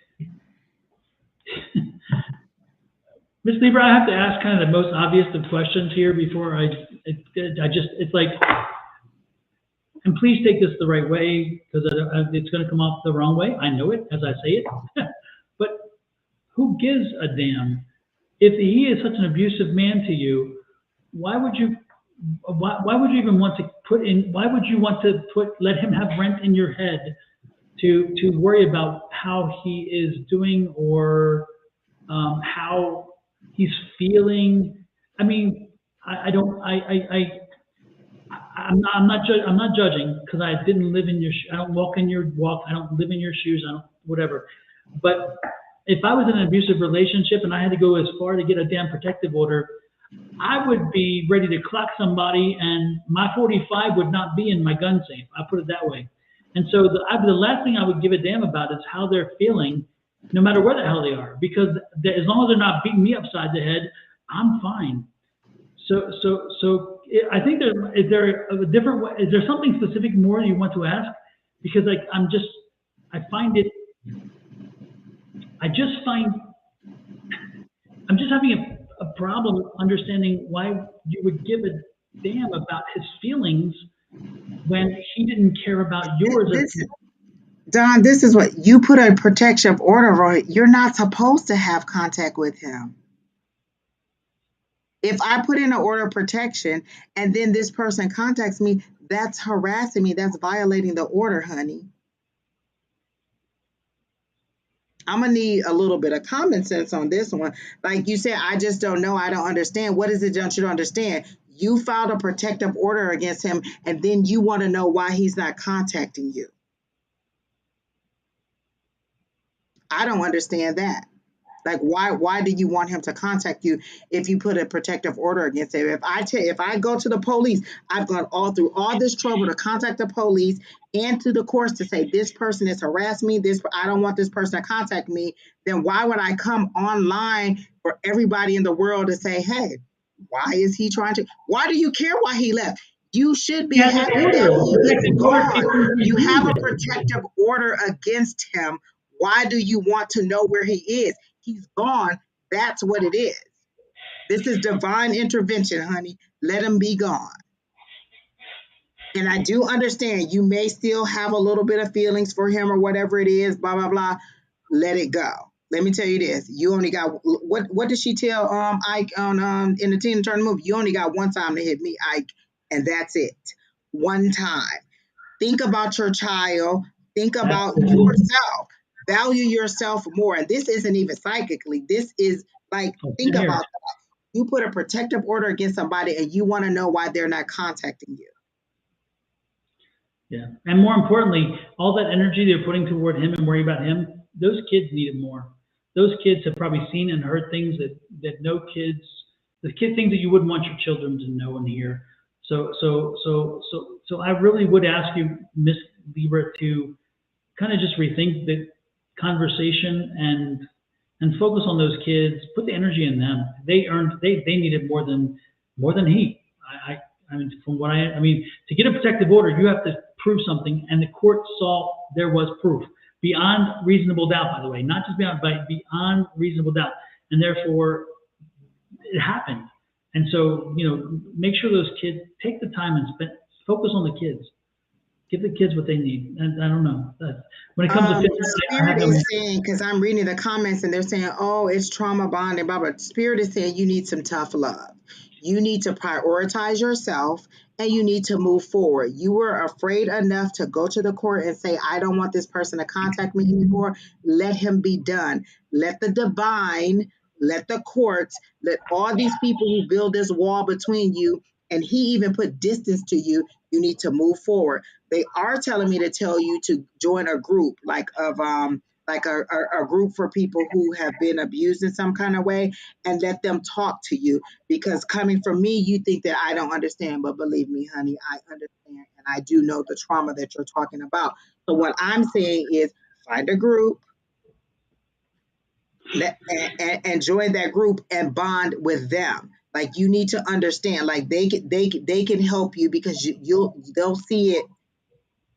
[SPEAKER 1] Miss Lieber, I have to ask kind of the most obvious of questions here before it's like, and please take this the right way because it's going to come off the wrong way. I know it as I say it. But who gives a damn? If he is such an abusive man to you, why would you even want to let him have rent in your head to worry about how he is doing or how he's feeling? I mean, I don't, I'm not judging because I didn't live in your, I don't walk in your walk, I don't live in your shoes, I don't, whatever. But if I was in an abusive relationship and I had to go as far to get a damn protective order, I would be ready to clock somebody, and my 45 would not be in my gun safe. I put it that way. And so the last thing I would give a damn about is how they're feeling, no matter where the hell they are, because as long as they're not beating me upside the head, I'm fine. So I think is there a different way? Is there something specific more you want to ask? Because I find it. I'm just having a problem understanding why you would give a damn about his feelings when he didn't care about yours.
[SPEAKER 2] Don, this is what you put a protection order on. You're not supposed to have contact with him. If I put in an order of protection and then this person contacts me, that's harassing me. That's violating the order, honey. I'm going to need a little bit of common sense on this one. Like you said, I just don't know. I don't understand. What is it that you don't understand? You filed a protective order against him, and then you want to know why he's not contacting you. I don't understand that. Like, why do you want him to contact you if you put a protective order against him? If I go to the police, I've gone through all this trouble to contact the police and to the courts to say this person has harassed me. I don't want this person to contact me. Then why would I come online for everybody in the world to say, hey, why is he trying to? Why do you care why he left? You should be happy that he is gone. You have a protective order against him. Why do you want to know where he is? He's gone. That's what it is. This is divine intervention, honey. Let him be gone. And I do understand you may still have a little bit of feelings for him or whatever it is, blah, blah, blah. Let it go. Let me tell you this. You only got, what did she tell Ike on in the Tina Turner movie? You only got one time to hit me, Ike, and that's it. One time. Think about your child. Think about yourself. Value yourself more. And this isn't even psychically. This is like, think about that. You put a protective order against somebody and you want to know why they're not contacting you.
[SPEAKER 1] Yeah. And more importantly, all that energy they're putting toward him and worrying about him, those kids need it more. Those kids have probably seen and heard things that no kids, things that you wouldn't want your children to know and hear. So I really would ask you, Miss Libra, to kind of just rethink the conversation and focus on those kids. Put the energy in them. They need it more than he. I mean, from what I mean, to get a protective order, you have to prove something, and the court saw there was proof beyond reasonable doubt. By the way, not just beyond reasonable doubt, and therefore it happened. And so, make sure those kids take the time and focus on the kids. Give the kids what they need. And I don't know. When it comes to
[SPEAKER 2] Spirit is saying, because I'm reading the comments and they're saying, oh, it's trauma bonding, blah, blah. Spirit is saying you need some tough love. You need to prioritize yourself and you need to move forward. You were afraid enough to go to the court and say, I don't want this person to contact me anymore. Let him be done. Let the divine, let the courts, let all these people who build this wall between you, and he even put distance to you, you need to move forward. They are telling me to tell you to join a group like a group for people who have been abused in some kind of way, and let them talk to you, because coming from me, you think that I don't understand, but believe me, honey, I understand, and I do know the trauma that you're talking about. So what I'm saying is find a group, and join that group and bond with them. Like, you need to understand, like they can help you, because they'll see it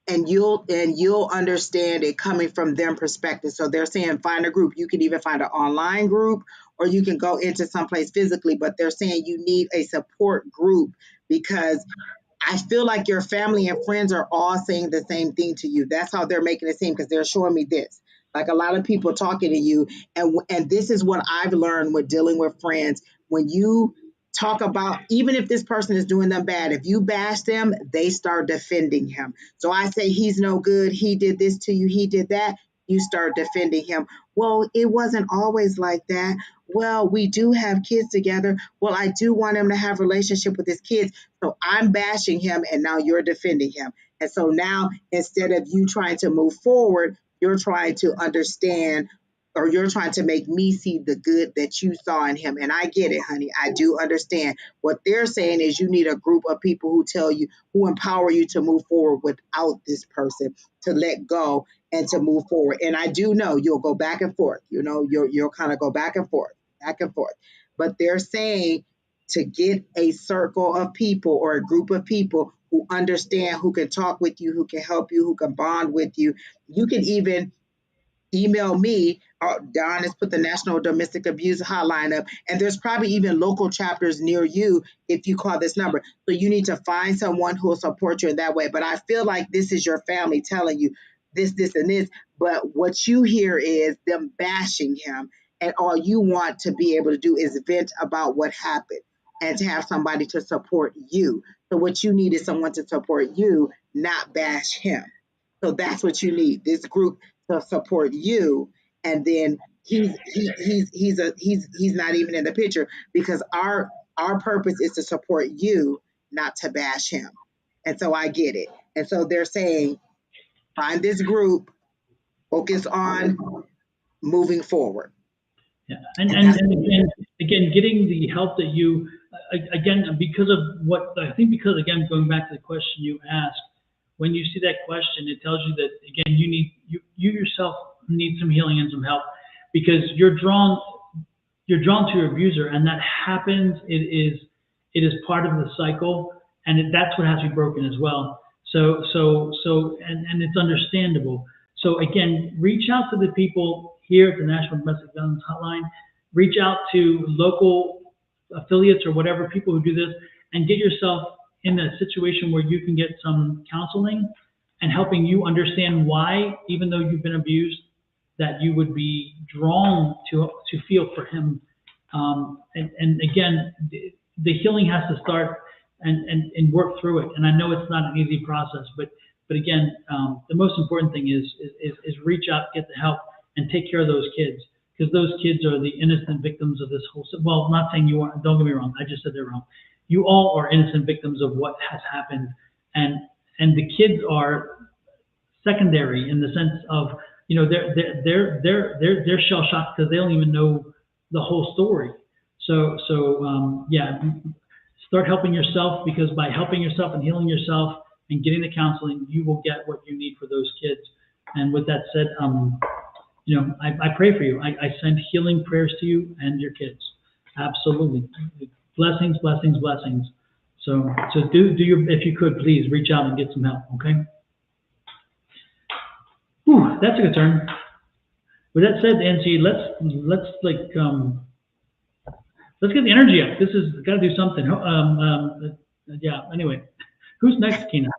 [SPEAKER 2] and you'll understand it coming from their perspective. So they're saying find a group. You can even find an online group, or you can go into someplace physically, but they're saying you need a support group, because I feel like your family and friends are all saying the same thing to you. That's how they're making it seem, because they're showing me this. Like a lot of people talking to you, and this is what I've learned with dealing with friends. When you talk about, even if this person is doing them bad, if you bash them, they start defending him. So I say he's no good. He did this to you. He did that. You start defending him. Well, it wasn't always like that. Well, we do have kids together. Well, I do want him to have a relationship with his kids. So I'm bashing him, and now you're defending him. And so now, instead of you trying to move forward, you're trying to understand, or you're trying to make me see the good that you saw in him. And I get it, honey. I do understand. What they're saying is you need a group of people who tell you, who empower you to move forward without this person, to let go and to move forward. And I do know you'll go back and forth. You'll kind of go back and forth, back and forth. But they're saying to get a circle of people or a group of people who understand, who can talk with you, who can help you, who can bond with you. You can even email me. Don has put the National Domestic Abuse Hotline up, and there's probably even local chapters near you if you call this number. So you need to find someone who will support you in that way. But I feel like this is your family telling you this, and this. But what you hear is them bashing him, and all you want to be able to do is vent about what happened and to have somebody to support you. So what you need is someone to support you, not bash him. So that's what you need. This group to support you, and then he's not even in the picture, because our purpose is to support you, not to bash him. And so I get it. And so they're saying find this group, focus on moving forward.
[SPEAKER 1] Yeah, and again, getting the help that you, again, because of what I think, because again, going back to the question you asked, when you see that question, it tells you that again, you yourself need some healing and some help, because you're drawn to your abuser, and that happens. It is part of the cycle, and that's what has to be broken as well. So it's understandable. So again, reach out to the people here at the National Domestic Violence Hotline. Reach out to local affiliates or whatever, people who do this, and get yourself in a situation where you can get some counseling and helping you understand why, even though you've been abused, that you would be drawn to feel for him. And again, the healing has to start and work through it. And I know it's not an easy process, but again, the most important thing is reach out, get the help, and take care of those kids, because those kids are the innocent victims of this whole. Well, I'm not saying you are. Don't get me wrong. I just said they're wrong. You all are innocent victims of what has happened, and the kids are secondary in the sense of, they're shell shocked because they don't even know the whole story. So yeah, start helping yourself, because by helping yourself and healing yourself and getting the counseling, you will get what you need for those kids. And with that said, I pray for you. I send healing prayers to you and your kids. Absolutely. Blessings, blessings, blessings. So do your, if you could, please reach out and get some help, okay? Whew, that took a turn. With that said, Angie, let's get the energy up. This is got to do something. Yeah. Anyway, who's next, Kina?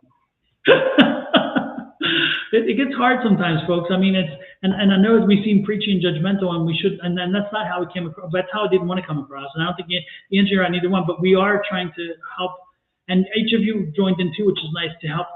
[SPEAKER 1] It gets hard sometimes, folks. I mean, and I know we seem preachy and judgmental, and we should, and that's not how it came across. That's how I didn't want to come across. And I don't think Angie or I neither one, but we are trying to help. And each of you joined in too, which is nice, to help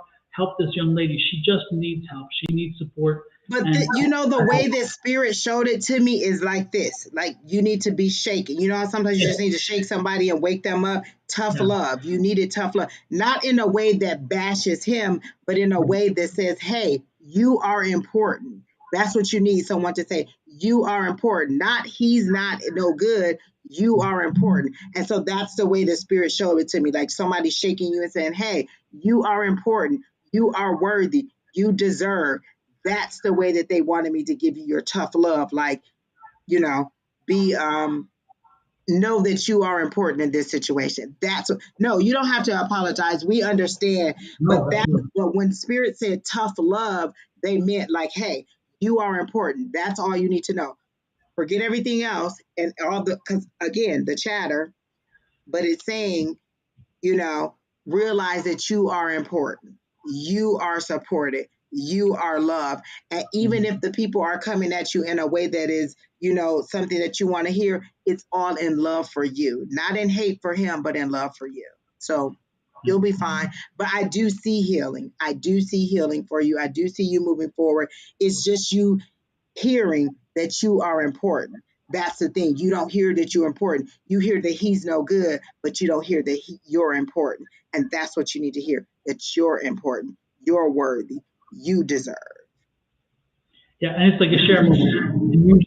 [SPEAKER 1] this young lady. She just needs help. She needs support.
[SPEAKER 2] But the way that spirit showed it to me is like this. Like, you need to be shaken. You know how sometimes you just need to shake somebody and wake them up? Tough love. You needed tough love. Not in a way that bashes him, but in a way that says, hey, you are important. That's what you need, someone to say. You are important. Not he's not no good. You are important. And so that's the way the spirit showed it to me. Like somebody shaking you and saying, hey, you are important. You are worthy. You deserve. That's the way that they wanted me to give you your tough love. Like, be know that you are important in this situation. No, you don't have to apologize. We understand.
[SPEAKER 1] No,
[SPEAKER 2] But when Spirit said tough love, they meant like, hey, you are important. That's all you need to know. Forget everything else and because again, the chatter, but it's saying, realize that you are important. You are supported. You are loved. And even if the people are coming at you in a way that is, something that you want to hear, it's all in love for you, not in hate for him, but in love for you. So you'll be fine. But I do see healing. I do see healing for you. I do see you moving forward. It's just you hearing that you are important. That's the thing. You don't hear that you're important. You hear that he's no good, but you don't hear that you're important. And that's what you need to hear, that you're important. You're worthy. You deserve.
[SPEAKER 1] Yeah, and it's like a share moment. And you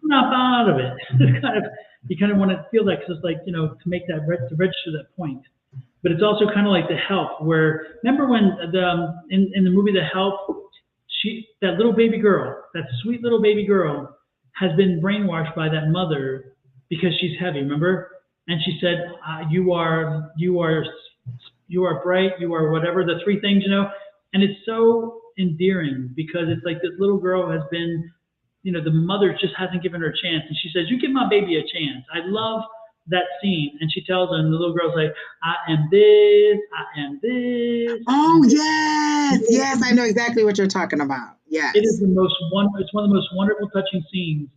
[SPEAKER 1] snap out of it. It's you kind of want to feel that because it's like, to make that, to register that point. But it's also kind of like The Help, where, remember when in the movie The Help, that little baby girl, that sweet little baby girl, has been brainwashed by that mother because she's heavy. Remember? And she said, "You are bright. You are whatever, the three things, And it's so endearing because it's like this little girl has been, the mother just hasn't given her a chance, and she says, "You give my baby a chance." I love that scene, and she tells him, the little girl's like, "I am this, I am this."
[SPEAKER 2] Oh, yes, I know exactly what you're talking about. Yes.
[SPEAKER 1] It is it's one of the most wonderful, touching scenes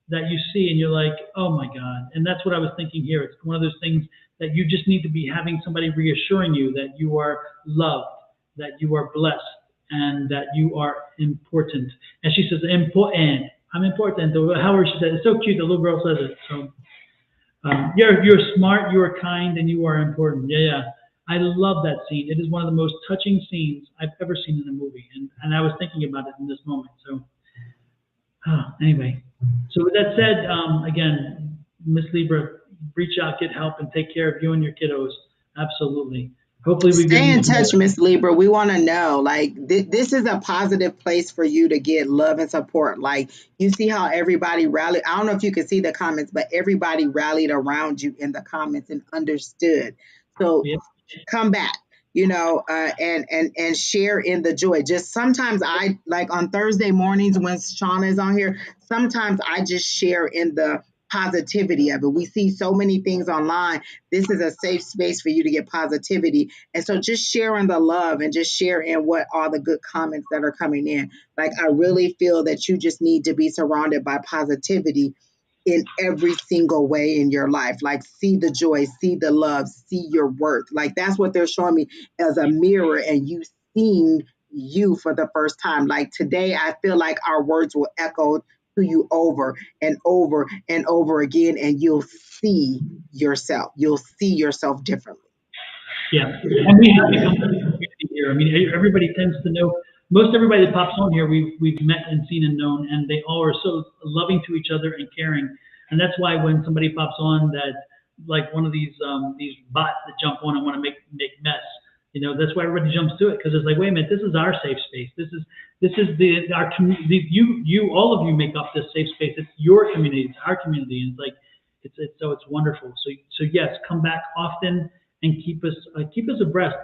[SPEAKER 1] that you see, and you're like, oh my God. And that's what I was thinking here. It's one of those things that you just need to be having somebody reassuring you that you are loved, that you are blessed, and that you are important. And she says, important. I'm important. However she said, it's so cute. The little girl says it. So you're smart, you are kind, and you are important. Yeah. I love that scene. It is one of the most touching scenes I've ever seen in a movie. And I was thinking about it in this moment. So anyway, so with that said, again, Miss Libra, reach out, get help, and take care of you and your kiddos. Absolutely. Hopefully we
[SPEAKER 2] stay in touch, Miss Libra. We want to know, like, this is a positive place for you to get love and support. Like, you see how everybody rallied. I don't know if you could see the comments, but everybody rallied around you in the comments and understood. So come back, and share in the joy. Just sometimes I, like on Thursday mornings when Shauna is on here, sometimes I just share in the positivity of it. We see so many things online. This is a safe space for you to get positivity. And so just sharing the love and just share in what all the good comments that are coming in. Like, I really feel that you just need to be surrounded by positivity in every single way in your life. Like, see the joy, see the love, see your worth. Like, that's what they're showing me as a mirror, and you seeing you for the first time. Like, today, I feel like our words will echo to you over and over and over again, and you'll see yourself. You'll see yourself differently.
[SPEAKER 1] Yeah, and we have become a community here. I mean, everybody tends to know. Most everybody that pops on here, we've met and seen and known, and they all are so loving to each other and caring. And that's why when somebody pops on that, like one of these bots that jump on and want to make mess, that's why everybody jumps to it, because it's like, wait a minute, this is our safe space. This is our community. You all of you make up this safe space. It's your community. It's our community. And it's like it's wonderful. So yes, come back often and keep us abreast.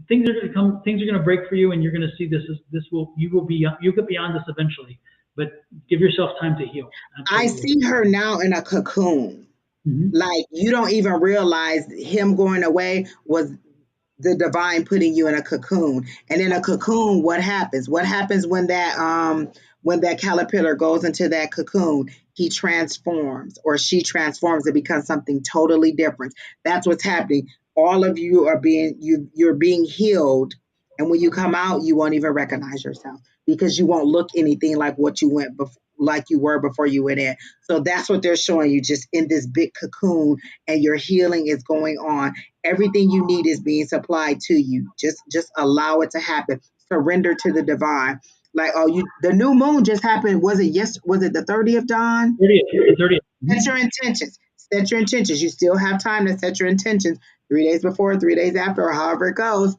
[SPEAKER 1] Things are going to come. Things are going to break for you, and you're going to see you'll get beyond this eventually. But give yourself time to heal.
[SPEAKER 2] Absolutely. I see her now in a cocoon. Mm-hmm. Like, you don't even realize him going away was the divine putting you in a cocoon. And in a cocoon, what happens? What happens when that caterpillar goes into that cocoon? He transforms, or she transforms and becomes something totally different. That's what's happening. All of you are you're being healed. And when you come out, you won't even recognize yourself, because you won't look anything like what you were before you went in. So that's what they're showing you, just in this big cocoon, and your healing is going on. Everything you need is being supplied to you. Just allow it to happen. Surrender to the divine. Like, the new moon just happened. Was it the 30th, Don?
[SPEAKER 1] 30th.
[SPEAKER 2] Set your intentions. Set your intentions. You still have time to set your intentions 3 days before, 3 days after, or however it goes.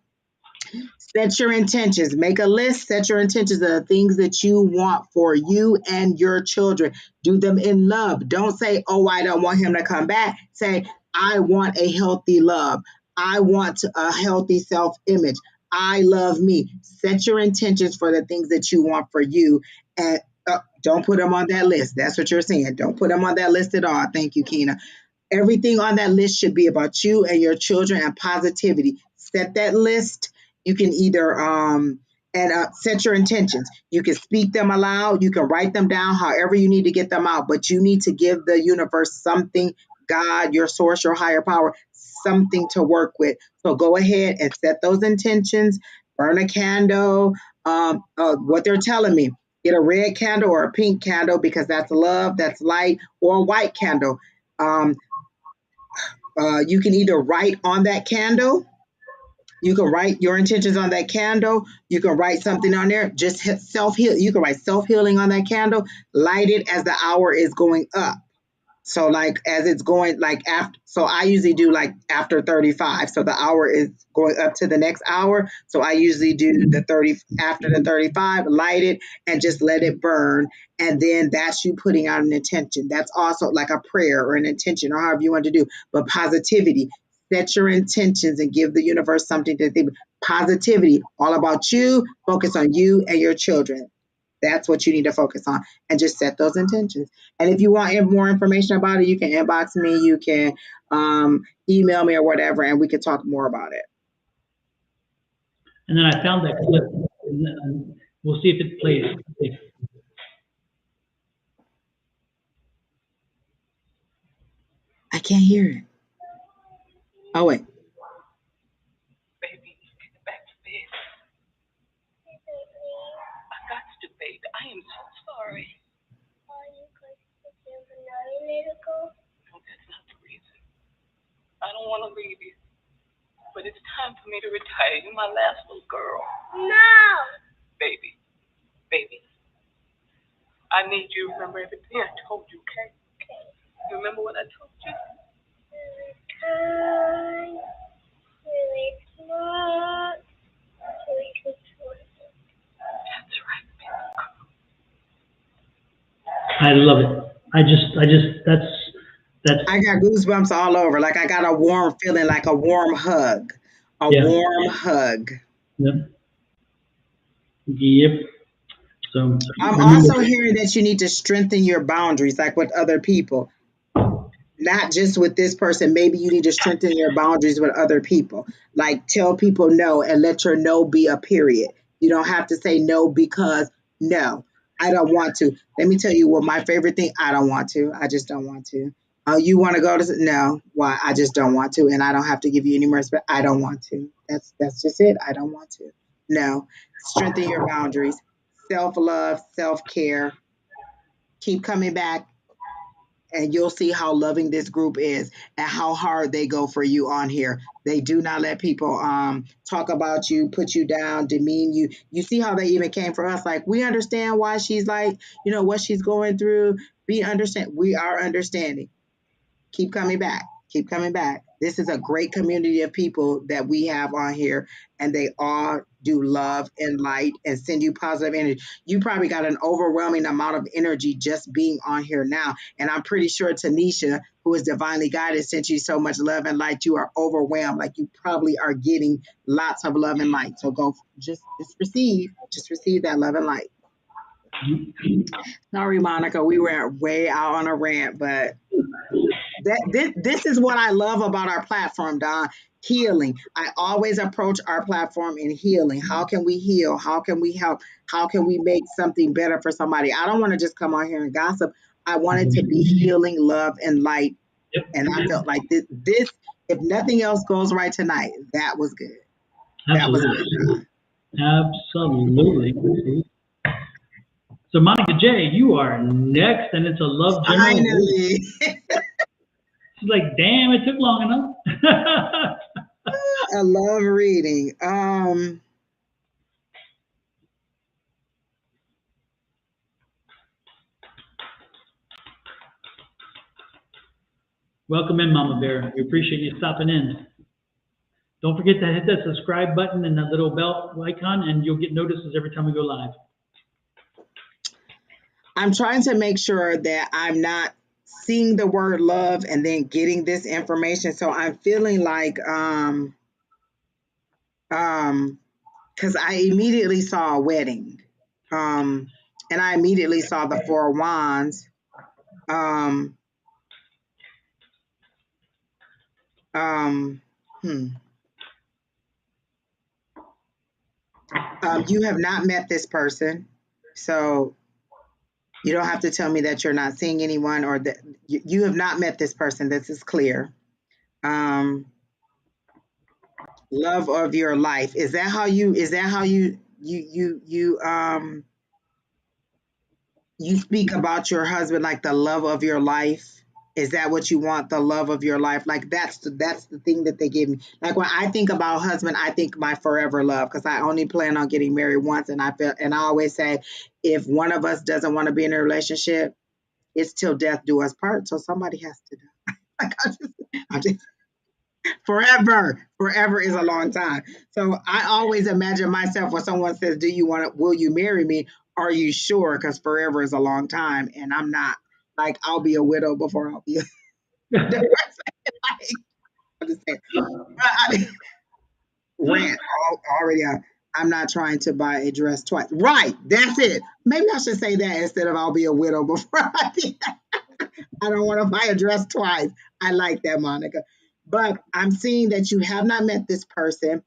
[SPEAKER 2] Set your intentions. Make a list. Set your intentions of the things that you want for you and your children. Do them in love. Don't say, oh, I don't want him to come back. Say, I want a healthy love. I want a healthy self-image. I love me. Set your intentions for the things that you want for you. And don't put them on that list. That's what you're saying. Don't put them on that list at all. Thank you, Keena. Everything on that list should be about you and your children and positivity. Set that list. You can either set your intentions. You can speak them aloud. You can write them down however you need to get them out. But you need to give the universe something, God, your source, your higher power, something to work with. So go ahead and set those intentions. Burn a candle. What they're telling me, get a red candle or a pink candle because that's love, that's light, or a white candle. You can either write on that candle. You can write your intentions on that candle. You can write something on there. Just self-heal. You can write self-healing on that candle. Light it as the hour is going up. So like as it's going like after, so I usually do like after 35. So the hour is going up to the next hour. So I usually do the 30 after the 35, light it and just let it burn. And then that's you putting out an intention. That's also like a prayer or an intention or however you want to do. But positivity, set your intentions and give the universe something to think. Positivity, all about you, focus on you and your children. That's what you need to focus on and just set those intentions. And if you want more information about it, you can inbox me, you can email me or whatever, and we can talk more about it.
[SPEAKER 1] And then I found that clip. And we'll see if it plays.
[SPEAKER 2] I can't hear it. Oh, wait.
[SPEAKER 3] Baby, get back to bed. I got to, baby. I am so sorry. No, that's not the reason. I don't want to leave you. But it's time for me to retire. You're my last little girl.
[SPEAKER 4] No!
[SPEAKER 3] Baby. I need you to remember everything I told you, okay? You remember what I told you?
[SPEAKER 4] Really kind, really smart, really good.
[SPEAKER 3] That's right, baby.
[SPEAKER 1] I love it. That's.
[SPEAKER 2] I got goosebumps all over. Like I got a warm feeling, like a warm hug. Warm hug.
[SPEAKER 1] Yep. Yep. So
[SPEAKER 2] I'm also hearing that you need to strengthen your boundaries, like with other people. Not just with this person. Maybe you need to strengthen your boundaries with other people. Like tell people no and let your no be a period. You don't have to say no because no, I don't want to. Let me tell you what my favorite thing. I don't want to. I just don't want to. Oh, you want to go to no? Why? I just don't want to, and I don't have to give you any more respect. I don't want to. That's just it. I don't want to. No, strengthen your boundaries. Self love, self care. Keep coming back and you'll see how loving this group is and how hard they go for you on here. They do not let people talk about you, put you down, demean you. You see how they even came for us. Like, we understand why she's like, what she's going through. We understand. We are understanding. Keep coming back. Keep coming back. This is a great community of people that we have on here, and they all do love and light and send you positive energy. You probably got an overwhelming amount of energy just being on here now. And I'm pretty sure Tanisha, who is divinely guided, sent you so much love and light. You are overwhelmed. Like you probably are getting lots of love and light. So go just receive that love and light. Sorry, Monica, we were way out on a rant, but this is what I love about our platform, Don. Healing. I always approach our platform in healing. How can we heal? How can we help? How can we make something better for somebody? I don't want to just come on here and gossip. I want it to be healing, love, and light.
[SPEAKER 1] Yep.
[SPEAKER 2] And I felt like this, if nothing else goes right tonight, that was good.
[SPEAKER 1] Absolutely. Absolutely. So Monica J, you are next, and it's a love general.
[SPEAKER 2] Finally.
[SPEAKER 1] She's like, damn, it took long enough.
[SPEAKER 2] I love reading.
[SPEAKER 1] Welcome in, Mama Bear. We appreciate you stopping in. Don't forget to hit that subscribe button and that little bell icon, and you'll get notices every time we go live.
[SPEAKER 2] I'm trying to make sure that I'm not seeing the word love and then getting this information. So I'm feeling like, because I immediately saw a wedding, and I immediately saw the Four of Wands. You have not met this person, so you don't have to tell me that you're not seeing anyone or that you have not met this person. This is clear. Love of your life. Is that how you speak about your husband, like the love of your life? Is that what you want, the love of your life? Like that's the thing that they give me. Like when I think about husband, I think my forever love, because I only plan on getting married once, and I always say, if one of us doesn't want to be in a relationship, it's till death do us part. So somebody has to die. Like I just forever is a long time. So I always imagine myself when someone says, will you marry me? Are you sure? Because forever is a long time, and I'm not. Like, I'll be a widow before I'll be a divorce. I'm just saying. Rant already out. I'm not trying to buy a dress twice. Right, that's it. Maybe I should say that instead of I'll be a widow before I don't want to buy a dress twice. I like that, Monica. But I'm seeing that you have not met this person.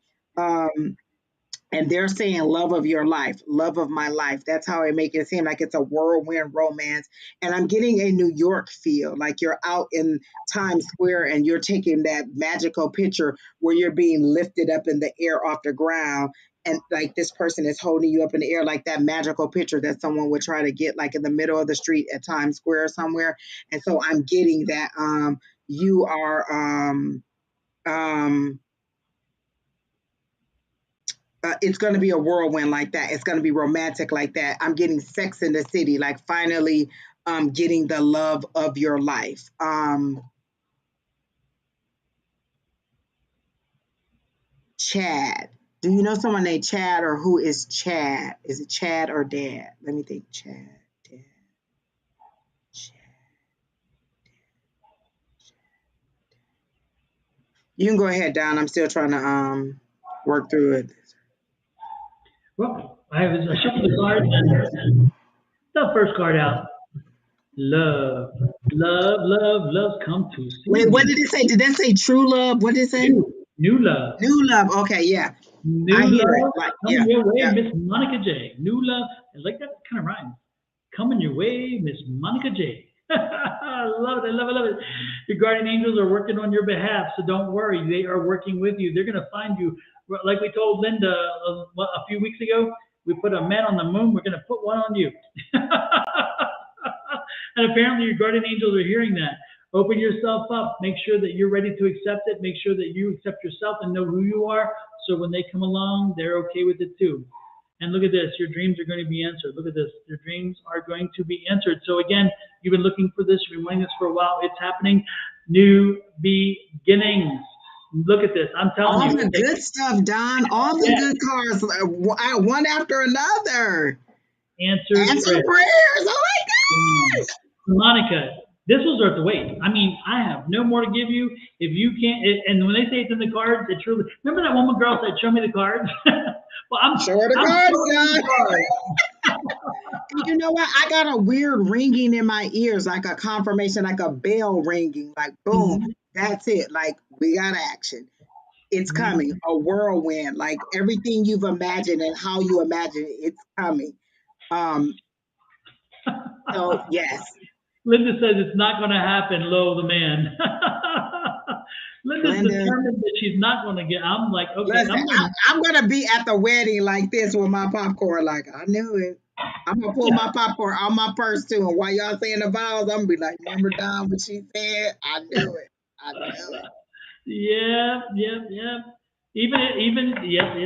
[SPEAKER 2] And they're saying love of your life, love of my life. That's how it makes it seem like it's a whirlwind romance. And I'm getting a New York feel, like you're out in Times Square and you're taking that magical picture where you're being lifted up in the air off the ground. And like this person is holding you up in the air, like that magical picture that someone would try to get like in the middle of the street at Times Square somewhere. And so I'm getting that you are it's going to be a whirlwind like that. It's going to be romantic like that. I'm getting Sex in the City, like finally getting the love of your life. Chad. Do you know someone named Chad, or who is Chad? Is it Chad or Dad? Let me think. Chad, Dad, Chad. You can go ahead, Don. I'm still trying to work through it.
[SPEAKER 1] Well, I shuffled the cards and the first card out. Love, love, love, love come to see.
[SPEAKER 2] Wait, what did it say? Did that say true love? What did it say?
[SPEAKER 1] New love.
[SPEAKER 2] New love. Okay, yeah.
[SPEAKER 1] New
[SPEAKER 2] I hear
[SPEAKER 1] love
[SPEAKER 2] it. Like,
[SPEAKER 1] coming your way, Miss Monica J. New love. I like that kind of rhyme. Coming your way, Miss Monica J. I love it. I love it. I love it. Your guardian angels are working on your behalf, so don't worry. They are working with you. They're going to find you. Like we told Linda a few weeks ago, we put a man on the moon. We're going to put one on you. And apparently your guardian angels are hearing that. Open yourself up. Make sure that you're ready to accept it. Make sure that you accept yourself and know who you are. So when they come along, they're okay with it too. And look at this. Your dreams are going to be answered. Look at this. Your dreams are going to be answered. So again, you've been looking for this. You've been wanting this for a while. It's happening. New beginnings. Look at this. I'm telling you.
[SPEAKER 2] All the good stuff, Don. All the good cards, one after another. Answer prayers. Oh my gosh.
[SPEAKER 1] Monica, this was worth the wait. I mean, I have no more to give you. If you can't, and when they say it's in the cards, it truly. Remember that one girl said, "Show me the cards." Well, I'm
[SPEAKER 2] show her the cards. You know what? I got a weird ringing in my ears, like a confirmation, like a bell ringing, like boom. That's it. Like we got action. It's coming. A whirlwind. Like everything you've imagined and how you imagine it, it's coming. So yes.
[SPEAKER 1] Linda says it's not going to happen. Lo, the man. Linda's determined that she's not going to get. I'm like, okay.
[SPEAKER 2] Listen, I'm going to be at the wedding like this with my popcorn. Like, I knew it. I'm going to pull my popcorn out my purse too. And while y'all saying the vows, I'm going to be like, remember, Don, what she said? I knew it. I knew it.
[SPEAKER 1] Yeah. Even, yep.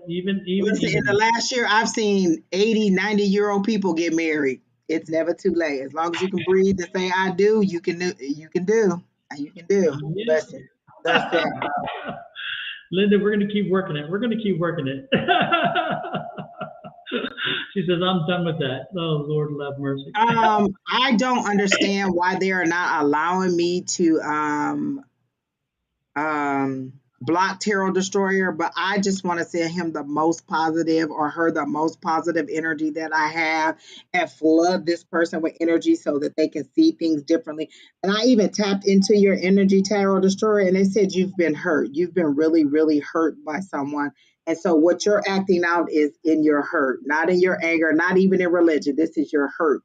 [SPEAKER 2] Listen, in the last year, I've seen 80, 90-year-old people get married. It's never too late. As long as you can breathe and say, I do, you can do. Listen,
[SPEAKER 1] Linda, we're going to keep working it. We're going to keep working it. She says, I'm done with that. Oh, Lord, have mercy.
[SPEAKER 2] I don't understand why they are not allowing me to block Tarot Destroyer, but I just want to send him the most positive or her the most positive energy that I have and flood this person with energy so that they can see things differently. And I even tapped into your energy, Tarot Destroyer, and they said you've been hurt. You've been really, really hurt by someone. And so what you're acting out is in your hurt, not in your anger, not even in religion. This is your hurt.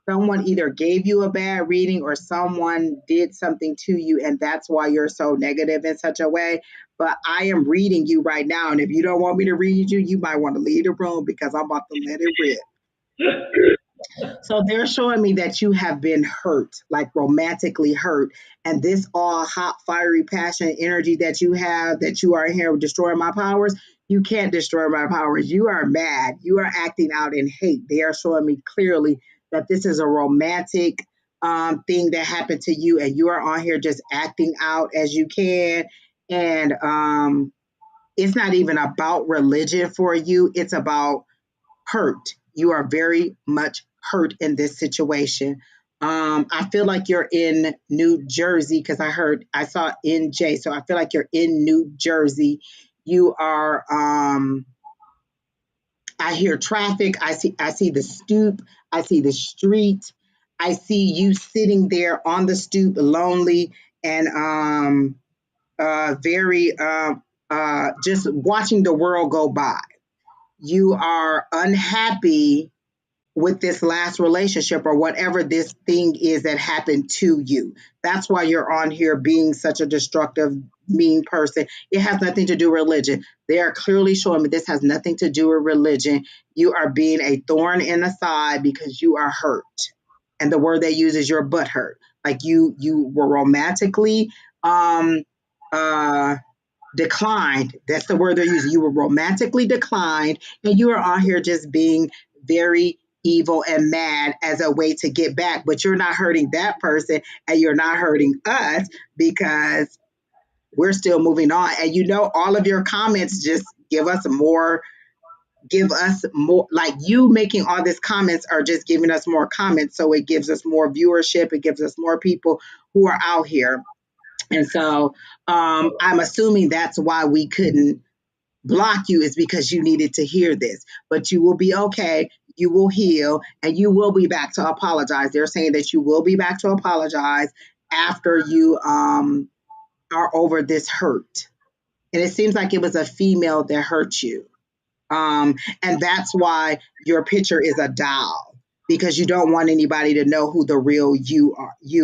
[SPEAKER 2] Someone either gave you a bad reading or someone did something to you, and that's why you're so negative in such a way. But I am reading you right now, and if you don't want me to read you, you might want to leave the room because I'm about to let it rip. So they're showing me that you have been hurt, like romantically hurt. And this all hot, fiery, passion, energy that you have, that you are here destroying my powers, you can't destroy my powers. You are mad. You are acting out in hate. They are showing me clearly that this is a romantic thing that happened to you, and you are on here just acting out as you can. And it's not even about religion for you. It's about hurt. You are very much hurt in this situation. I feel like you're in New Jersey because I saw NJ. So I feel like you're in New Jersey. You are, I hear traffic. I see the stoop. I see the street. I see you sitting there on the stoop, lonely and very just watching the world go by. You are unhappy with this last relationship or whatever this thing is that happened to you. That's why you're on here being such a destructive, mean person. It has nothing to do with religion. They are clearly showing me this has nothing to do with religion. You are being a thorn in the side because you are hurt. And the word they use is your butt hurt. Like you were romantically declined. That's the word they're using. You were romantically declined, and you are on here just being very evil and mad as a way to get back. But you're not hurting that person, and you're not hurting us because we're still moving on. And all of your comments just give us more. Like you making all these comments are just giving us more comments. So it gives us more viewership. It gives us more people who are out here. And so I'm assuming that's why we couldn't block you, is because you needed to hear this. But you will be okay. You will heal, and you will be back to apologize. They're saying that you will be back to apologize after you are over this hurt. And it seems like it was a female that hurt you. And that's why your picture is a doll, because you don't want anybody to know who the real you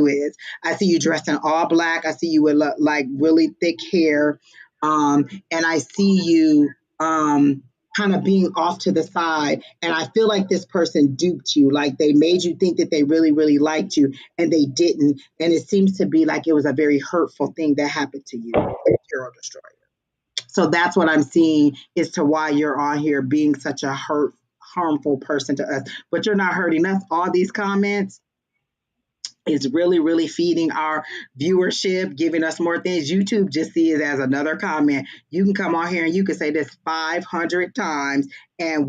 [SPEAKER 2] is. I see you dressed in all black. I see you with like really thick hair. And I see you kind of being off to the side. And I feel like this person duped you. Like they made you think that they really, really liked you, and they didn't. And it seems to be like it was a very hurtful thing that happened to you, Tarot Destroyer. So that's what I'm seeing as to why you're on here being such a harmful person to us. But you're not hurting us. All these comments is really, really feeding our viewership, giving us more things. YouTube just sees it as another comment. You can come on here and you can say this 500 times, and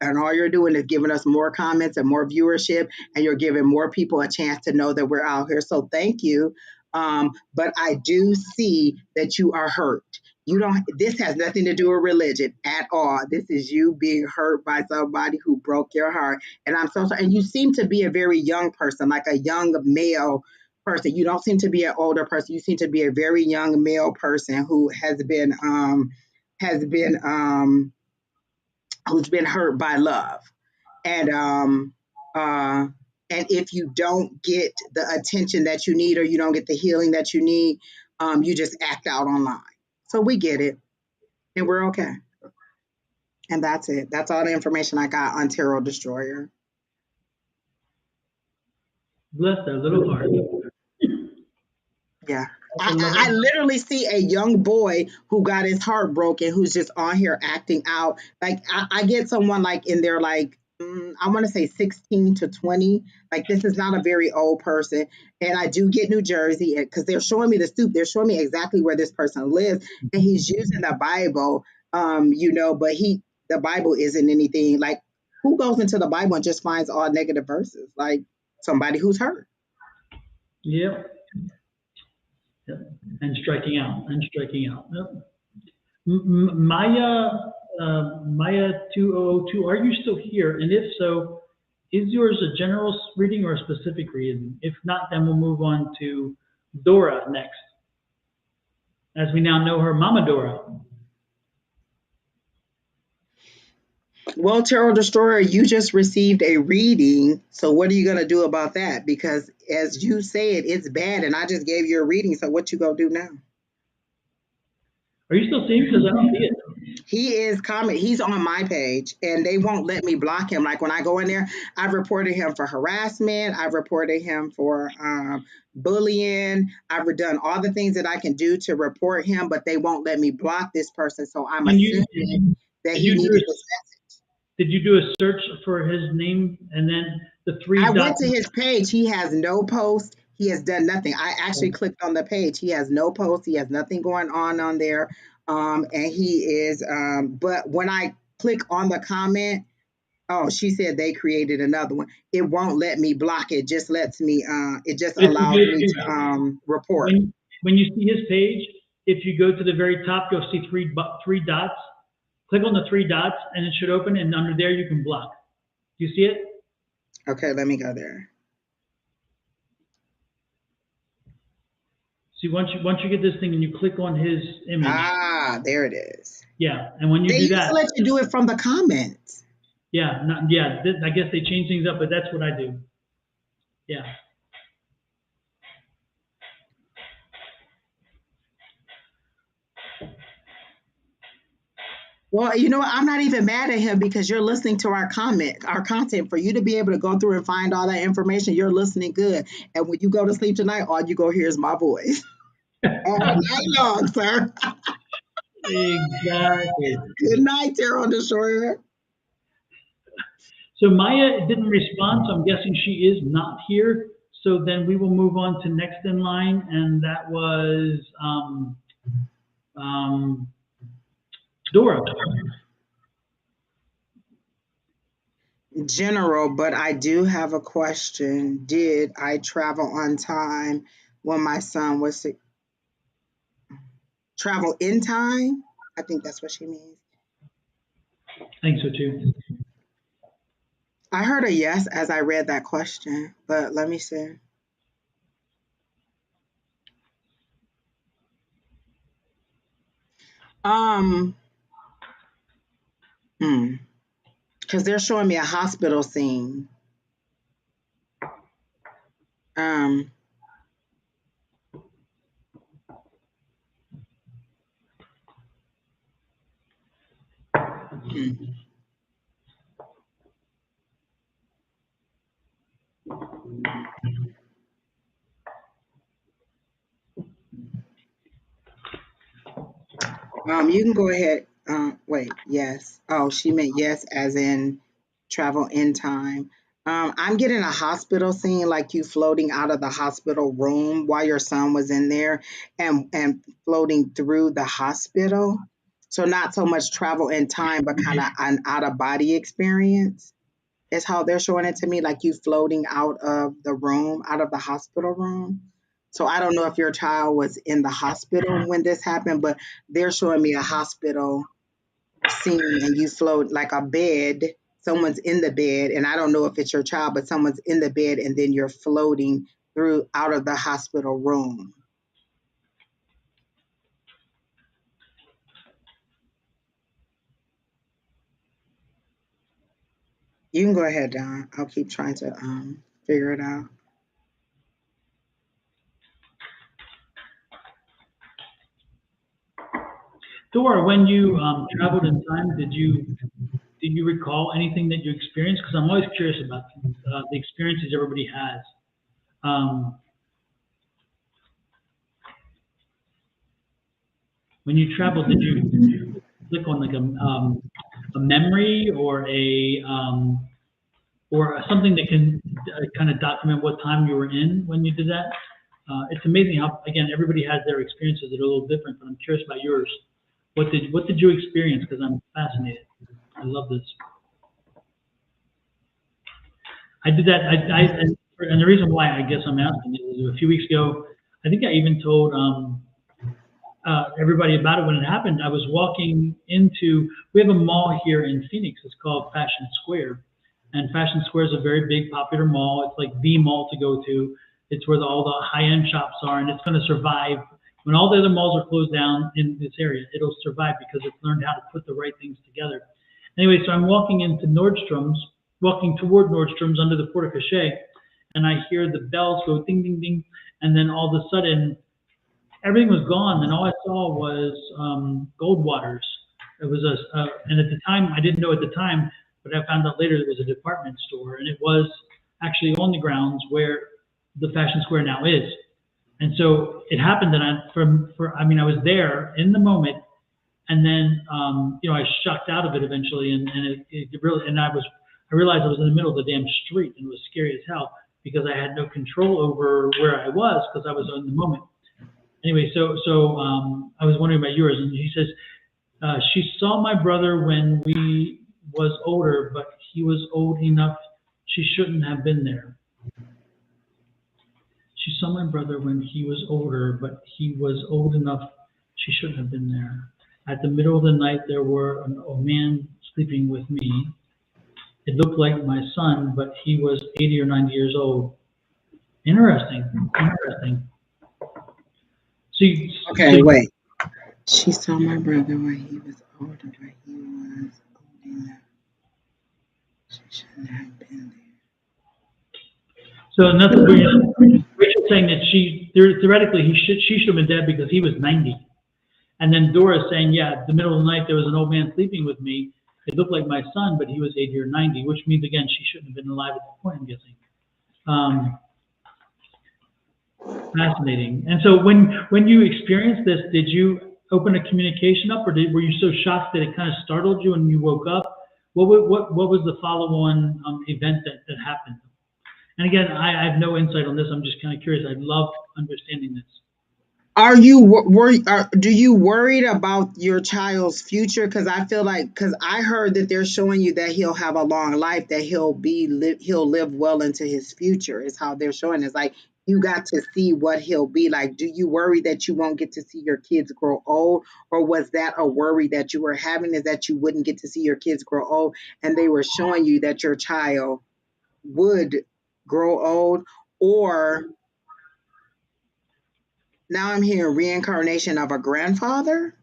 [SPEAKER 2] all you're doing is giving us more comments and more viewership, and you're giving more people a chance to know that we're out here. So thank you. But I do see that you are hurt. This has nothing to do with religion at all. This is you being hurt by somebody who broke your heart. And I'm so sorry. And you seem to be a very young person, like a young male person. You don't seem to be an older person. You seem to be a very young male person who who's been hurt by love. And if you don't get the attention that you need, or you don't get the healing that you need, you just act out online. So we get it, and we're okay. And that's it. That's all the information I got on Tarot Destroyer.
[SPEAKER 1] Bless that little heart.
[SPEAKER 2] Yeah. I literally see a young boy who got his heart broken, who's just on here acting out. Like I get someone like in their like I want to say 16 to 20. Like this is not a very old person. And I do get New Jersey because they're showing me the stoop. They're showing me exactly where this person lives. And he's using the Bible, but the Bible isn't anything like who goes into the Bible and just finds all negative verses? Like somebody who's hurt.
[SPEAKER 1] Yep. Yep. And striking out. Yep. Maya 2002, are you still here? And if so, is yours a general reading or a specific reading? If not, then we'll move on to Dora next. As we now know her, Mama Dora.
[SPEAKER 2] Well, Tarot Destroyer, you just received a reading. So what are you going to do about that? Because as you said, it's bad. And I just gave you a reading. So what you going to do now?
[SPEAKER 1] Are you still seeing? Because I don't see it.
[SPEAKER 2] He is he's on my page and they won't let me block him. Like when I go in there, I've reported him for harassment. I've reported him for bullying. I've done all the things that I can do to report him, but they won't let me block this person. So I'm assuming that he needed this message.
[SPEAKER 1] Did you do a search for his name and then the three dots?
[SPEAKER 2] I went to his page. He has no post. He has done nothing. I actually clicked on the page. He has no post. He has nothing going on there. And he is, but when I click on the comment, oh, she said they created another one. It won't let me block it. Just lets me, it just allows me to report.
[SPEAKER 1] When you see his page, if you go to the very top, you'll see three dots. Click on the three dots and it should open, and under there you can block. Do you see it?
[SPEAKER 2] Okay, let me go there.
[SPEAKER 1] See, once you get this thing and you click on his image.
[SPEAKER 2] Ah, there it is.
[SPEAKER 1] Yeah, and when you
[SPEAKER 2] do that, they let you do it from the comments.
[SPEAKER 1] Yeah, I guess they change things up, but that's what I do. Yeah.
[SPEAKER 2] Well, you know what? I'm not even mad at him because you're listening to our content. For you to be able to go through and find all that information, you're listening good. And when you go to sleep tonight, all you go hear is my voice. All night long, sir.
[SPEAKER 1] Exactly.
[SPEAKER 2] Good night, Tarot Destroyer.
[SPEAKER 1] So Maya didn't respond, so I'm guessing she is not here. So then we will move on to next in line, and that was Dora.
[SPEAKER 2] General, but I do have a question. Did I travel on time when my son was sick? Travel in time? I think that's what she means.
[SPEAKER 1] I think so too.
[SPEAKER 2] I heard a yes as I read that question, but let me see. Because they're showing me a hospital scene. You can go ahead. Wait, yes. Oh, she meant yes as in travel in time. I'm getting a hospital scene, like you floating out of the hospital room while your son was in there and floating through the hospital. So not so much travel in time, but kind of an out-of-body experience is how they're showing it to me, like you floating out of the room, out of the hospital room. So I don't know if your child was in the hospital when this happened, but they're showing me a hospital scene and you float like a bed. Someone's in the bed, and I don't know if it's your child, but someone's in the bed, and then you're floating through out of the hospital room. You can go ahead, Don. I'll keep trying to figure it out.
[SPEAKER 1] Dora, when you traveled in time, did you recall anything that you experienced? Because I'm always curious about the experiences everybody has. When you traveled, did you click on like a memory or a or something that can kind of document what time you were in when you did that. It's amazing how, again, everybody has their experiences that are a little different, but I'm curious about yours. What did you experience? Because I'm fascinated. I love this. I did that. And the reason why I guess I'm asking is a few weeks ago, I think I even told everybody about it when it happened. I was walking into, we have a mall here in Phoenix. It's called Fashion Square. And Fashion Square is a very big, popular mall. It's like the mall to go to. It's where all the high-end shops are, and it's going to survive. When all the other malls are closed down in this area, it'll survive because it's learned how to put the right things together. Anyway, so I'm walking into Nordstrom's, walking toward Nordstrom's under the porte cochere, and I hear the bells go ding, ding, ding, and then all of a sudden, everything was gone, and all I saw was Goldwater's. It was and at the time, I didn't know at the time, but I found out later it was a department store, and it was actually on the grounds where the Fashion Square now is. And so it happened that I was there in the moment, and then I shocked out of it eventually, and it really, and I realized I was in the middle of the damn street, and it was scary as hell because I had no control over where I was because I was in the moment. Anyway, so I was wondering about yours, and he says she saw my brother when we was older, but he was old enough she shouldn't have been there. She saw my brother when he was older, but he was old enough she shouldn't have been there. At the middle of the night, there were a man sleeping with me. It looked like my son, but he was 80 or 90 years old. Interesting.
[SPEAKER 2] Wait. She saw my brother when he was older, but he was old enough. She shouldn't have been there.
[SPEAKER 1] So nothing. Rachel's saying that theoretically she should have been dead because he was 90. And then Dora's saying, yeah, at the middle of the night there was an old man sleeping with me. It looked like my son, but he was 80 or 90, which means again she shouldn't have been alive at that point, I'm guessing. Fascinating. And so when you experienced this, did you open a communication up, or were you so shocked that it kind of startled you and you woke up? What was the follow-on event that happened? And again, I have no insight on this. I'm just kind of curious. I love understanding this.
[SPEAKER 2] Are you worried? Do you worried about your child's future? Because I feel like, because I heard that they're showing you that he'll have a long life, that he'll live well into his future. Is how they're showing. It's like you got to see what he'll be like. Do you worry that you won't get to see your kids grow old, or was that a worry that you were having? Is that you wouldn't get to see your kids grow old, and they were showing you that your child would grow old, or now I'm hearing reincarnation of a grandfather?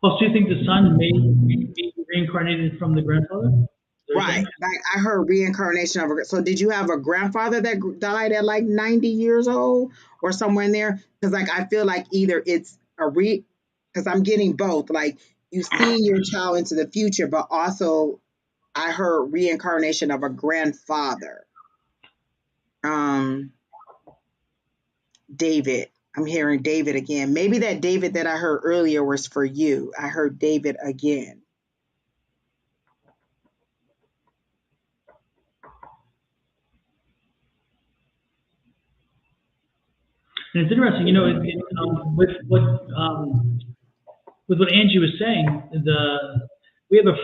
[SPEAKER 1] Well, so you think the son may be reincarnated from the grandfather?
[SPEAKER 2] Right. Like I heard reincarnation of a. So did you have a grandfather that died at like 90 years old or somewhere in there? Because like I feel like either it's because I'm getting both. Like you see your child into the future, but also I heard reincarnation of a grandfather. David. I'm hearing David again. Maybe that David that I heard earlier was for you. I heard David again.
[SPEAKER 1] And it's interesting, with what Angie was saying. We have a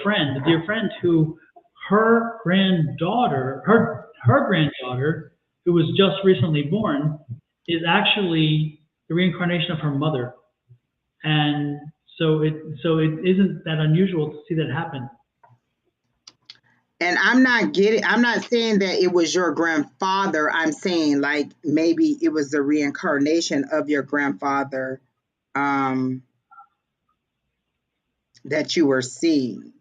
[SPEAKER 1] dear friend, who her granddaughter, who was just recently born, is actually the reincarnation of her mother, and so it isn't that unusual to see that happen.
[SPEAKER 2] And I'm not saying that it was your grandfather. I'm saying like maybe it was the reincarnation of your grandfather that you were seeing.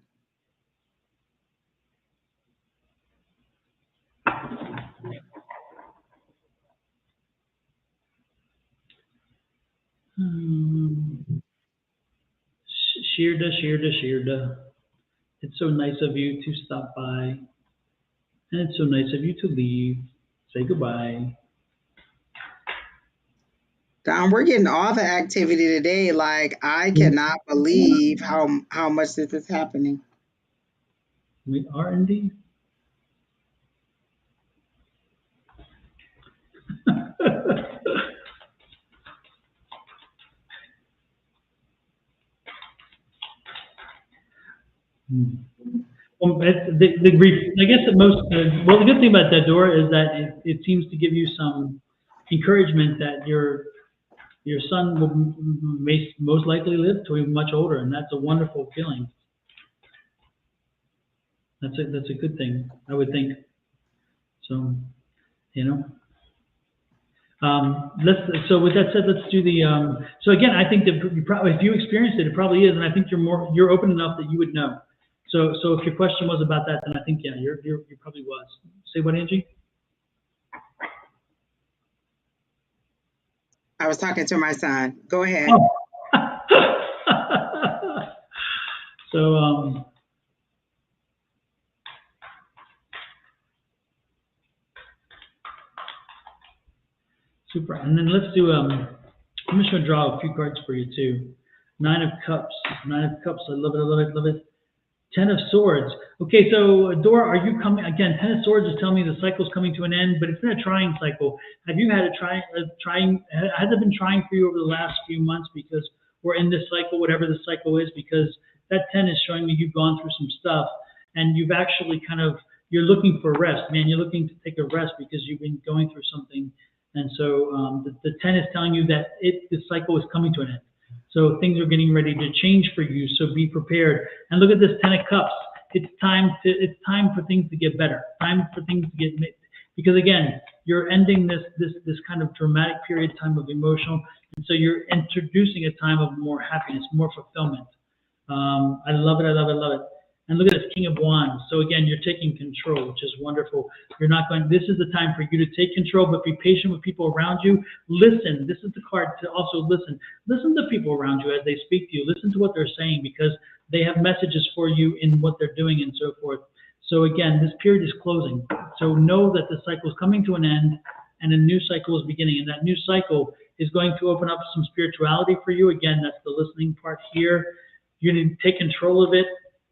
[SPEAKER 1] Shirda. It's so nice of you to stop by, and it's so nice of you to leave. Say goodbye.
[SPEAKER 2] Don, we're getting all the activity today. Like I cannot believe how much this is happening.
[SPEAKER 1] We are indeed. Well, I guess the most, well, the good thing about that door is that it seems to give you some encouragement that your son will most likely live to be much older, and that's a wonderful feeling. That's a good thing, I would think. So, you know. So with that said, let's do the. So again, I think that you probably, if you experienced it, it probably is, and I think you're open enough that you would know. So if your question was about that, then I think yeah, you probably was. Say what, Angie?
[SPEAKER 2] I was talking to my son. Go ahead.
[SPEAKER 1] Oh. So super. And then let's do. I'm just going to draw a few cards for you too. 9 of Cups. 9 of Cups. I love it. I love it. Love it. 10 of Swords. Okay, so Dora, are you coming again? 10 of Swords is telling me the cycle's coming to an end, but it's been a trying cycle. Have you had a trying? Has it been trying for you over the last few months because we're in this cycle, whatever the cycle is? Because that 10 is showing me you've gone through some stuff, and you've actually you're looking for rest, man. You're looking to take a rest because you've been going through something, and so the 10 is telling you that the cycle is coming to an end. So things are getting ready to change for you. So be prepared. And look at this 10 of Cups. It's time for things to get better. Time for things to get, because again, you're ending this kind of dramatic period of time of emotional, and so you're introducing a time of more happiness, more fulfillment. I love it. I love it. I love it. And look at this King of Wands. So again, you're taking control, which is wonderful. You're not going, this is the time for you to take control, but be patient with people around you. Listen. This is the card to also listen. Listen to people around you as they speak to you. Listen to what they're saying because they have messages for you in what they're doing and so forth. So again, this period is closing. So know that the cycle is coming to an end and a new cycle is beginning. And that new cycle is going to open up some spirituality for you. Again, that's the listening part here. You need to take control of it.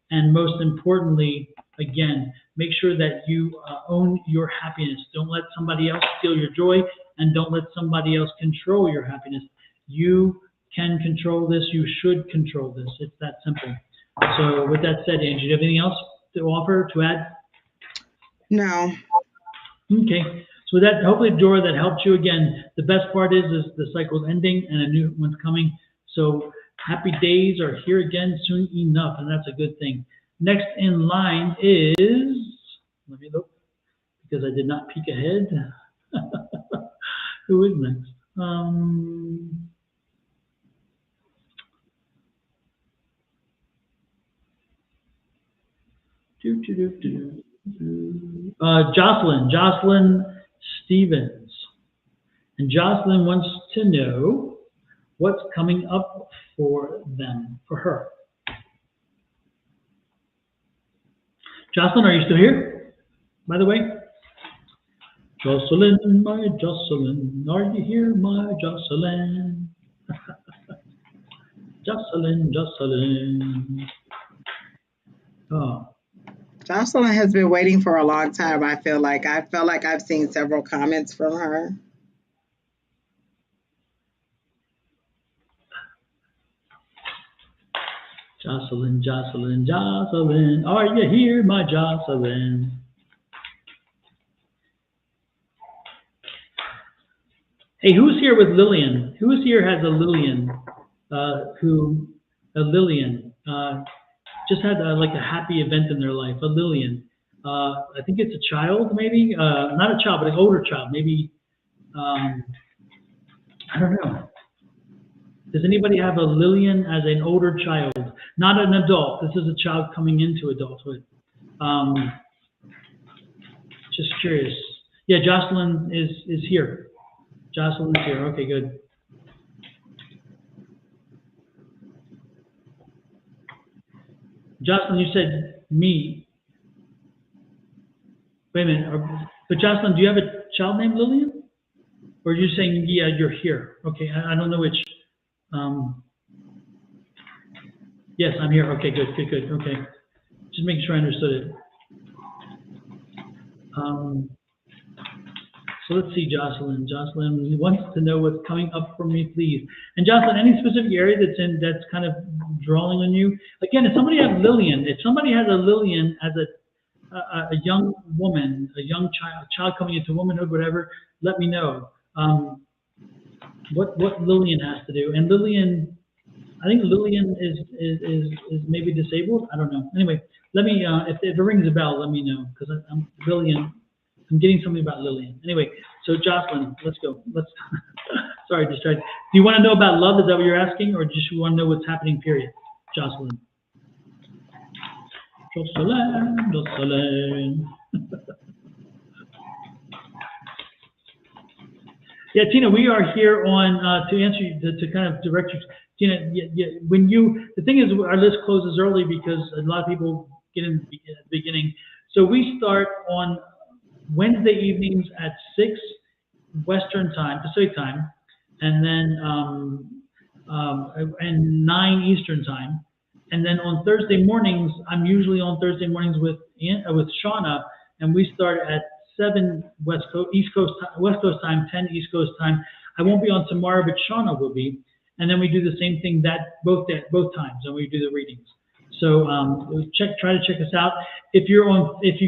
[SPEAKER 1] And most importantly, again, make sure that you own your happiness. Don't let somebody else steal your joy, and don't let somebody else control your happiness. You can control this. You should control this. It's that simple. So with that said, Angie, do you have anything else to offer, to add?
[SPEAKER 2] No.
[SPEAKER 1] Okay. So with that, hopefully, Dora, that helped you. Again, the best part is the cycle's ending and a new one's coming. So happy days are here again soon enough, and that's a good thing. Next in line is, let me look, because I did not peek ahead. Who is next? Jocelyn Stevens. And Jocelyn wants to know what's coming up for them, for her. Jocelyn, are you still here, by the way? Jocelyn, my Jocelyn, are you here, my Jocelyn? Jocelyn. Oh.
[SPEAKER 2] Jocelyn has been waiting for a long time, I feel like. I felt like I've seen several comments from her.
[SPEAKER 1] Jocelyn, are you here, my Jocelyn? Hey, who's here with Lillian? Who's here has a Lillian? Lillian just had like a happy event in their life. A Lillian. I think it's a child, maybe. Not a child, but an older child. Maybe. I don't know. Does anybody have a Lillian as an older child? Not an adult. This is a child coming into adulthood. Just curious. Yeah, Jocelyn is here. Jocelyn is here. Okay, good. Jocelyn, you said me. Wait a minute. But Jocelyn, do you have a child named Lillian? Or are you saying, yeah, you're here? Okay, I don't know which. Yes, I'm here. Okay, good. Okay. Just making sure I understood it. So let's see, Jocelyn. Jocelyn wants to know what's coming up for me, please. And Jocelyn, any specific area that's kind of drawing on you? Again, if somebody has Lillian, if somebody has a Lillian as a young woman, a young child coming into womanhood, whatever, let me know. What Lillian has to do. And Lillian, I think Lillian is maybe disabled. I don't know. Anyway, let me if it rings a bell, let me know, because I'm Lillian. I'm getting something about Lillian. Anyway, so Jocelyn, let's go. Sorry, distracted. Do you want to know about love? Is that what you're asking, or just you want to know what's happening? Period. Jocelyn. Jocelyn. Yeah, Tina, we are here on to answer you, to kind of direct you. Tina, the thing is, our list closes early because a lot of people get in at the beginning. So we start on Wednesday evenings at 6 Western time, Pacific time, and then and 9 Eastern time. And then on Thursday mornings, I'm usually on Thursday mornings with Shauna, and we start at 7 West Coast time, 10 East Coast time. I won't be on tomorrow, but Shauna will be. And then we do the same thing both times, and we do the readings. So try to check us out. If you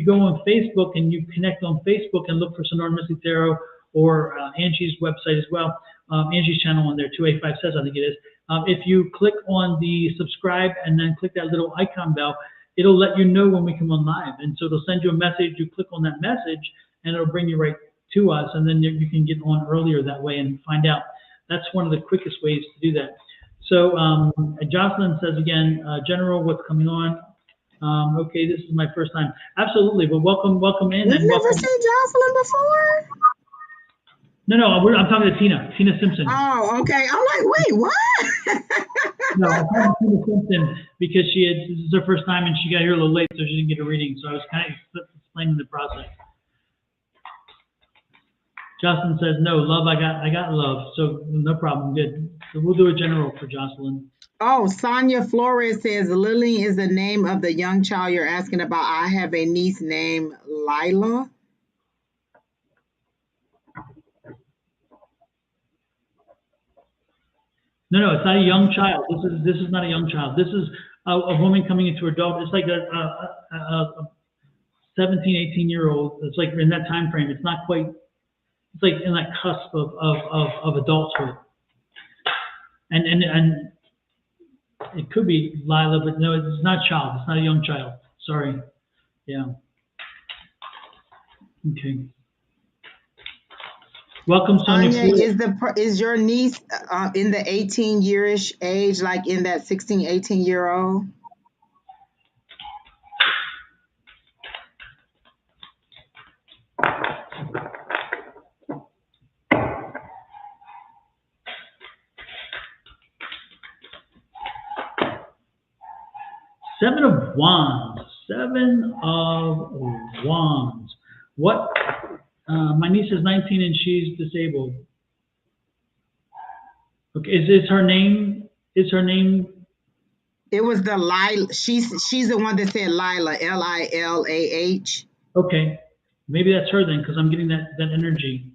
[SPEAKER 1] go on Facebook and you connect on Facebook and look for Sonoran Mystic Tarot, or Angie's website as well, Angie's channel on there too, A5Says I think it is. If you click on the subscribe and then click that little icon bell, it'll let you know when we come on live. And so it'll send you a message. You click on that message and it'll bring you right to us. And then you can get on earlier that way and find out. That's one of the quickest ways to do that. So Jocelyn says again, General, what's coming on? Okay, this is my first time. Absolutely, but welcome in.
[SPEAKER 2] We've never seen Jocelyn before?
[SPEAKER 1] No, I'm talking to Tina Simpson.
[SPEAKER 2] Oh, okay. I'm like, wait, what?
[SPEAKER 1] No, I'm talking to Tina Simpson because this is her first time and she got here a little late, so she didn't get a reading. So I was kind of explaining the process. Jocelyn says, no, love, I got love. So no problem, good. So we'll do a general for Jocelyn.
[SPEAKER 2] Oh, Sonia Flores says, Lily is the name of the young child you're asking about. I have a niece named Lila.
[SPEAKER 1] No, it's not a young child. This is not a young child. This is a woman coming into adult. It's like a 17, 18-year-old. It's like in that time frame. It's not quite. It's like in that cusp of adulthood. And it could be Lila, but no, it's not a child. It's not a young child. Sorry. Yeah. Okay. Welcome, Sonia.
[SPEAKER 2] Is your niece in the 18-year-ish age, like in that 16, 18-year-old?
[SPEAKER 1] Seven of Wands. 7 of Wands. What? My niece is 19 and she's disabled. Okay, is her name?
[SPEAKER 2] It was the Lila. She's the one that said Lila, Lilah.
[SPEAKER 1] Okay, maybe that's her then, because I'm getting that energy.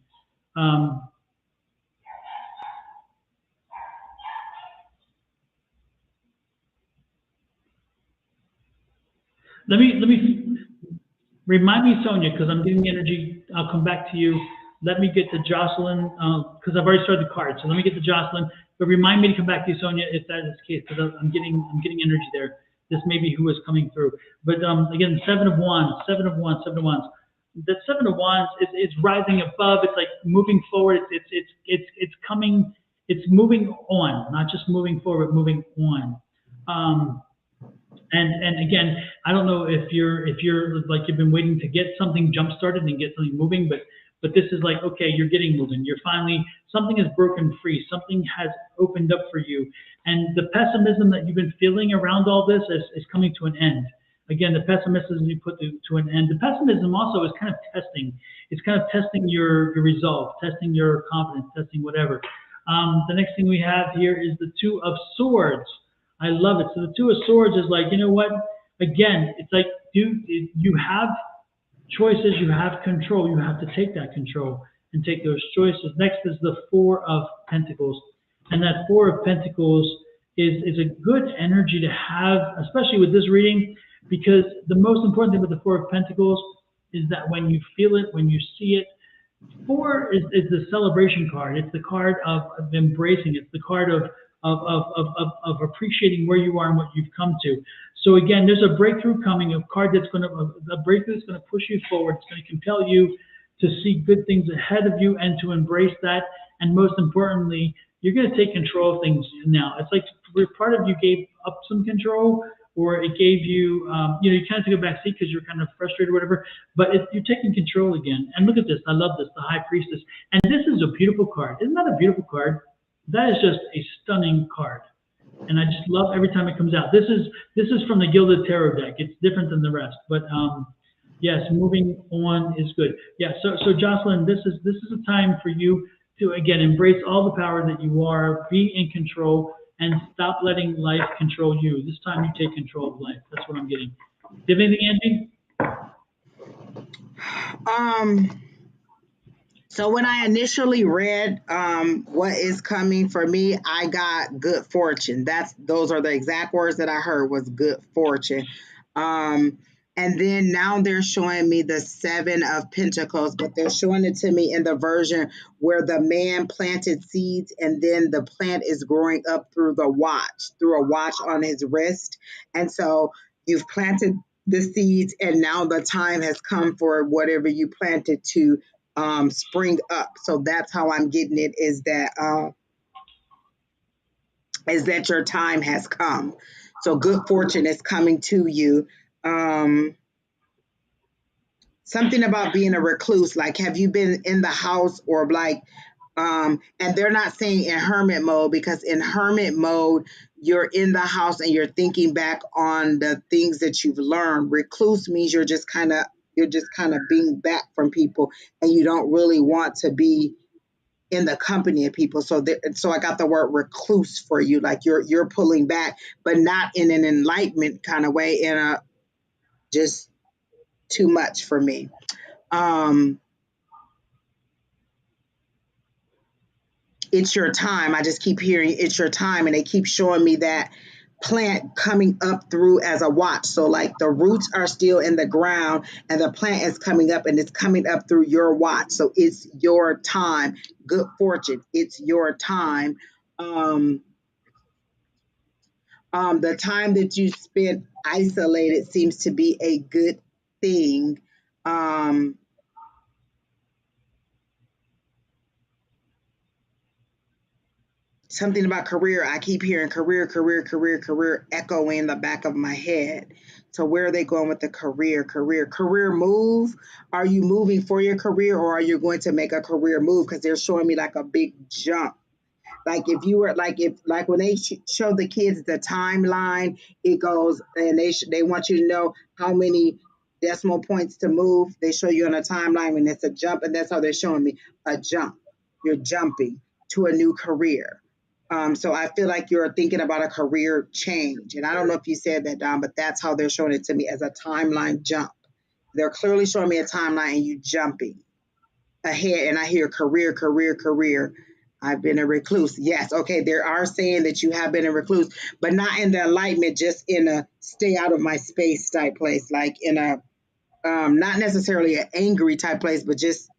[SPEAKER 1] Let me remind me, Sonia, because I'm getting the energy. I'll come back to you. Let me get to Jocelyn, because I've already started the card. So let me get to Jocelyn. But remind me to come back to you, Sonia, if that is the case, because I'm getting energy there. This may be who is coming through. But again, 7 of Wands. The 7 of Wands is rising above. It's like moving forward. It's coming. It's moving on, not just moving forward, but moving on. And again, I don't know if you're like you've been waiting to get something jump started and get something moving, but this is like, okay, you're getting moving. You're finally, something is broken free. Something has opened up for you. And the pessimism that you've been feeling around all this is coming to an end. Again, the pessimism you put to an end. The pessimism also is kind of testing. It's kind of testing your resolve, testing your confidence, testing whatever. The next thing we have here is the 2 of Swords. I love it. So the 2 of Swords is like, you know what? Again, it's like, dude, you have choices, you have control. You have to take that control and take those choices. Next is the Four of Pentacles. And that Four of Pentacles is a good energy to have, especially with this reading, because the most important thing with the Four of Pentacles is that when you feel it, when you see it, Four is the celebration card. It's the card of embracing. It's the card of appreciating where you are and what you've come to. So again, there's a breakthrough coming, a card that's going to, a breakthrough that's going to push you forward. It's going to compel you to see good things ahead of you and to embrace that. And most importantly, you're going to take control of things now. It's like part of you gave up some control, or it gave you, you kind of took a back seat because you're kind of frustrated or whatever, but you're taking control again. And look at this. I love this, the High Priestess. And this is a beautiful card. Isn't that a beautiful card? That is just a stunning card. And I just love every time it comes out. This is from the Gilded Tarot deck. It's different than the rest, but yes, moving on is good. Yeah. So Jocelyn, this is a time for you to again embrace all the power that you are, be in control, and stop letting life control you. This time you take control of life. That's what I'm getting. Do you have anything,
[SPEAKER 2] Angie? So when I initially read what is coming for me, I got good fortune. Those are the exact words that I heard, was good fortune. And then now they're showing me the Seven of Pentacles, but they're showing it to me in the version where the man planted seeds and then the plant is growing up through a watch on his wrist. And so you've planted the seeds and now the time has come for whatever you planted to spring up. So that's how I'm getting it, is that your time has come. So good fortune is coming to you. Something about being a recluse, like have you been in the house or like, and they're not saying in hermit mode, because in hermit mode, you're in the house and you're thinking back on the things that you've learned. Recluse means you're just kind of being back from people and you don't really want to be in the company of people. So I got the word recluse for you, like you're pulling back, but not in an enlightenment kind of way, in a just too much for me. It's your time. I just keep hearing it's your time, and they keep showing me that plant coming up through as a watch. So like the roots are still in the ground and the plant is coming up and it's coming up through your watch. So it's your time. Good fortune. It's your time. The time that you spent isolated seems to be a good thing. Something about career. I keep hearing career echoing in the back of my head. So where are they going with the career move? Are you moving for your career, or are you going to make a career move? Because they're showing me like a big jump. Like if you were like when they show the kids the timeline, it goes and they want you to know how many decimal points to move. They show you on a timeline when it's a jump, and that's how they're showing me a jump. You're jumping to a new career. So I feel like you're thinking about a career change. And I don't know if you said that, Don, but that's how they're showing it to me, as a timeline jump. They're clearly showing me a timeline and you jumping ahead. And I hear career. I've been a recluse. Yes. Okay. They are saying that you have been a recluse, but not in the enlightenment, just in a stay out of my space type place, like in a, not necessarily an angry type place, but just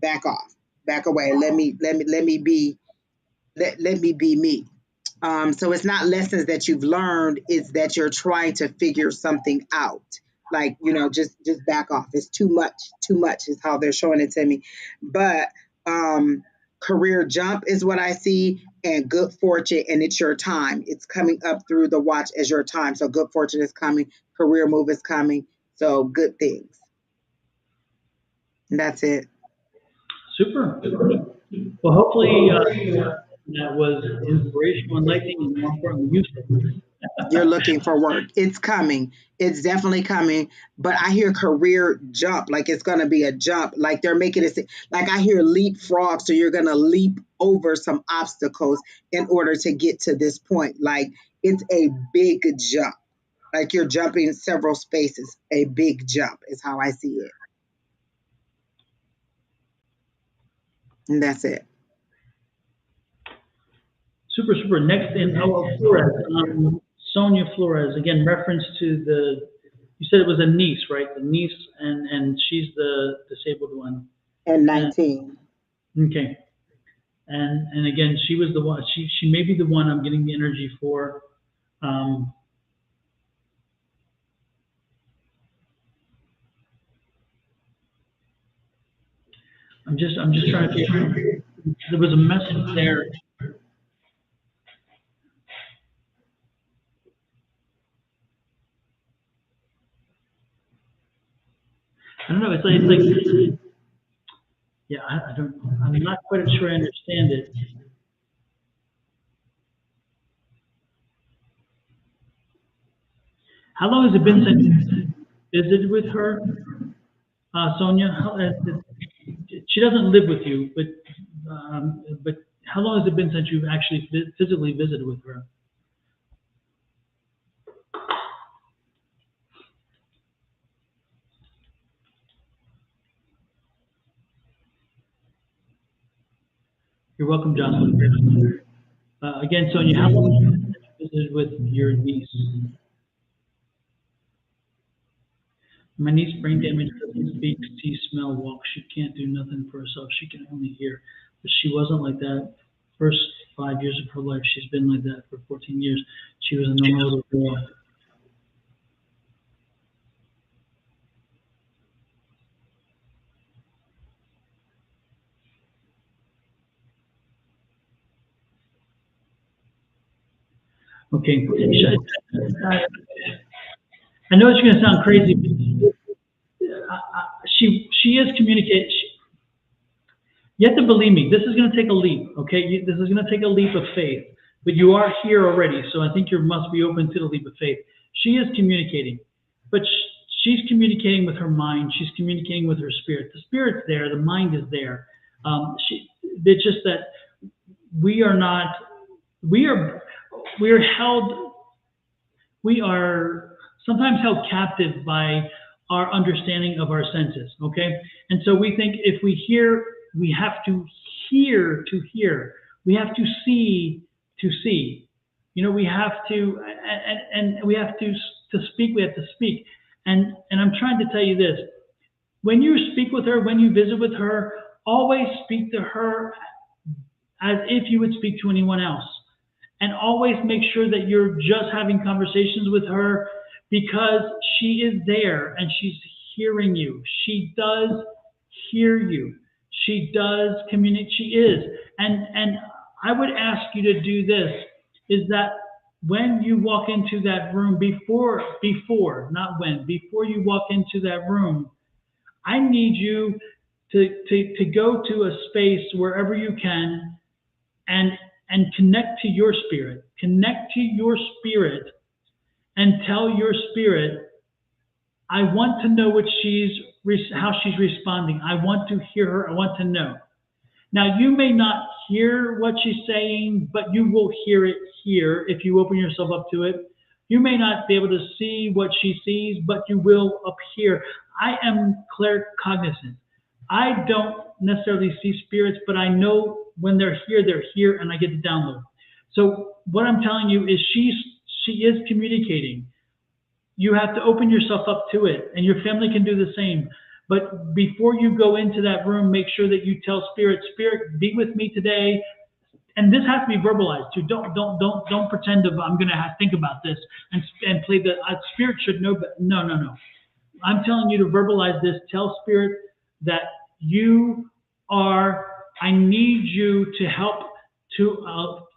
[SPEAKER 2] back off, back away. Let me be me. So it's not lessons that you've learned, it's that you're trying to figure something out. Like, just back off. It's too much is how they're showing it to me. But career jump is what I see, and good fortune, and it's your time. It's coming up through the watch as your time. So good fortune is coming, career move is coming. So good things. And that's it.
[SPEAKER 1] Super. Well, hopefully that was inspirational, enlightening, and more importantly, useful.
[SPEAKER 2] You're looking for work. It's coming. It's definitely coming. But I hear career jump, like it's going to be a jump. Like they're making it, like I hear leapfrog. So you're going to leap over some obstacles in order to get to this point. Like it's a big jump. Like you're jumping several spaces. A big jump is how I see it. And that's it.
[SPEAKER 1] Super, super. Next in Flores, Sonia Flores. Again, reference to the. You said it was a niece, right? The niece, and she's the disabled one.
[SPEAKER 2] And 19.
[SPEAKER 1] Okay. And again, she was the one. She may be the one I'm getting the energy for. I'm just trying to figure out. There was a message there. I don't know. It's like yeah. I don't. I'm not quite sure I understand it. How long has it been since you visited with her, Sonia? She doesn't live with you, but how long has it been since you've actually physically visited with her? You're welcome, Jocelyn. Again, Sonia, how long have you visited with your niece? My niece, brain damage, doesn't speak, see, smell, walk. She can't do nothing for herself. She can only hear. But she wasn't like that. First 5 years of her life, she's been like that for 14 years. She was a normal little girl. Okay. I know it's going to sound crazy, but she is communicating. You have to believe me. This is going to take a leap, okay? This is going to take a leap of faith. But you are here already, so I think you must be open to the leap of faith. She is communicating, but she's communicating with her mind. She's communicating with her spirit. The spirit's there. The mind is there. It's just that we are not. We are held. We are sometimes held captive by our understanding of our senses. Okay, and so we think if we hear, we have to hear to hear. We have to see to see. You know, we have to, and we have to speak. We have to speak. And I'm trying to tell you this: when you speak with her, when you visit with her, always speak to her as if you would speak to anyone else. And always make sure that you're just having conversations with her because she is there and she's hearing you. She does hear you. She does communicate. She is. And I would ask you to do this, is that when you walk into that room, before you walk into that room, I need you to go to a space wherever you can and connect to your spirit. Connect to your spirit and tell your spirit, I want to know how she's responding. I want to hear her. I want to know. Now, you may not hear what she's saying, but you will hear it here if you open yourself up to it. You may not be able to see what she sees, but you will up here. I am claircognizant. I don't necessarily see spirits, but I know when they're here, and I get the download. So what I'm telling you is she is communicating. You have to open yourself up to it, and your family can do the same. But before you go into that room, make sure that you tell Spirit, be with me today. And this has to be verbalized too. Don't pretend I'm going to think about this and play the Spirit should know. But no. I'm telling you to verbalize this. Tell Spirit that I need you to help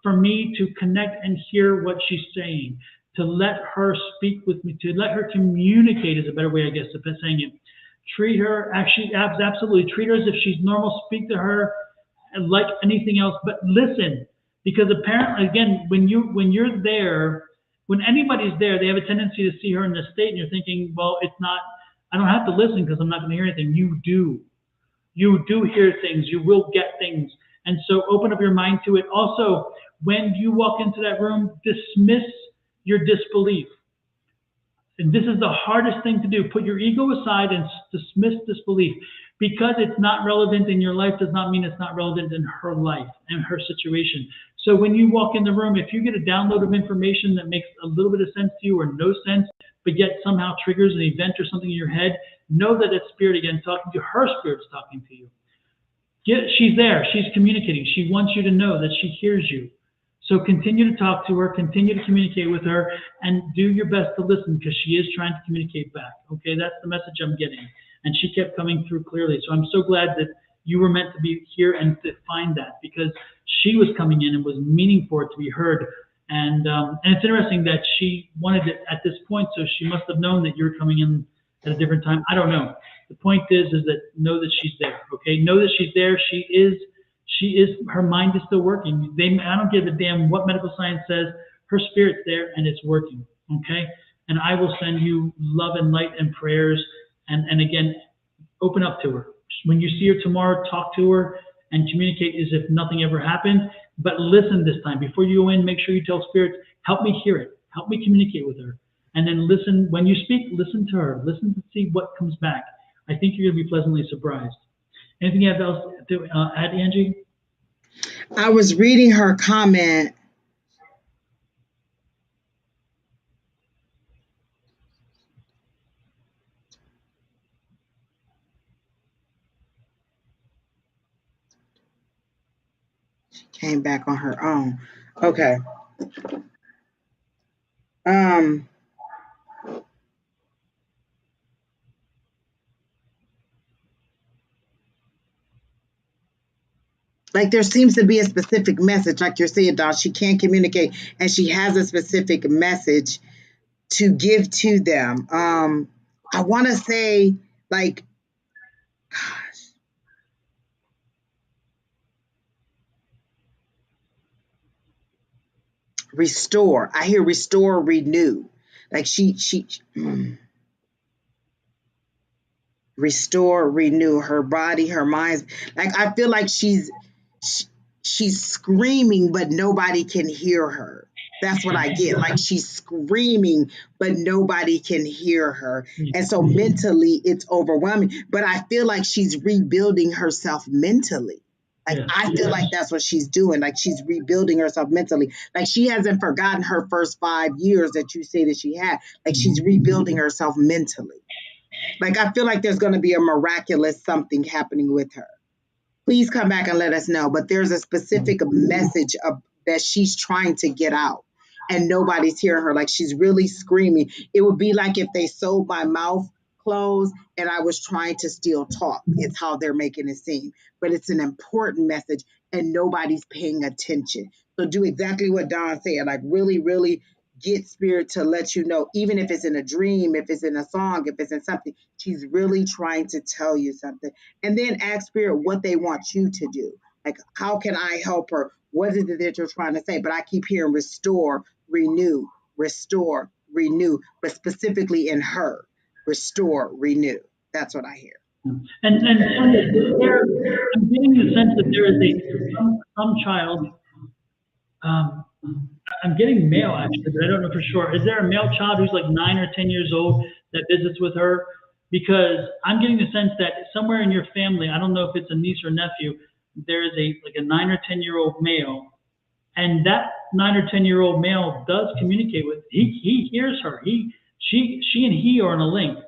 [SPEAKER 1] for me to connect and hear what she's saying, to let her speak with me, to let her communicate is a better way, I guess, of saying it. Treat her, absolutely treat her as if she's normal. Speak to her like anything else, but listen, because apparently, again, when you're there, when anybody's there, they have a tendency to see her in this state, and you're thinking, well, it's not. I don't have to listen because I'm not going to hear anything. You do. You do hear things. You will get things. And so open up your mind to it. Also, when you walk into that room, dismiss your disbelief. And this is the hardest thing to do. Put your ego aside and dismiss disbelief. Because it's not relevant in your life does not mean it's not relevant in her life and her situation. So when you walk in the room, if you get a download of information that makes a little bit of sense to you or no sense, but yet somehow triggers an event or something in your head, know that it's spirit again talking to you. Her spirit's talking to you. She's there. She's communicating. She wants you to know that she hears you. So continue to talk to her, continue to communicate with her, and do your best to listen because she is trying to communicate back. Okay, that's the message I'm getting. And she kept coming through clearly. So I'm so glad that you were meant to be here and to find that, because she was coming in and was meaning for it to be heard. And it's interesting that she wanted it at this point, so she must have known that you were coming in at a different time. I don't know. The point is that know that she's there. Okay, know that she's there. She is. Her mind is still working. I don't give a damn what medical science says. Her spirit's there and it's working. Okay, and I will send you love and light and prayers. And again, open up to her. When you see her tomorrow, talk to her and communicate as if nothing ever happened. But listen this time. Before you go in, make sure you tell Spirit, help me hear it. Help me communicate with her. And then listen. When you speak, listen to her. Listen to see what comes back. I think you're going to be pleasantly surprised. Anything else to add, Angie?
[SPEAKER 2] I was reading her comment. She came back on her own. Okay. Like there seems to be a specific message, like you're saying, Don. She can't communicate, and she has a specific message to give to them. I want to say, like, gosh, restore. I hear restore, renew. Like restore, renew her body, her mind. Like I feel like she's screaming, but nobody can hear her. That's what I get. Like she's screaming, but nobody can hear her. And so mentally it's overwhelming. But I feel like she's rebuilding herself mentally. Like I feel like that's what she's doing. Like she's rebuilding herself mentally. Like she hasn't forgotten her first 5 years that you say that she had. Like she's rebuilding herself mentally. Like I feel like there's going to be a miraculous something happening with her. Please come back and let us know. But there's a specific message that she's trying to get out, and nobody's hearing her. Like she's really screaming. It would be like if they sewed my mouth closed and I was trying to still talk. It's how they're making it seem. But it's an important message, and nobody's paying attention. So do exactly what Don said. Like really, really get Spirit to let you know, even if it's in a dream, if it's in a song, if it's in something, she's really trying to tell you something. And then ask Spirit what they want you to do. Like, how can I help her? What is it that you're trying to say? But I keep hearing restore, renew, but specifically in her, restore, renew. That's what I hear.
[SPEAKER 1] And I'm getting the sense that there is some child. I'm getting male actually, but I don't know for sure. Is there a male child who's like 9 or 10 years old that visits with her? Because I'm getting the sense that somewhere in your family, I don't know if it's a niece or nephew, there is a 9 or 10-year-old male, and that 9 or 10-year-old male does communicate with. He hears her. She and he are in a link,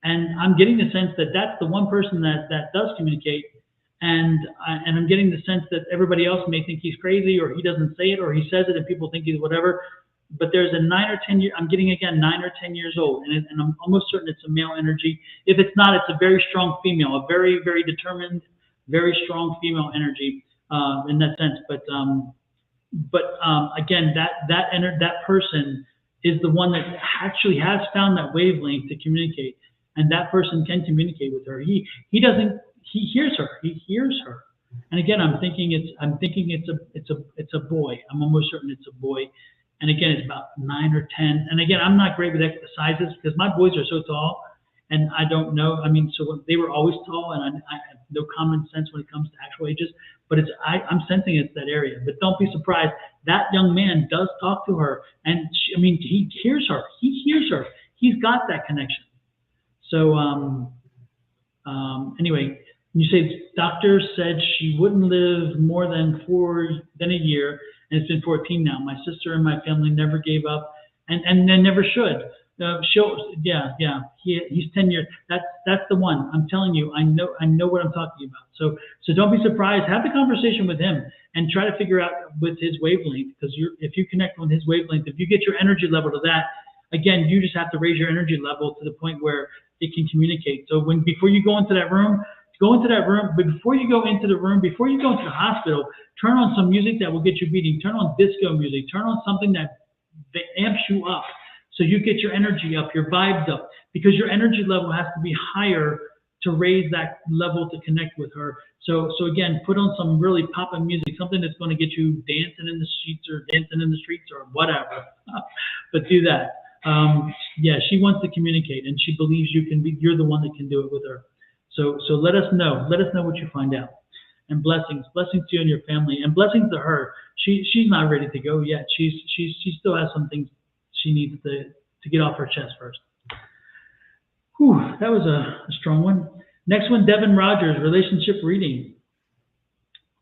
[SPEAKER 1] and I'm getting the sense that that's the one person that does communicate. And I'm getting the sense that everybody else may think he's crazy, or he doesn't say it, or he says it and people think he's whatever. But there's a 9 or 10 year. I'm getting again 9 or 10 years old, and I'm almost certain it's a male energy. If it's not, it's a very strong female, a very, very determined, very strong female energy in that sense. But again, that person is the one that actually has found that wavelength to communicate, and that person can communicate with her. He doesn't. He hears her. He hears her. And again, I'm thinking it's a boy. I'm almost certain it's a boy. And again, it's about 9 or 10. And again, I'm not great with sizes because my boys are so tall, and I don't know. I mean, so they were always tall, and I have no common sense when it comes to actual ages. But I'm sensing it's that area. But don't be surprised. That young man does talk to her, and he hears her. He hears her. He's got that connection. So Anyway, you say doctor said she wouldn't live more than a year, and it's been 14 now. My sister and my family never gave up, and never should. He's 10 years. That's the one. I'm telling you, I know what I'm talking about. So don't be surprised. Have the conversation with him and try to figure out with his wavelength, because if you connect with his wavelength, if you get your energy level to that, again, you just have to raise your energy level to the point where it can communicate. So before you go into that room, but before you go into the hospital, turn on some music that will get you beating. Turn on disco music. Turn on something that amps you up, so you get your energy up, your vibes up, because your energy level has to be higher to raise that level to connect with her. So again, put on some really poppin' music, something that's going to get you dancing in the streets or whatever. But do that. She wants to communicate, and she believes you're the one that can do it with her. So let us know what you find out. And blessings to you and your family, and blessings to her. She's not ready to go yet. She still has some things she needs to get off her chest first. Whew, that was a strong one. Next one, Devin Rogers, relationship reading.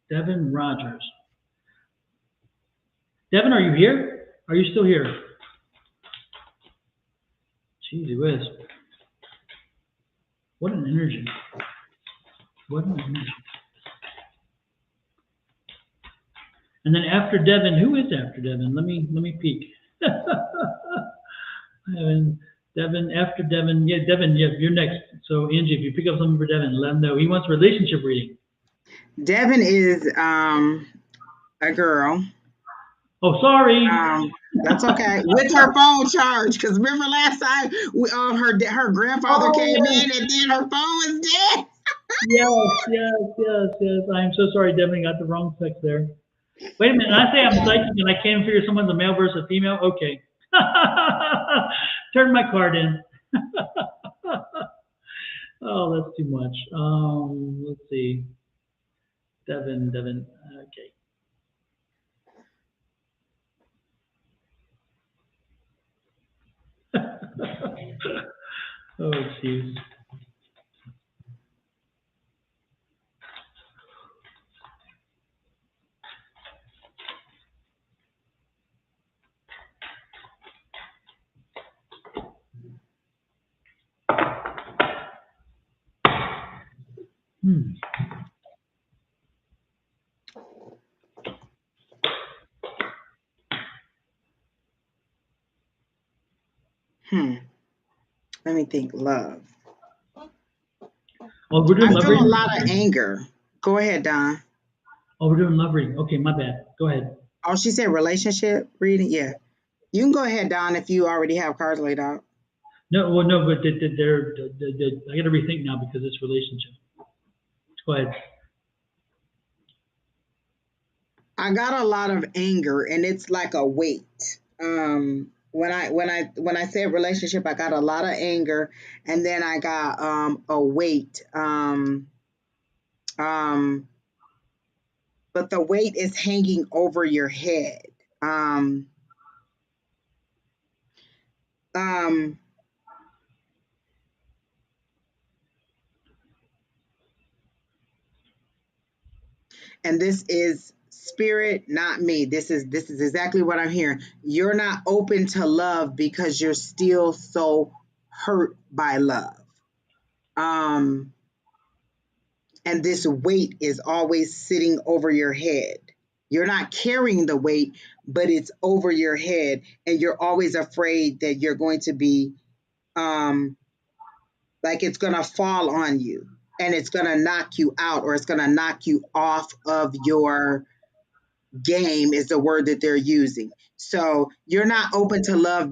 [SPEAKER 1] Devin Rogers. Devin, are you here? Are you still here? Jeez whiz. What an energy. And then after Devin, who is after Devin? Let me peek. Devin, after Devin, Devin, you're next. So Angie, if you pick up something for Devin, let him know. He wants relationship reading.
[SPEAKER 2] Devin is a girl.
[SPEAKER 1] Oh, sorry.
[SPEAKER 2] That's okay. With her phone charged, because remember last time her grandfather came in and then her phone was dead.
[SPEAKER 1] Yes. I'm so sorry, Devin. I got the wrong text there. Wait a minute. I say I'm psychic and I can't figure someone's a male versus a female. Okay. Turn my card in. Oh, that's too much. Let's see. Devin. Okay. Oh, jeez.
[SPEAKER 2] Let me think. Love.
[SPEAKER 1] Oh, we're doing
[SPEAKER 2] I
[SPEAKER 1] love
[SPEAKER 2] feel
[SPEAKER 1] reading?
[SPEAKER 2] a lot of anger. Go ahead, Don.
[SPEAKER 1] Oh, we're doing love reading. Okay, my bad. Go ahead.
[SPEAKER 2] Oh, she said relationship reading? Yeah. You can go ahead, Don, if you already have cards laid out.
[SPEAKER 1] No, but I got to rethink now because it's relationship. Go ahead.
[SPEAKER 2] I got a lot of anger, and it's like a weight. When I said relationship, I got a lot of anger, and then I got a weight. But the weight is hanging over your head. And this is spirit, not me. This is exactly what I'm hearing. You're not open to love because you're still so hurt by love. And this weight is always sitting over your head. You're not carrying the weight, but it's over your head, and you're always afraid that you're going to be like it's going to fall on you, and it's going to knock you out, or it's going to knock you off of your game is the word that they're using. So you're not open to love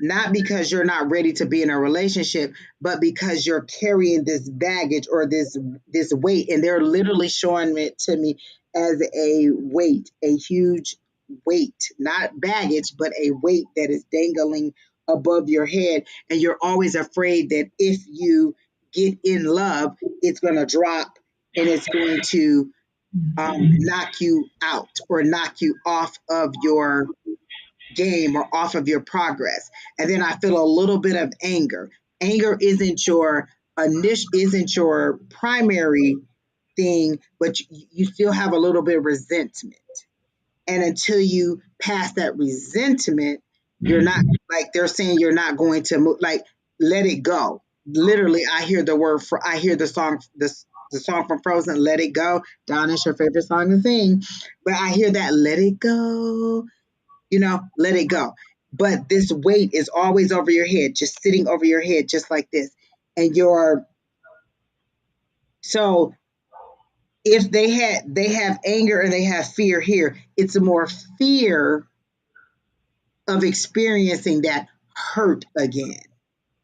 [SPEAKER 2] not because you're not ready to be in a relationship, but because you're carrying this baggage or this weight, and they're literally showing it to me as a weight, a huge weight, not baggage, but a weight that is dangling above your head, and you're always afraid that if you get in love, it's going to drop and it's going to knock you out or knock you off of your game or off of your progress. And then I feel a little bit of anger. Anger isn't your isn't your primary thing, but you still have a little bit of resentment. And until you pass that resentment, you're not, like they're saying, you're not going to move, like let it go. Literally, I hear the song from Frozen, Let It Go. Don, it's your favorite song to sing, but I hear that, let it go, let it go. But this weight is always over your head, just sitting over your head, just like this. And so if they have anger and they have fear here, it's a more fear of experiencing that hurt again,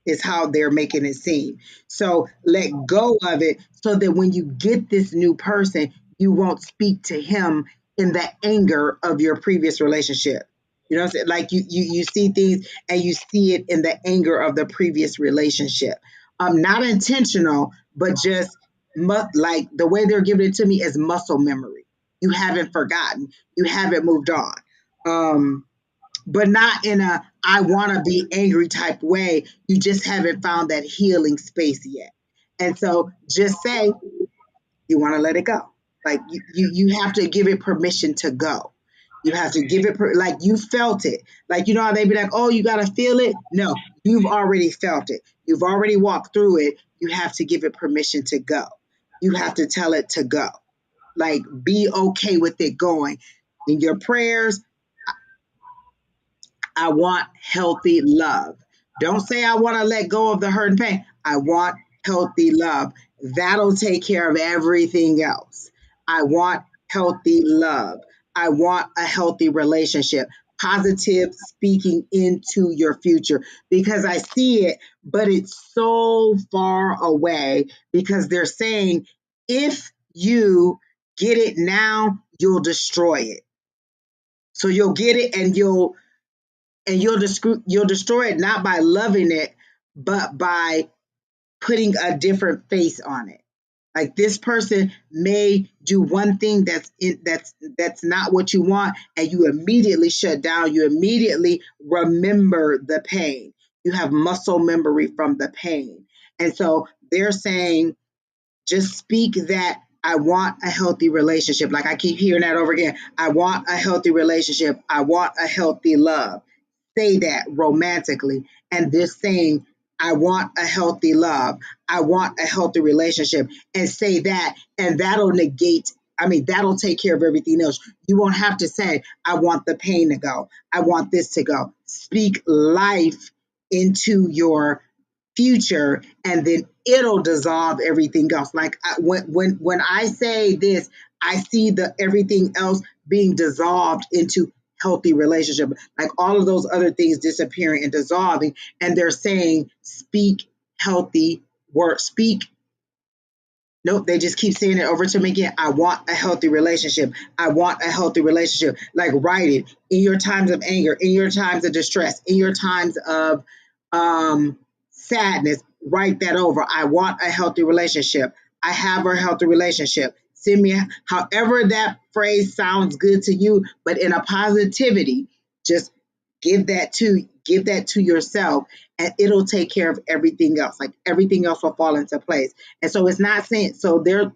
[SPEAKER 2] is how they're making it seem. So let go of it so that when you get this new person, you won't speak to him in the anger of your previous relationship. You know what I'm saying? Like you see things and you see it in the anger of the previous relationship. Not intentional, but just like the way they're giving it to me is muscle memory. You haven't forgotten. You haven't moved on. But not in a I want to be angry type way. You just haven't found that healing space yet. And so just say you want to let it go. Like you have to give it permission to go. You have to give it, like you felt it. Like, you know how they be like, oh, you got to feel it? No, you've already felt it. You've already walked through it. You have to give it permission to go. You have to tell it to go. Like, be okay with it going. In your prayers, I want healthy love. Don't say I want to let go of the hurt and pain. I want healthy love. That'll take care of everything else. I want healthy love. I want a healthy relationship. Positive speaking into your future, because I see it, but it's so far away, because they're saying if you get it now, you'll destroy it. So you'll get it and you'll destroy it, not by loving it, but by putting a different face on it. Like, this person may do one thing that's not what you want, and you immediately shut down. You immediately remember the pain. You have muscle memory from the pain. And so they're saying, just speak that I want a healthy relationship. Like, I keep hearing that over again. I want a healthy relationship. I want a healthy love. Say that romantically, and just saying, I want a healthy love. I want a healthy relationship, and say that, and that'll that'll take care of everything else. You won't have to say, I want the pain to go. I want this to go. Speak life into your future, and then it'll dissolve everything else. Like, when I say this, I see everything else being dissolved into healthy relationship, like all of those other things disappearing and dissolving. And they're saying, speak healthy words. Nope, they just keep saying it over to me again. I want a healthy relationship. I want a healthy relationship. Like, write it in your times of anger, in your times of distress, in your times of sadness. Write that over. I want a healthy relationship. I have a healthy relationship. Send me, however that phrase sounds good to you, but in a positivity, just give that to yourself, and it'll take care of everything else. Like, everything else will fall into place. And so it's not saying, so their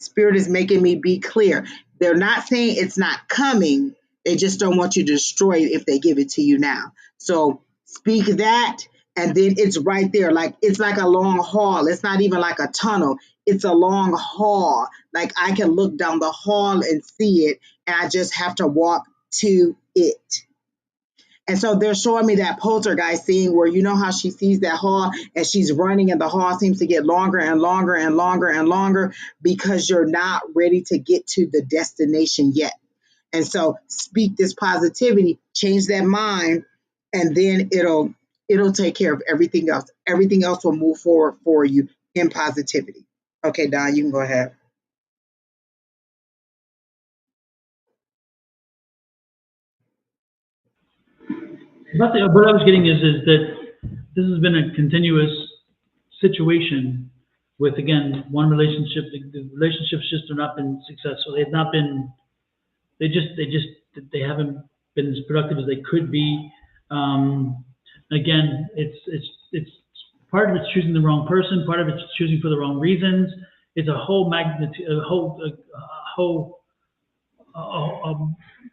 [SPEAKER 2] spirit is making me be clear. They're not saying it's not coming. They just don't want you to destroy it if they give it to you now. So speak that, and then it's right there. Like, it's like a long hall. It's not even like a tunnel. It's a long hall. Like, I can look down the hall and see it, and I just have to walk to it. And so they're showing me that poltergeist scene where, you know how she sees that hall and she's running, and the hall seems to get longer and longer and longer and longer, because you're not ready to get to the destination yet. And so speak this positivity, change that mind, and then it'll take care of everything else. Everything else will move forward for you in positivity. Okay, Don, you can go ahead.
[SPEAKER 1] What I was getting is that this has been a continuous situation with, again, one relationship. The relationships just have not been successful. They've not been. They haven't been as productive as they could be. Again, it's Part of it's choosing the wrong person. Part of it's choosing for the wrong reasons. It's a whole magnitude,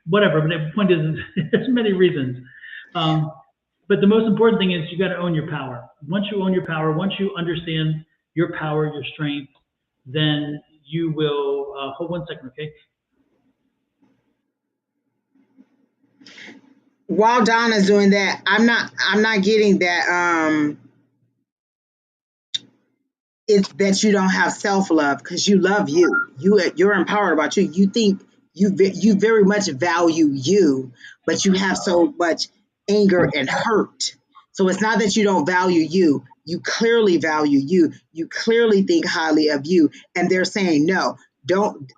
[SPEAKER 1] whatever. But the point is, there's many reasons. But the most important thing is you got to own your power. Once you own your power, once you understand your power, your strength, then you will. Hold 1 second, okay?
[SPEAKER 2] While Donna's doing that, I'm not getting that. It's that you don't have self-love because you love you. You're empowered about you. You think you very much value you, but you have so much anger and hurt. So it's not that you don't value you. You clearly value you. You clearly think highly of you. And they're saying, no, don't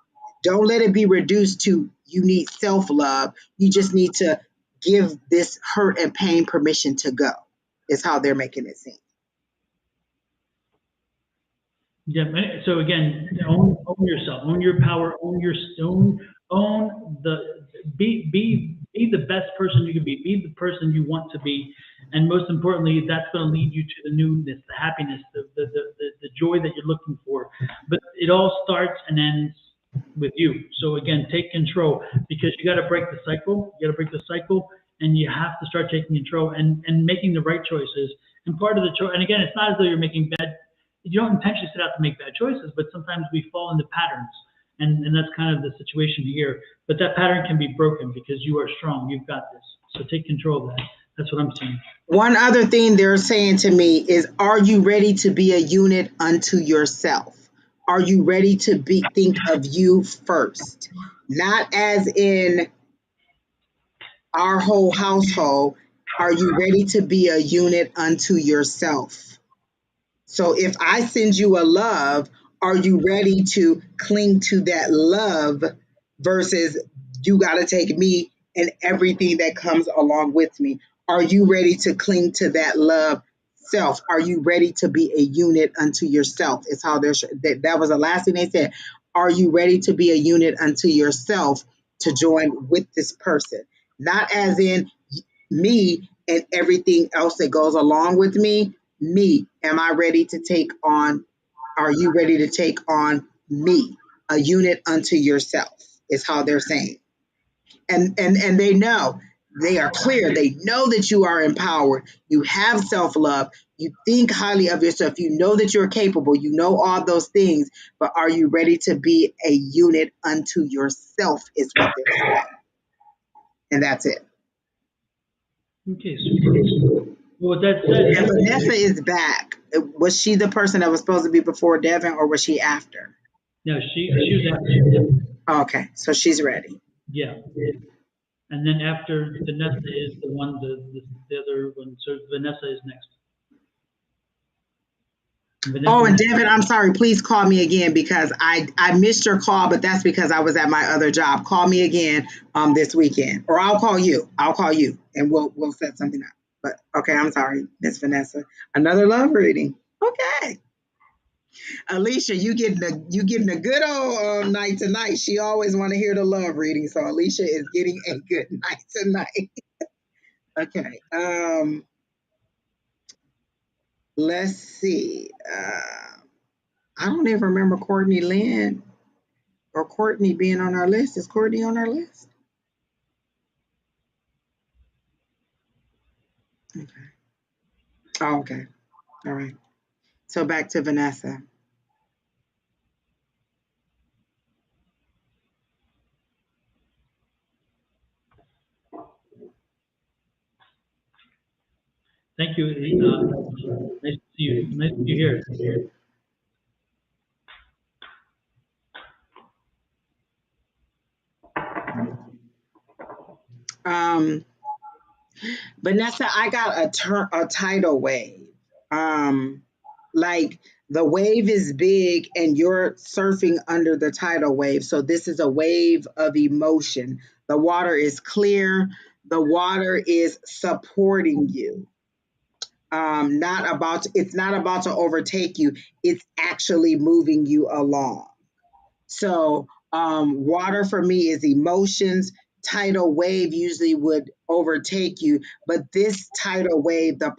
[SPEAKER 2] let it be reduced to you need self-love. You just need to give this hurt and pain permission to go, is how they're making it seem.
[SPEAKER 1] Yeah. So again, own yourself, own your power, be the best person you can be the person you want to be, and most importantly, that's going to lead you to the newness, the happiness, the joy that you're looking for. But it all starts and ends with you. So again, take control, because you got to break the cycle. You got to break the cycle, and you have to start taking control and making the right choices. And part of the choice, and again, it's not as though you're making bad. You don't intentionally set out to make bad choices, but sometimes we fall into patterns, and that's kind of the situation here. But that pattern can be broken because you are strong. You've got this. So take control of that. That's what I'm saying.
[SPEAKER 2] One other thing they're saying to me is, are you ready to be a unit unto yourself? Are you ready to think of you first? Not as in our whole household. Are you ready to be a unit unto yourself? So if I send you a love, are you ready to cling to that love versus you got to take me and everything that comes along with me? Are you ready to cling to that love self? Are you ready to be a unit unto yourself? It's how that was the last thing they said. Are you ready to be a unit unto yourself to join with this person? Not as in me and everything else that goes along with me. Am I ready to take on? Are you ready to take on me? A unit unto yourself is how they're saying. And they know, they are clear. They know that you are empowered. You have self-love. You think highly of yourself. You know that you're capable. You know all those things, but are you ready to be a unit unto yourself is what they're saying. And that's it.
[SPEAKER 1] Okay, super. Well, with that said,
[SPEAKER 2] and Vanessa is back. Was she the person that was supposed to be before Devin, or was she after?
[SPEAKER 1] No, she was after.
[SPEAKER 2] Okay, so she's ready.
[SPEAKER 1] Yeah. And then after Vanessa is the one, the other one. So Vanessa is next.
[SPEAKER 2] Oh, and Devin, I'm sorry. Please call me again because I missed your call, but that's because I was at my other job. Call me again this weekend, or I'll call you. And we'll set something up. But okay, I'm sorry, Miss Vanessa. Another love reading. Okay. Alicia, you getting a good old night tonight. She always want to hear the love reading, so Alicia is getting a good night tonight. Okay. Let's see. I don't even remember Courtney Lynn or Courtney being on our list. Is Courtney on our list? Okay. Oh, okay. All right. So back to Vanessa.
[SPEAKER 1] Thank you. Nice to see you. Nice to be here.
[SPEAKER 2] Vanessa, I got a tidal wave. Like the wave is big and you're surfing under the tidal wave. So this is a wave of emotion. The water is clear. The water is supporting you. It's not about to overtake you. It's actually moving you along. So water for me is emotions. Tidal wave usually would overtake you. But this tidal wave, the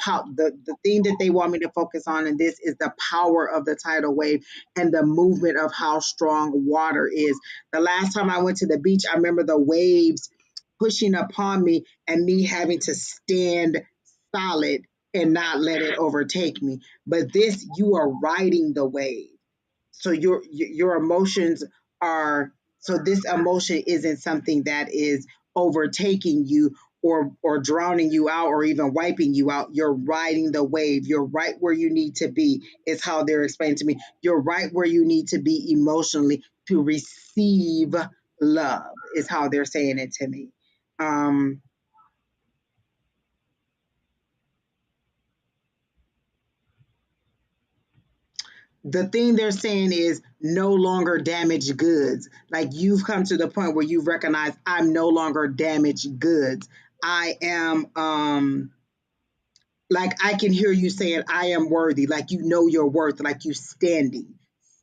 [SPEAKER 2] thing that they want me to focus on in this is the power of the tidal wave and the movement of how strong water is. The last time I went to the beach, I remember the waves pushing upon me and me having to stand solid and not let it overtake me. But this, you are riding the wave. So your emotions are, so this emotion isn't something that is overtaking you or drowning you out or even wiping you out. You're riding the wave. You're right where you need to be, is how they're explaining to me. You're right where you need to be emotionally to receive love, is how they're saying it to me. The thing they're saying is no longer damaged goods. Like, you've come to the point where you've recognized, I'm no longer damaged goods. I am, like, I can hear you saying, I am worthy. Like, you know your worth, like you standing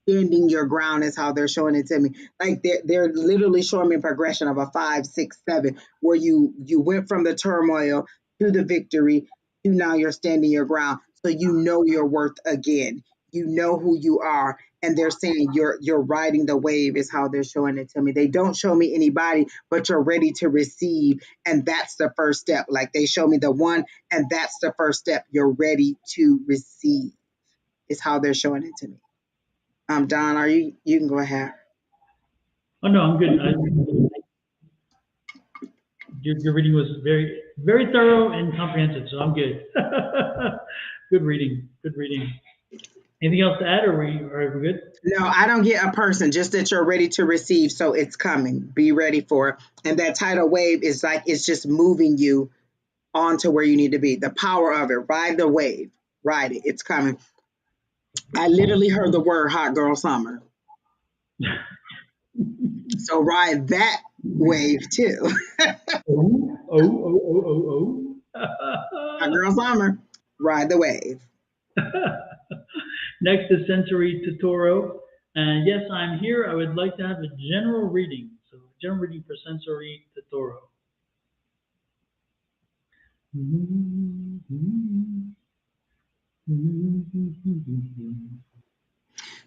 [SPEAKER 2] your ground is how they're showing it to me. Like, they're literally showing me a progression of a 5, 6, 7, where you went from the turmoil to the victory to now you're standing your ground. So you know your worth again. You know who you are. And they're saying you're riding the wave, is how they're showing it to me. They don't show me anybody, but you're ready to receive. And that's the first step. Like, they show me the one, and that's the first step. You're ready to receive, is how they're showing it to me. Don, are you can go ahead.
[SPEAKER 1] Oh no, I'm good. Your reading was very, very thorough and comprehensive, so I'm good. Good reading. Good reading. Anything else to add, or are we good?
[SPEAKER 2] No, I don't get a person, just that you're ready to receive. So it's coming. Be ready for it. And that tidal wave is like, it's just moving you on to where you need to be. The power of it. Ride the wave. Ride it. It's coming. I literally heard the word hot girl summer. So ride that wave too.
[SPEAKER 1] Oh.
[SPEAKER 2] Hot girl summer. Ride the wave.
[SPEAKER 1] Next is Sensory Totoro. And yes, I'm here. I would like to have a general reading. So, general reading for Sensory Totoro.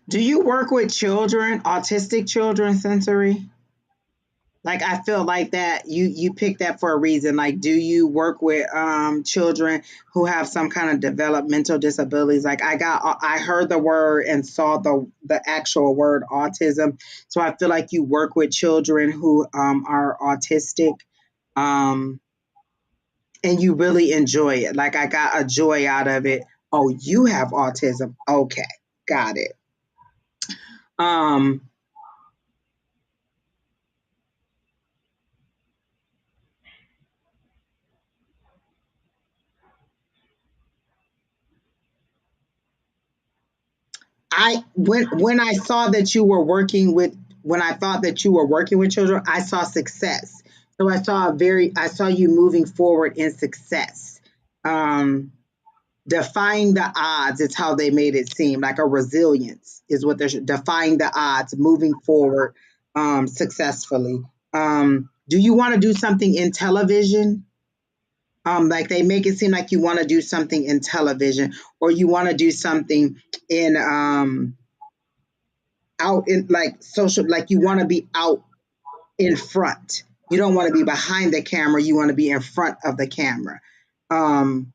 [SPEAKER 2] Do you work with children, autistic children, Sensory? Like, I feel like that you picked that for a reason. Like, do you work with children who have some kind of developmental disabilities? Like, I heard the word and saw the actual word autism. So I feel like you work with children who are autistic, and you really enjoy it. Like, I got a joy out of it. Oh, you have autism. Okay, got it. When I saw that you were working with when I thought that you were working with children, I saw success. So I saw you moving forward in success. Defying the odds is how they made it seem, like a resilience is what they're defying the odds, moving forward successfully. Do you want to do something in television? Like, they make it seem like you want to do something in television, or you want to do something in out in, like, social, like, you want to be out in front. You don't want to be behind the camera. You want to be in front of the camera. And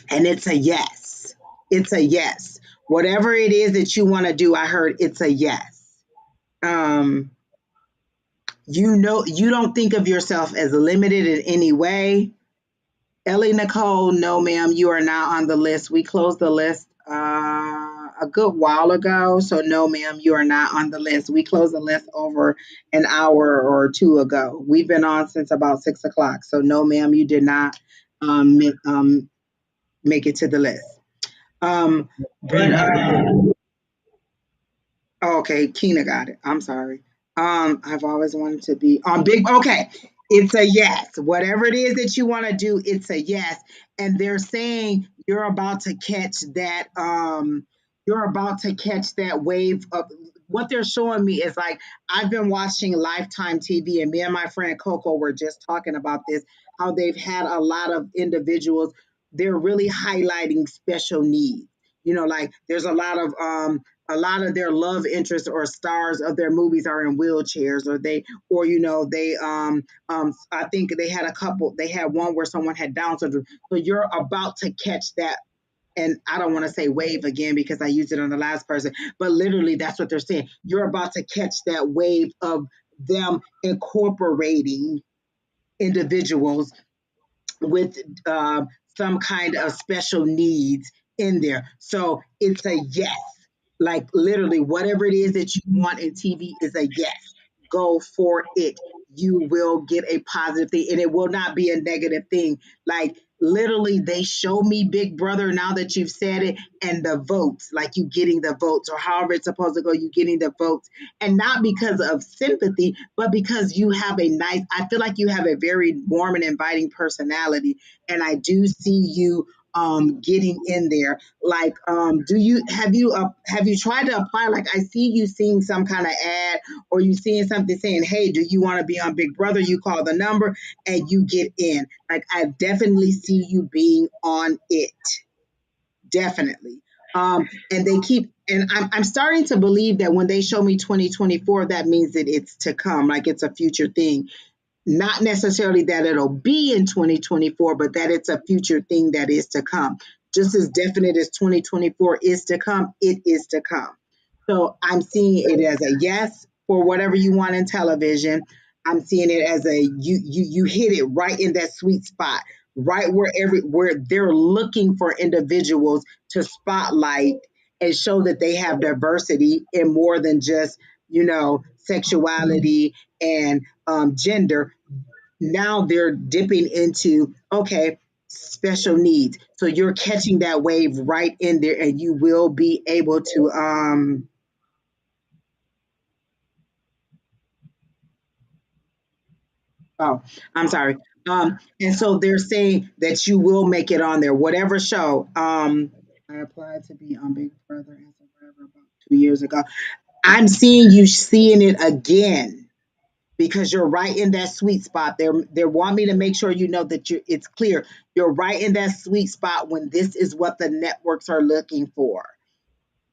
[SPEAKER 2] it's a yes. It's a yes. Whatever it is that you want to do, I heard it's a yes. You know, you don't think of yourself as limited in any way. Ellie Nicole, no, ma'am, you are not on the list. We closed the list a good while ago. So, no, ma'am, you are not on the list. We closed the list over an hour or two ago. We've been on since about 6 o'clock. So, no, ma'am, you did not make it to the list. Okay, Keena got it. I'm sorry. I've always wanted to be on big. Okay, it's a yes. Whatever it is that you want to do, it's a yes. And they're saying you're about to catch that. You're about to catch that wave of. What they're showing me is, like, I've been watching Lifetime TV, and me and my friend Coco were just talking about this. how they've had a lot of individuals. They're really highlighting special needs. You know, like there's a lot of their love interests or stars of their movies are in wheelchairs, or I think they had a couple. They had one where someone had Down syndrome. So you're about to catch that, and I don't want to say wave again because I used it on the last person, but literally that's what they're saying. You're about to catch that wave of them incorporating individuals with some kind of special needs in there. So it's a yes. Like literally, whatever it is that you want in TV is a yes. Go for it. You will get a positive thing, and it will not be a negative thing. Like literally, they show me Big Brother now that you've said it, and the votes, like you getting the votes, or however it's supposed to go, you getting the votes, and not because of sympathy, but because you have a nice. I feel like you have a very warm and inviting personality, and I do see you getting in there. Like do you have you tried to apply? Like I see you seeing some kind of ad, or you seeing something saying, hey, do you want to be on Big Brother? You call the number and you get in. Like I definitely see you being on it, definitely. And they keep, and I'm starting to believe that when they show me 2024, that means that it's to come, like it's a future thing. Not necessarily that it'll be in 2024, but that it's a future thing that is to come. Just as definite as 2024 is to come, it is to come. So I'm seeing it as a yes for whatever you want in television. I'm seeing it as a you hit it right in that sweet spot, right where they're looking for individuals to spotlight and show that they have diversity in more than just sexuality and gender. Now they're dipping into, okay, special needs. So you're catching that wave right in there, and you will be able to oh, I'm sorry. And so they're saying that you will make it on there, whatever show. I applied to be on Big Brother as a forever about 2 years ago. I'm seeing you seeing it again because you're right in that sweet spot. They want me to make sure you know that it's clear. You're right in that sweet spot when this is what the networks are looking for.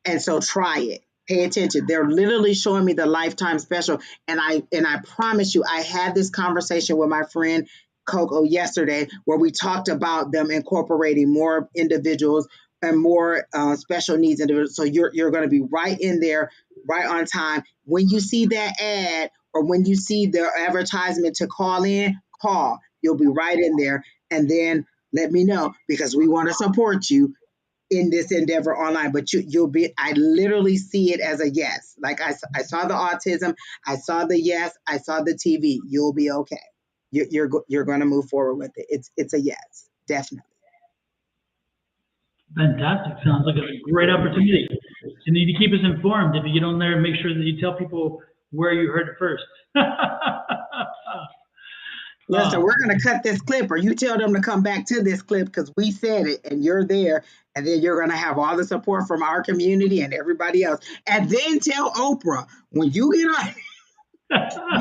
[SPEAKER 2] And so try it. Pay attention. They're literally showing me the lifetime special. And I promise you, I had this conversation with my friend Coco yesterday where we talked about them incorporating more individuals and more special needs individuals. So you're going to be right in there, right on time. When you see that ad or when you see the advertisement to call in, call. You'll be right in there. And then let me know because we want to support you in this endeavor online, but you'll be, I literally see it as a yes. Like I saw the autism, I saw the yes, I saw the TV. You'll be okay. You're going to move forward with it. It's a yes, definitely.
[SPEAKER 1] Fantastic. Sounds like a great opportunity. You need to keep us informed. If you get on there, make sure that you tell people where you heard it first.
[SPEAKER 2] Listen, we're going to cut this clip, or you tell them to come back to this clip because we said it and you're there. And then you're going to have all the support from our community and everybody else. And then tell Oprah when you get on,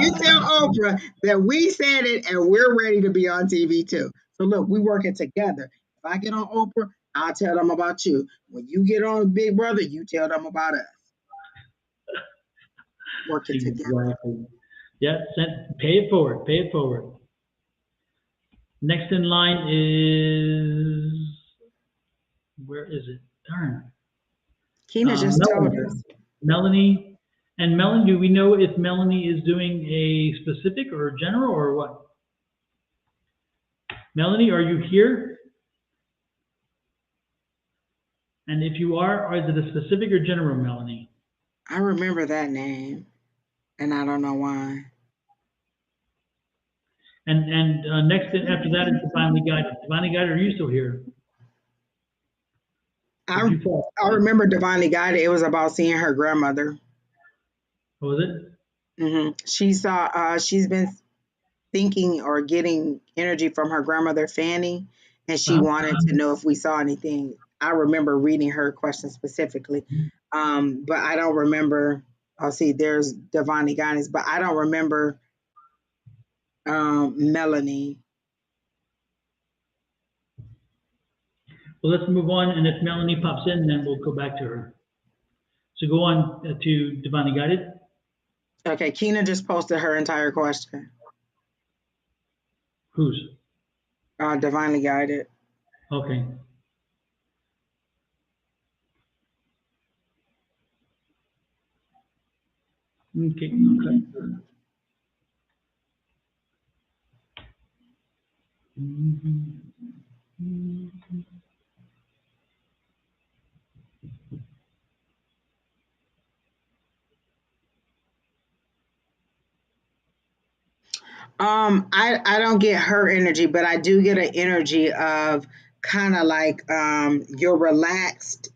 [SPEAKER 2] you tell Oprah that we said it and we're ready to be on TV too. So look, we working together. If I get on Oprah, I'll tell them about you. When you get on Big Brother, you tell them about us. Working together.
[SPEAKER 1] Exactly. Yeah, pay it forward. Pay it forward. Next in line is, where is it? Darn.
[SPEAKER 2] Keena just told
[SPEAKER 1] Melanie.
[SPEAKER 2] us.
[SPEAKER 1] Melanie. And Melanie, do we know if Melanie is doing a specific or a general or what? Melanie, are you here? And if you are is it a specific or general, Melanie?
[SPEAKER 2] I remember that name, and I don't know why.
[SPEAKER 1] And next after that is Divinely Guided. Divinely Guided, are you still here?
[SPEAKER 2] I remember Divinely Guided. It was about seeing her grandmother.
[SPEAKER 1] What was it?
[SPEAKER 2] Mm-hmm. She's been thinking or getting energy from her grandmother Fanny, and she wanted to know if we saw anything. I remember reading her question specifically, but I don't remember. I'll see. There's Divinely Guidance, but I don't remember Melanie.
[SPEAKER 1] Well, let's move on, and if Melanie pops in, then we'll go back to her. So go on to Divinely Guided.
[SPEAKER 2] Okay, Keena just posted her entire question.
[SPEAKER 1] Whose?
[SPEAKER 2] Divinely Guided.
[SPEAKER 1] Okay. Okay.
[SPEAKER 2] I don't get her energy, but I do get an energy of kind of like you're relaxed,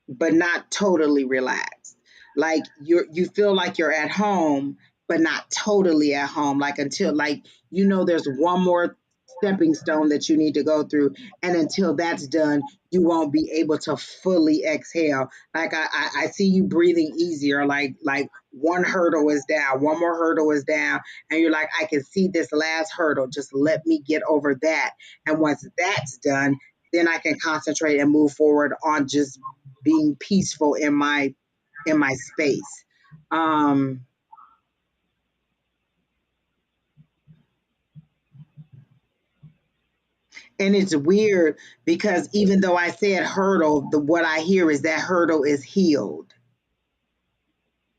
[SPEAKER 2] but not totally relaxed. Like you feel like you're at home, but not totally at home. Like until like there's one more stepping stone that you need to go through, and until that's done, you won't be able to fully exhale. Like I see you breathing easier. Like one hurdle is down, one more hurdle is down, and you're like, I can see this last hurdle. Just let me get over that, and once that's done, then I can concentrate and move forward on just being peaceful in my space. Um, and it's weird because even though I said hurdle, what I hear is that hurdle is healed.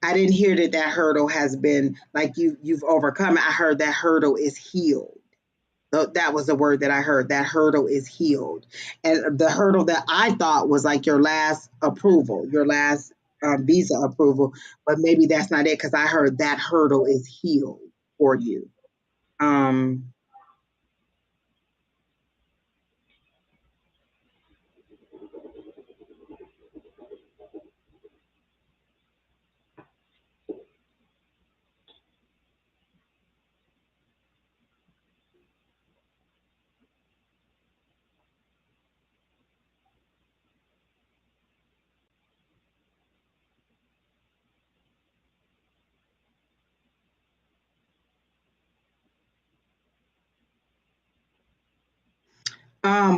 [SPEAKER 2] I didn't hear that hurdle has been like you've overcome it. I heard that hurdle is healed. That was the word that I heard. That hurdle is healed. And the hurdle that I thought was like your last approval, your last visa approval, but maybe that's not it because I heard that hurdle is healed for you. Um,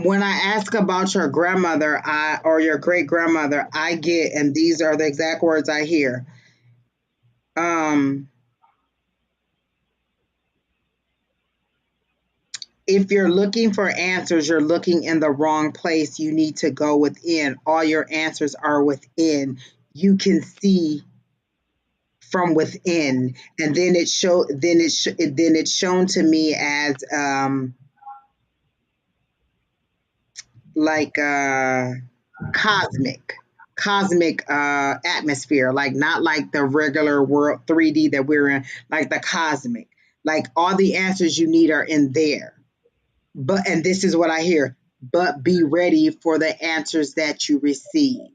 [SPEAKER 2] when I ask about your grandmother, or your great grandmother, I get, and these are the exact words I hear. Um, if you're looking for answers, you're looking in the wrong place. You need to go within. All your answers are within. You can see from within, and then it's shown to me as like cosmic atmosphere, like not like the regular world 3D that we're in, like the cosmic, like all the answers you need are in there. But and this is what I hear, but be ready for the answers that you receive.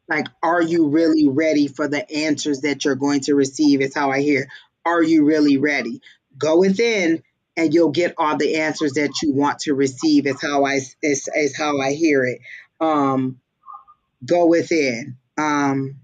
[SPEAKER 2] Like, are you really ready for the answers that you're going to receive? Is how I hear. Are you really ready? Go within, and you'll get all the answers that you want to receive. Is how I hear it. Go within. Um,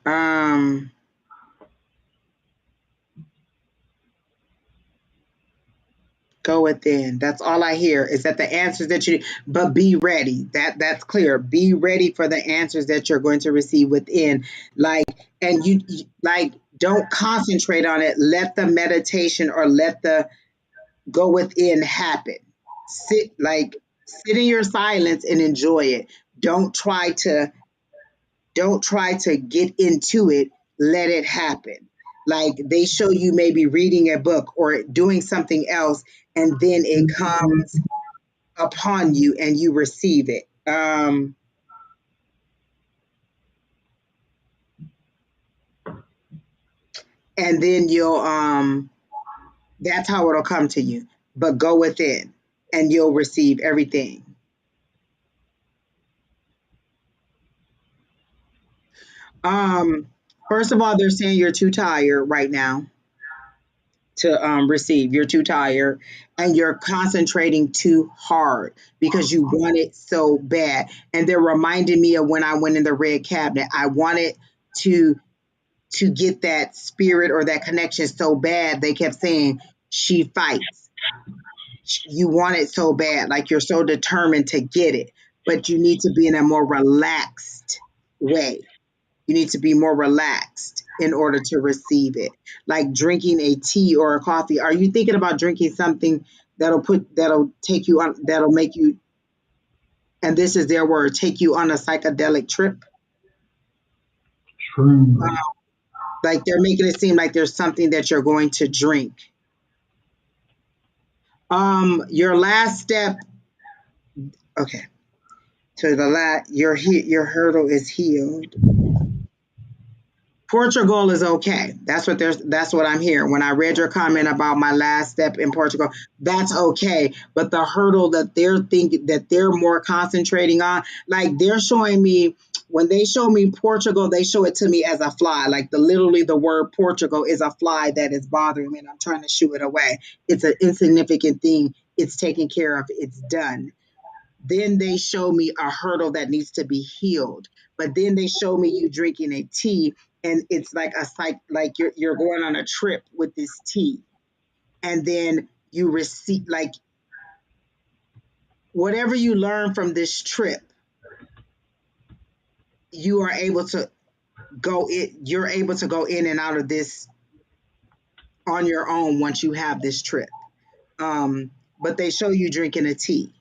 [SPEAKER 2] um, Go within. That's all I hear is that the answers that you, but be ready. That's clear. Be ready for the answers that you're going to receive within. Like, and like, don't concentrate on it. Let the meditation or let the go within happen. Sit in your silence and enjoy it. Don't try to don't try to get into it. Let it happen. Like they show you maybe reading a book or doing something else, and then it comes upon you and you receive it. And then you'll that's how it'll come to you. But go within and you'll receive everything. Um, First of all, they're saying you're too tired right now. to receive. You're too tired and you're concentrating too hard because you want it so bad. And they're reminding me of when I went in the red cabinet. I wanted to get that spirit or that connection so bad. They kept saying she fights. You want it so bad, like you're so determined to get it, but you need to be in a more relaxed way. You need to be more relaxed in order to receive it. Like drinking a tea or a coffee. Are you thinking about drinking something that'll take you on, that'll make you, and this is their word, take you on a psychedelic trip?
[SPEAKER 1] True.
[SPEAKER 2] Like they're making it seem like there's something that you're going to drink. Your last step. Okay. So your hurdle is healed. Portugal is okay. That's what I'm hearing. When I read your comment about my last step in Portugal, that's okay. But the hurdle that they're more concentrating on, like they're showing me, when they show me Portugal, they show it to me as a fly. Like literally the word Portugal is a fly that is bothering me and I'm trying to shoo it away. It's an insignificant thing. It's taken care of. It's done. Then they show me a hurdle that needs to be healed. But then they show me you drinking a tea, and it's like like you're going on a trip with this tea, and then you receive, like, whatever you learn from this trip, you are able to you're able to go in and out of this on your own once you have this trip. But they show you drinking a tea.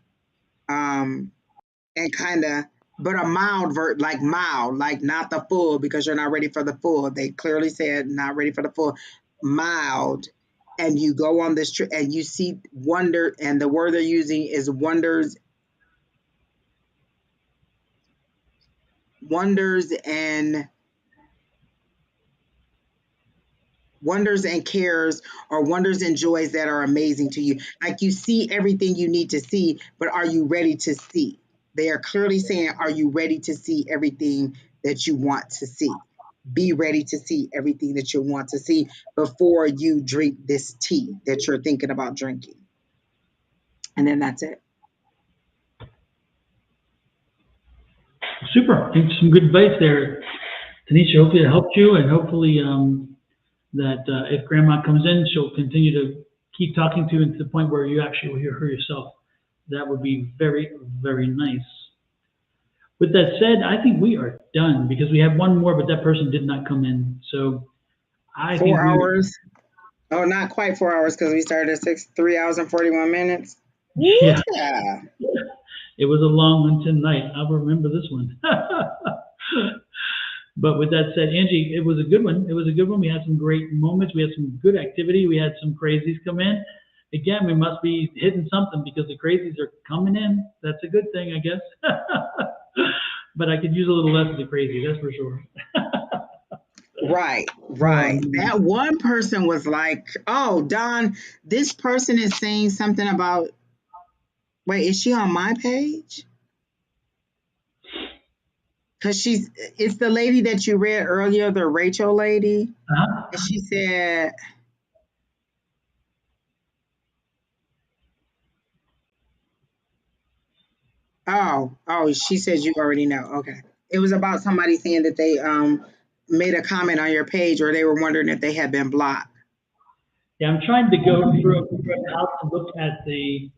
[SPEAKER 2] And kind of, but a mild mild, like not the full, because you're not ready for the full. They clearly said not ready for the full, mild. And you go on this trip and you see wonder, and the word they're using is wonders and cares, or wonders and joys that are amazing to you. Like you see everything you need to see, but are you ready to see? They are clearly saying, are you ready to see everything that you want to see? Be ready to see everything that you want to see before you drink this tea that you're thinking about drinking. And then that's it.
[SPEAKER 1] Super. Thanks. Some good advice there, Tanisha. Hopefully it helped you, and hopefully that if Grandma comes in, she'll continue to keep talking to you to the point where you actually will hear her yourself. That would be very, very nice. With that said, I think we are done because we have one more, but that person did not come in. So I think
[SPEAKER 2] 4 hours. Oh, not quite 4 hours because we started at 3 hours and 41 minutes.
[SPEAKER 1] Yeah.
[SPEAKER 2] Yeah.
[SPEAKER 1] It was a long one tonight. I'll remember this one. But with that said, Angie, it was a good one. It was a good one. We had some great moments. We had some good activity. We had some crazies come in. Again, we must be hitting something because the crazies are coming in. That's a good thing, I guess. But I could use a little less of the crazy, that's for sure.
[SPEAKER 2] Right. That one person was like, oh, Don, this person is saying something about, wait, is she on my page? Because it's the lady that you read earlier, the Rachel lady. And she said, oh, she said you already know. Okay. It was about somebody saying that they made a comment on your page, or they were wondering if they had been blocked.
[SPEAKER 1] Yeah, I'm trying to go through how to look at the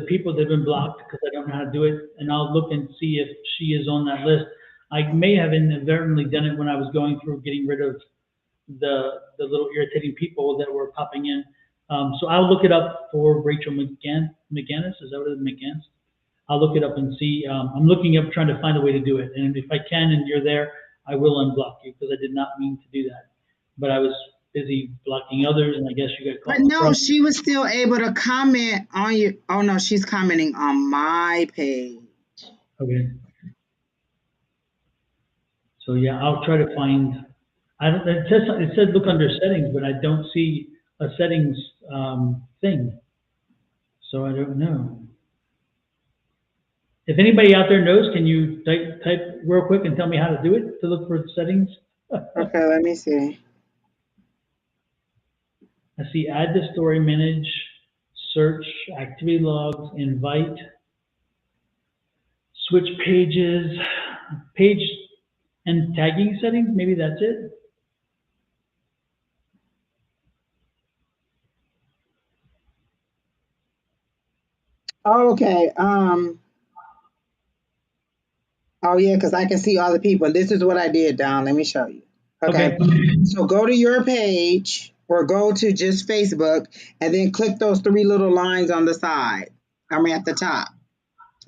[SPEAKER 1] people that have been blocked because I don't know how to do it, and I'll look and see if she is on that list. I may have inadvertently done it when I was going through getting rid of the little irritating people that were popping in. So I'll look it up for Rachel McGannis. Is that what it is, McGannis? I'll look it up and see. I'm looking up, trying to find a way to do it. And if I can and you're there, I will unblock you because I did not mean to do that. But I was busy blocking others, and I guess you got caught.
[SPEAKER 2] But no, she was still able to comment on you. Oh, no, she's commenting on my page.
[SPEAKER 1] Okay. So, yeah, I'll try to find. It said look under settings, but I don't see a settings thing. So I don't know. If anybody out there knows, can you type real quick and tell me how to do it to look for settings?
[SPEAKER 2] Okay, let me see.
[SPEAKER 1] I see add to story, manage, search, activity logs, invite, switch pages, page and tagging settings. Maybe that's it.
[SPEAKER 2] Oh, okay. Oh yeah, because I can see all the people. This is what I did, Don. Let me show you. Okay. So go to your page or go to just Facebook and then click those three little lines on the side. I mean at the top.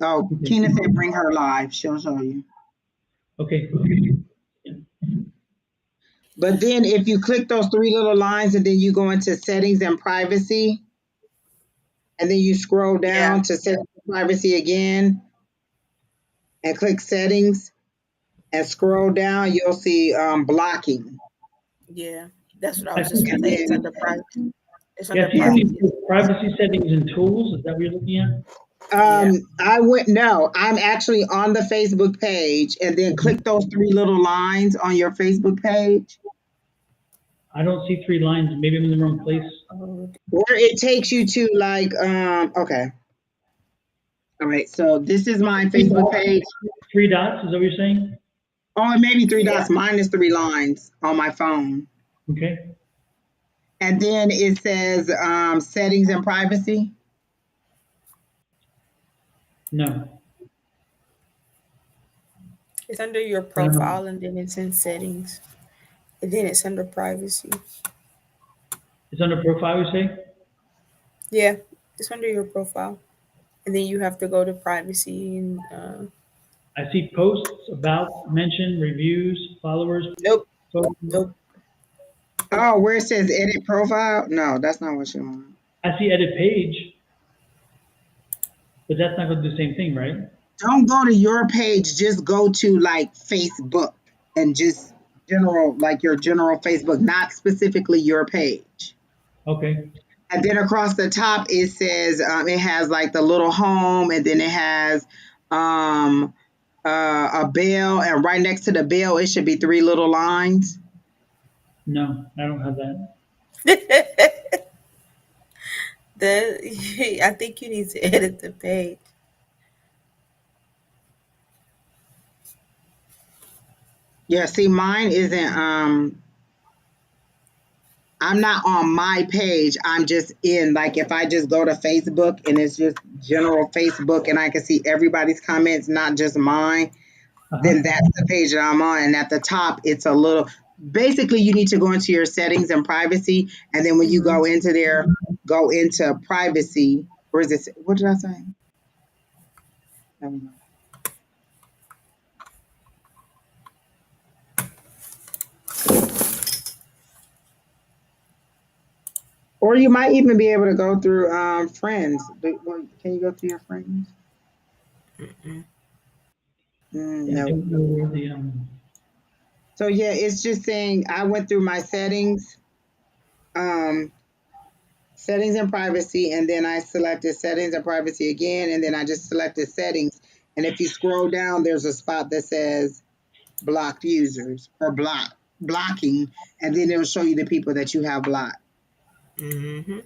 [SPEAKER 2] Oh,
[SPEAKER 1] Okay.
[SPEAKER 2] Kina said bring her live. She'll show you.
[SPEAKER 1] Okay.
[SPEAKER 2] But then if you click those three little lines and then you go into settings and privacy, and then you scroll down to settings and privacy again and click settings and scroll down, you'll see blocking.
[SPEAKER 5] Yeah, that's what I was just going to say. It's under privacy. It's under
[SPEAKER 1] Yeah,
[SPEAKER 5] privacy.
[SPEAKER 1] privacy settings and tools. Is that what you're looking at?
[SPEAKER 2] I'm actually on the Facebook page and then click those three little lines on your Facebook page.
[SPEAKER 1] I don't see three lines. Maybe I'm in the wrong place.
[SPEAKER 2] Where it takes you to like, okay. All right, so this is my Facebook page.
[SPEAKER 1] Three dots, is that what you're saying?
[SPEAKER 2] Oh, it may be three dots. Mine is three lines on my phone.
[SPEAKER 1] Okay.
[SPEAKER 2] And then it says settings and privacy.
[SPEAKER 5] No. It's under your profile and then it's in settings. And then it's under privacy.
[SPEAKER 1] It's under profile, you say?
[SPEAKER 5] Yeah, it's under your profile. And then you have to go to privacy and
[SPEAKER 1] I see posts, about, mention, reviews, followers.
[SPEAKER 5] Nope.
[SPEAKER 2] Oh, where it says edit profile? No, that's not what you want.
[SPEAKER 1] I see edit page. But that's not going to do the same thing, right?
[SPEAKER 2] Don't go to your page. Just go to like Facebook and just general, like your general Facebook, not specifically your page.
[SPEAKER 1] Okay.
[SPEAKER 2] And then across the top, it says it has like the little home, and then it has a bell, and right next to the bell, it should be three little lines.
[SPEAKER 1] No, I don't have that.
[SPEAKER 5] I think you need to edit the page.
[SPEAKER 2] Yeah, see, mine isn't I'm not on my page. I'm just in, like, if I just go to Facebook and it's just general Facebook and I can see everybody's comments, not just mine, then that's the page that I'm on. And at the top, it's a little, basically you need to go into your settings and privacy. And then when you go into there, go into privacy. Where is this? What did I say? There we go. Or you might even be able to go through friends. Can you go through your friends? No. So yeah, it's just saying I went through my settings, settings and privacy, and then I selected settings and privacy again, and then I just selected settings. And if you scroll down, there's a spot that says blocked users or blocking, and then it'll show you the people that you have blocked.
[SPEAKER 5] Mm-hmm.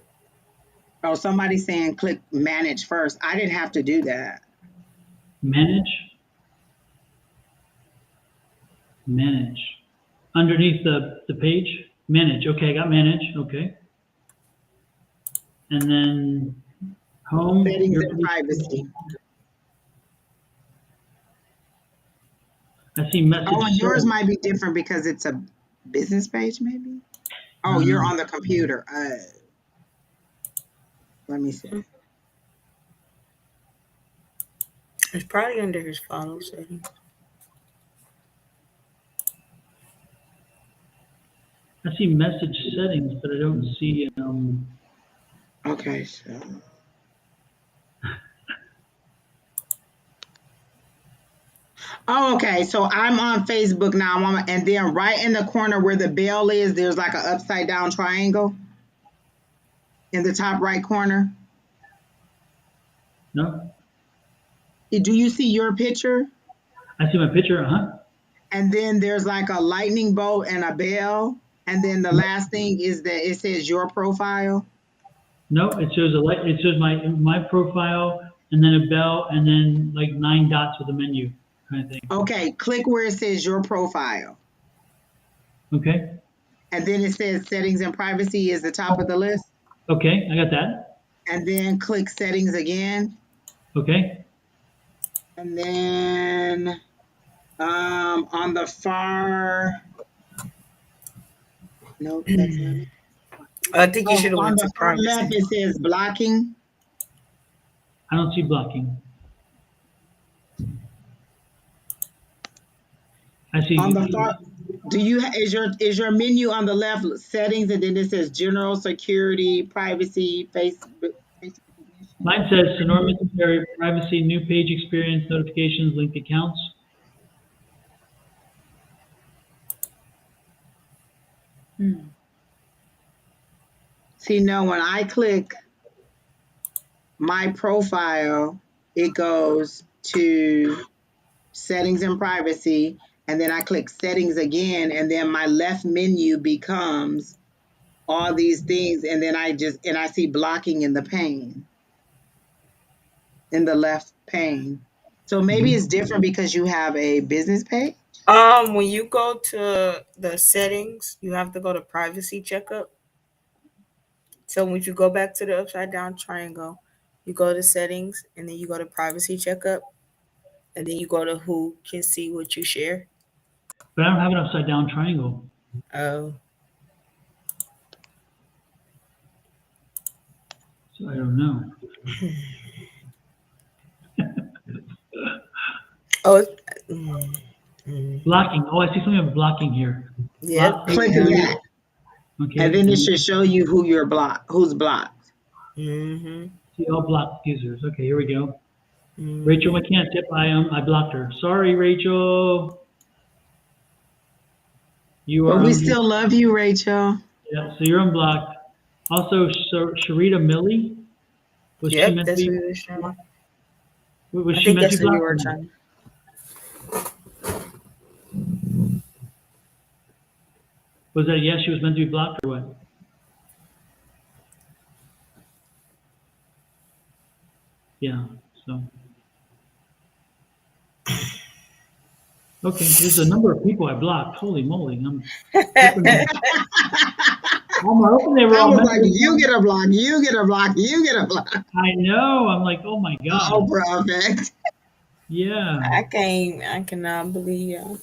[SPEAKER 2] Oh, somebody's saying click manage first. I didn't have to do that.
[SPEAKER 1] Manage. Underneath the page, manage. Okay, I got manage. Okay. And then home.
[SPEAKER 2] Settings and privacy.
[SPEAKER 1] I see message.
[SPEAKER 2] Oh, and yours might be different because it's a business page, maybe? Oh, you're on the computer. Let me see.
[SPEAKER 5] It's probably under his follow settings.
[SPEAKER 1] I see message settings, but I don't see.
[SPEAKER 2] Okay, so. Oh, okay. So I'm on Facebook now, Mama, and then right in the corner where the bell is, there's like an upside down triangle in the top right corner.
[SPEAKER 1] No.
[SPEAKER 2] Do you see your picture?
[SPEAKER 1] I see my picture.
[SPEAKER 2] And then there's like a lightning bolt and a bell, And then the last thing is that it says your profile.
[SPEAKER 1] No, it shows it shows my profile and then a bell and then like 9 dots with a menu kind of thing.
[SPEAKER 2] Okay, click where it says your profile.
[SPEAKER 1] Okay.
[SPEAKER 2] And then it says settings and privacy is the top of the list.
[SPEAKER 1] Okay, I got that.
[SPEAKER 2] And then click settings again.
[SPEAKER 1] Okay.
[SPEAKER 2] And then on the far, nope, that's not it.
[SPEAKER 5] I think you should have
[SPEAKER 2] On
[SPEAKER 5] went
[SPEAKER 2] the
[SPEAKER 5] to
[SPEAKER 2] far
[SPEAKER 5] privacy.
[SPEAKER 2] left, it says blocking.
[SPEAKER 1] I don't see blocking. I see.
[SPEAKER 2] On the far, is your menu on the left settings, and then it says general, security, privacy, Facebook.
[SPEAKER 1] Mine says Sonoran Mississippi, privacy, new page experience, notifications, linked accounts.
[SPEAKER 2] See, no, when I click my profile, it goes to settings and privacy, and then I click settings again, and then my left menu becomes all these things, and then I see blocking in the pane, in the left pane. So maybe it's different because you have a business page.
[SPEAKER 5] When you go to the settings, you have to go to privacy checkup. So when you go back to the upside down triangle, you go to settings and then you go to privacy checkup, and then you go to who can see what you share.
[SPEAKER 1] But I don't have an upside down triangle.
[SPEAKER 5] Oh.
[SPEAKER 1] So I don't know.
[SPEAKER 5] Oh.
[SPEAKER 1] Blocking. Oh, I see something of blocking here.
[SPEAKER 5] Yeah.
[SPEAKER 2] Click that.
[SPEAKER 1] Okay.
[SPEAKER 2] And then it should show you who's blocked.
[SPEAKER 5] Mm-hmm.
[SPEAKER 1] See all blocked users. Okay, here we go. Rachel McCann tip. I blocked her. Sorry, Rachel. You are.
[SPEAKER 2] But we still love you, Rachel.
[SPEAKER 1] Yeah. So you're unblocked. Also, Sharita Millie. Was she meant to be? Was she meant to be blocked? Was that yes? She was meant to be blocked or what? Yeah. So. Okay, there's a number of people I blocked. Holy moly! I'm hoping they were all.
[SPEAKER 2] I was like, you get a block, you get a block, you get a block.
[SPEAKER 1] I know. I'm like, oh my god.
[SPEAKER 2] Oh, perfect.
[SPEAKER 1] Yeah.
[SPEAKER 5] I cannot believe y'all.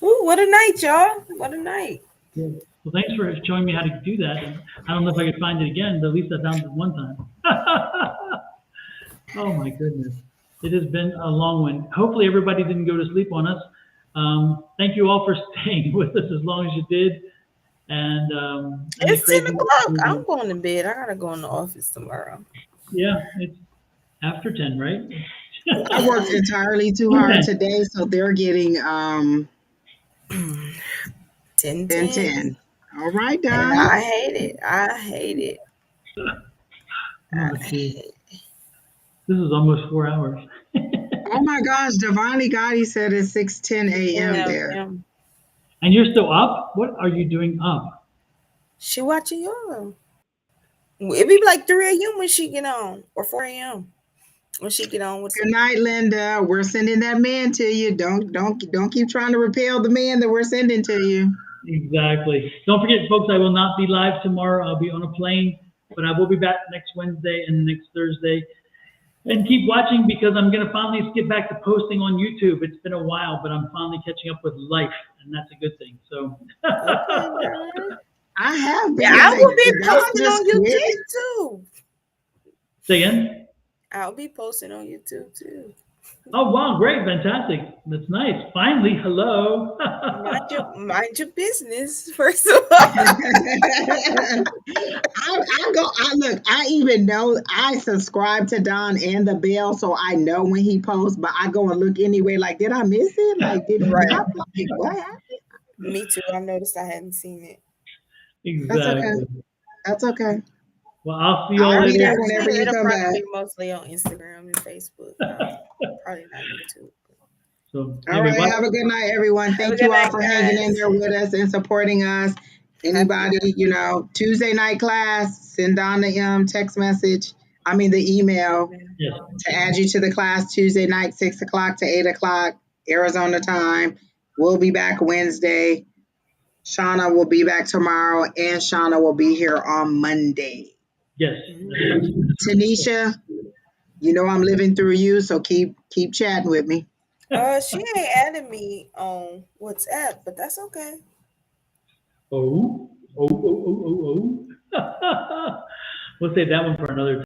[SPEAKER 5] Ooh, what a night, y'all! What a night.
[SPEAKER 1] Yeah. Well, thanks for showing me how to do that. I don't know if I could find it again, but at least I found it one time. Oh my goodness. It has been a long one. Hopefully everybody didn't go to sleep on us. Thank you all for staying with us as long as you did. And
[SPEAKER 5] it's 10 o'clock. I'm going to bed. I gotta go in the office tomorrow.
[SPEAKER 1] Yeah, it's after 10, right?
[SPEAKER 2] I worked entirely too hard today, so they're getting 10. All right, Don.
[SPEAKER 5] And I hate it. I hate it.
[SPEAKER 1] This is almost 4 hours.
[SPEAKER 2] Oh my gosh, Devani Gotti said it's 6:10 a.m. there.
[SPEAKER 1] And you're still up? What are you doing up?
[SPEAKER 5] She watching y'all. It be like 3 a.m. when she get on, or 4 a.m. when she get on.
[SPEAKER 2] Good night, Linda. We're sending that man to you. Don't keep trying to repel the man that we're sending to you.
[SPEAKER 1] Exactly. Don't forget, folks, I will not be live tomorrow. I'll be on a plane, but I will be back next Wednesday and next Thursday. And keep watching because I'm going to finally get back to posting on YouTube. It's been a while, but I'm finally catching up with life, and that's a good thing. So
[SPEAKER 2] I have been.
[SPEAKER 5] Yeah, I will be posting on YouTube too.
[SPEAKER 1] Say again?
[SPEAKER 5] I'll be posting on YouTube too.
[SPEAKER 1] Oh, wow, great, fantastic. That's nice. Finally, hello.
[SPEAKER 5] Mind your business, first of all.
[SPEAKER 2] I even know I subscribe to Don and the bell, so I know when he posts, but I go and look anyway, like, did I miss it? Like, did he not? Like, what happened?
[SPEAKER 5] Me too. I noticed I hadn't seen it.
[SPEAKER 1] Exactly.
[SPEAKER 2] That's okay.
[SPEAKER 1] Well, I'll see you all later.
[SPEAKER 2] Whenever you come back.
[SPEAKER 5] Mostly on Instagram and Facebook. Probably not YouTube.
[SPEAKER 1] So,
[SPEAKER 2] all right. Have a good night, everyone. Thank you all for hanging in there with us and supporting us. Anybody, Tuesday night class, send Don the text message. The email
[SPEAKER 1] Yes.
[SPEAKER 2] to add you to the class Tuesday night, 6 o'clock to 8 o'clock, Arizona time. We'll be back Wednesday. Shauna will be back tomorrow, and Shauna will be here on Monday.
[SPEAKER 1] Yes.
[SPEAKER 2] Tanisha, I'm living through you, so keep chatting with me.
[SPEAKER 5] She ain't added me on WhatsApp, but that's okay.
[SPEAKER 1] Oh. We'll save that one for another time.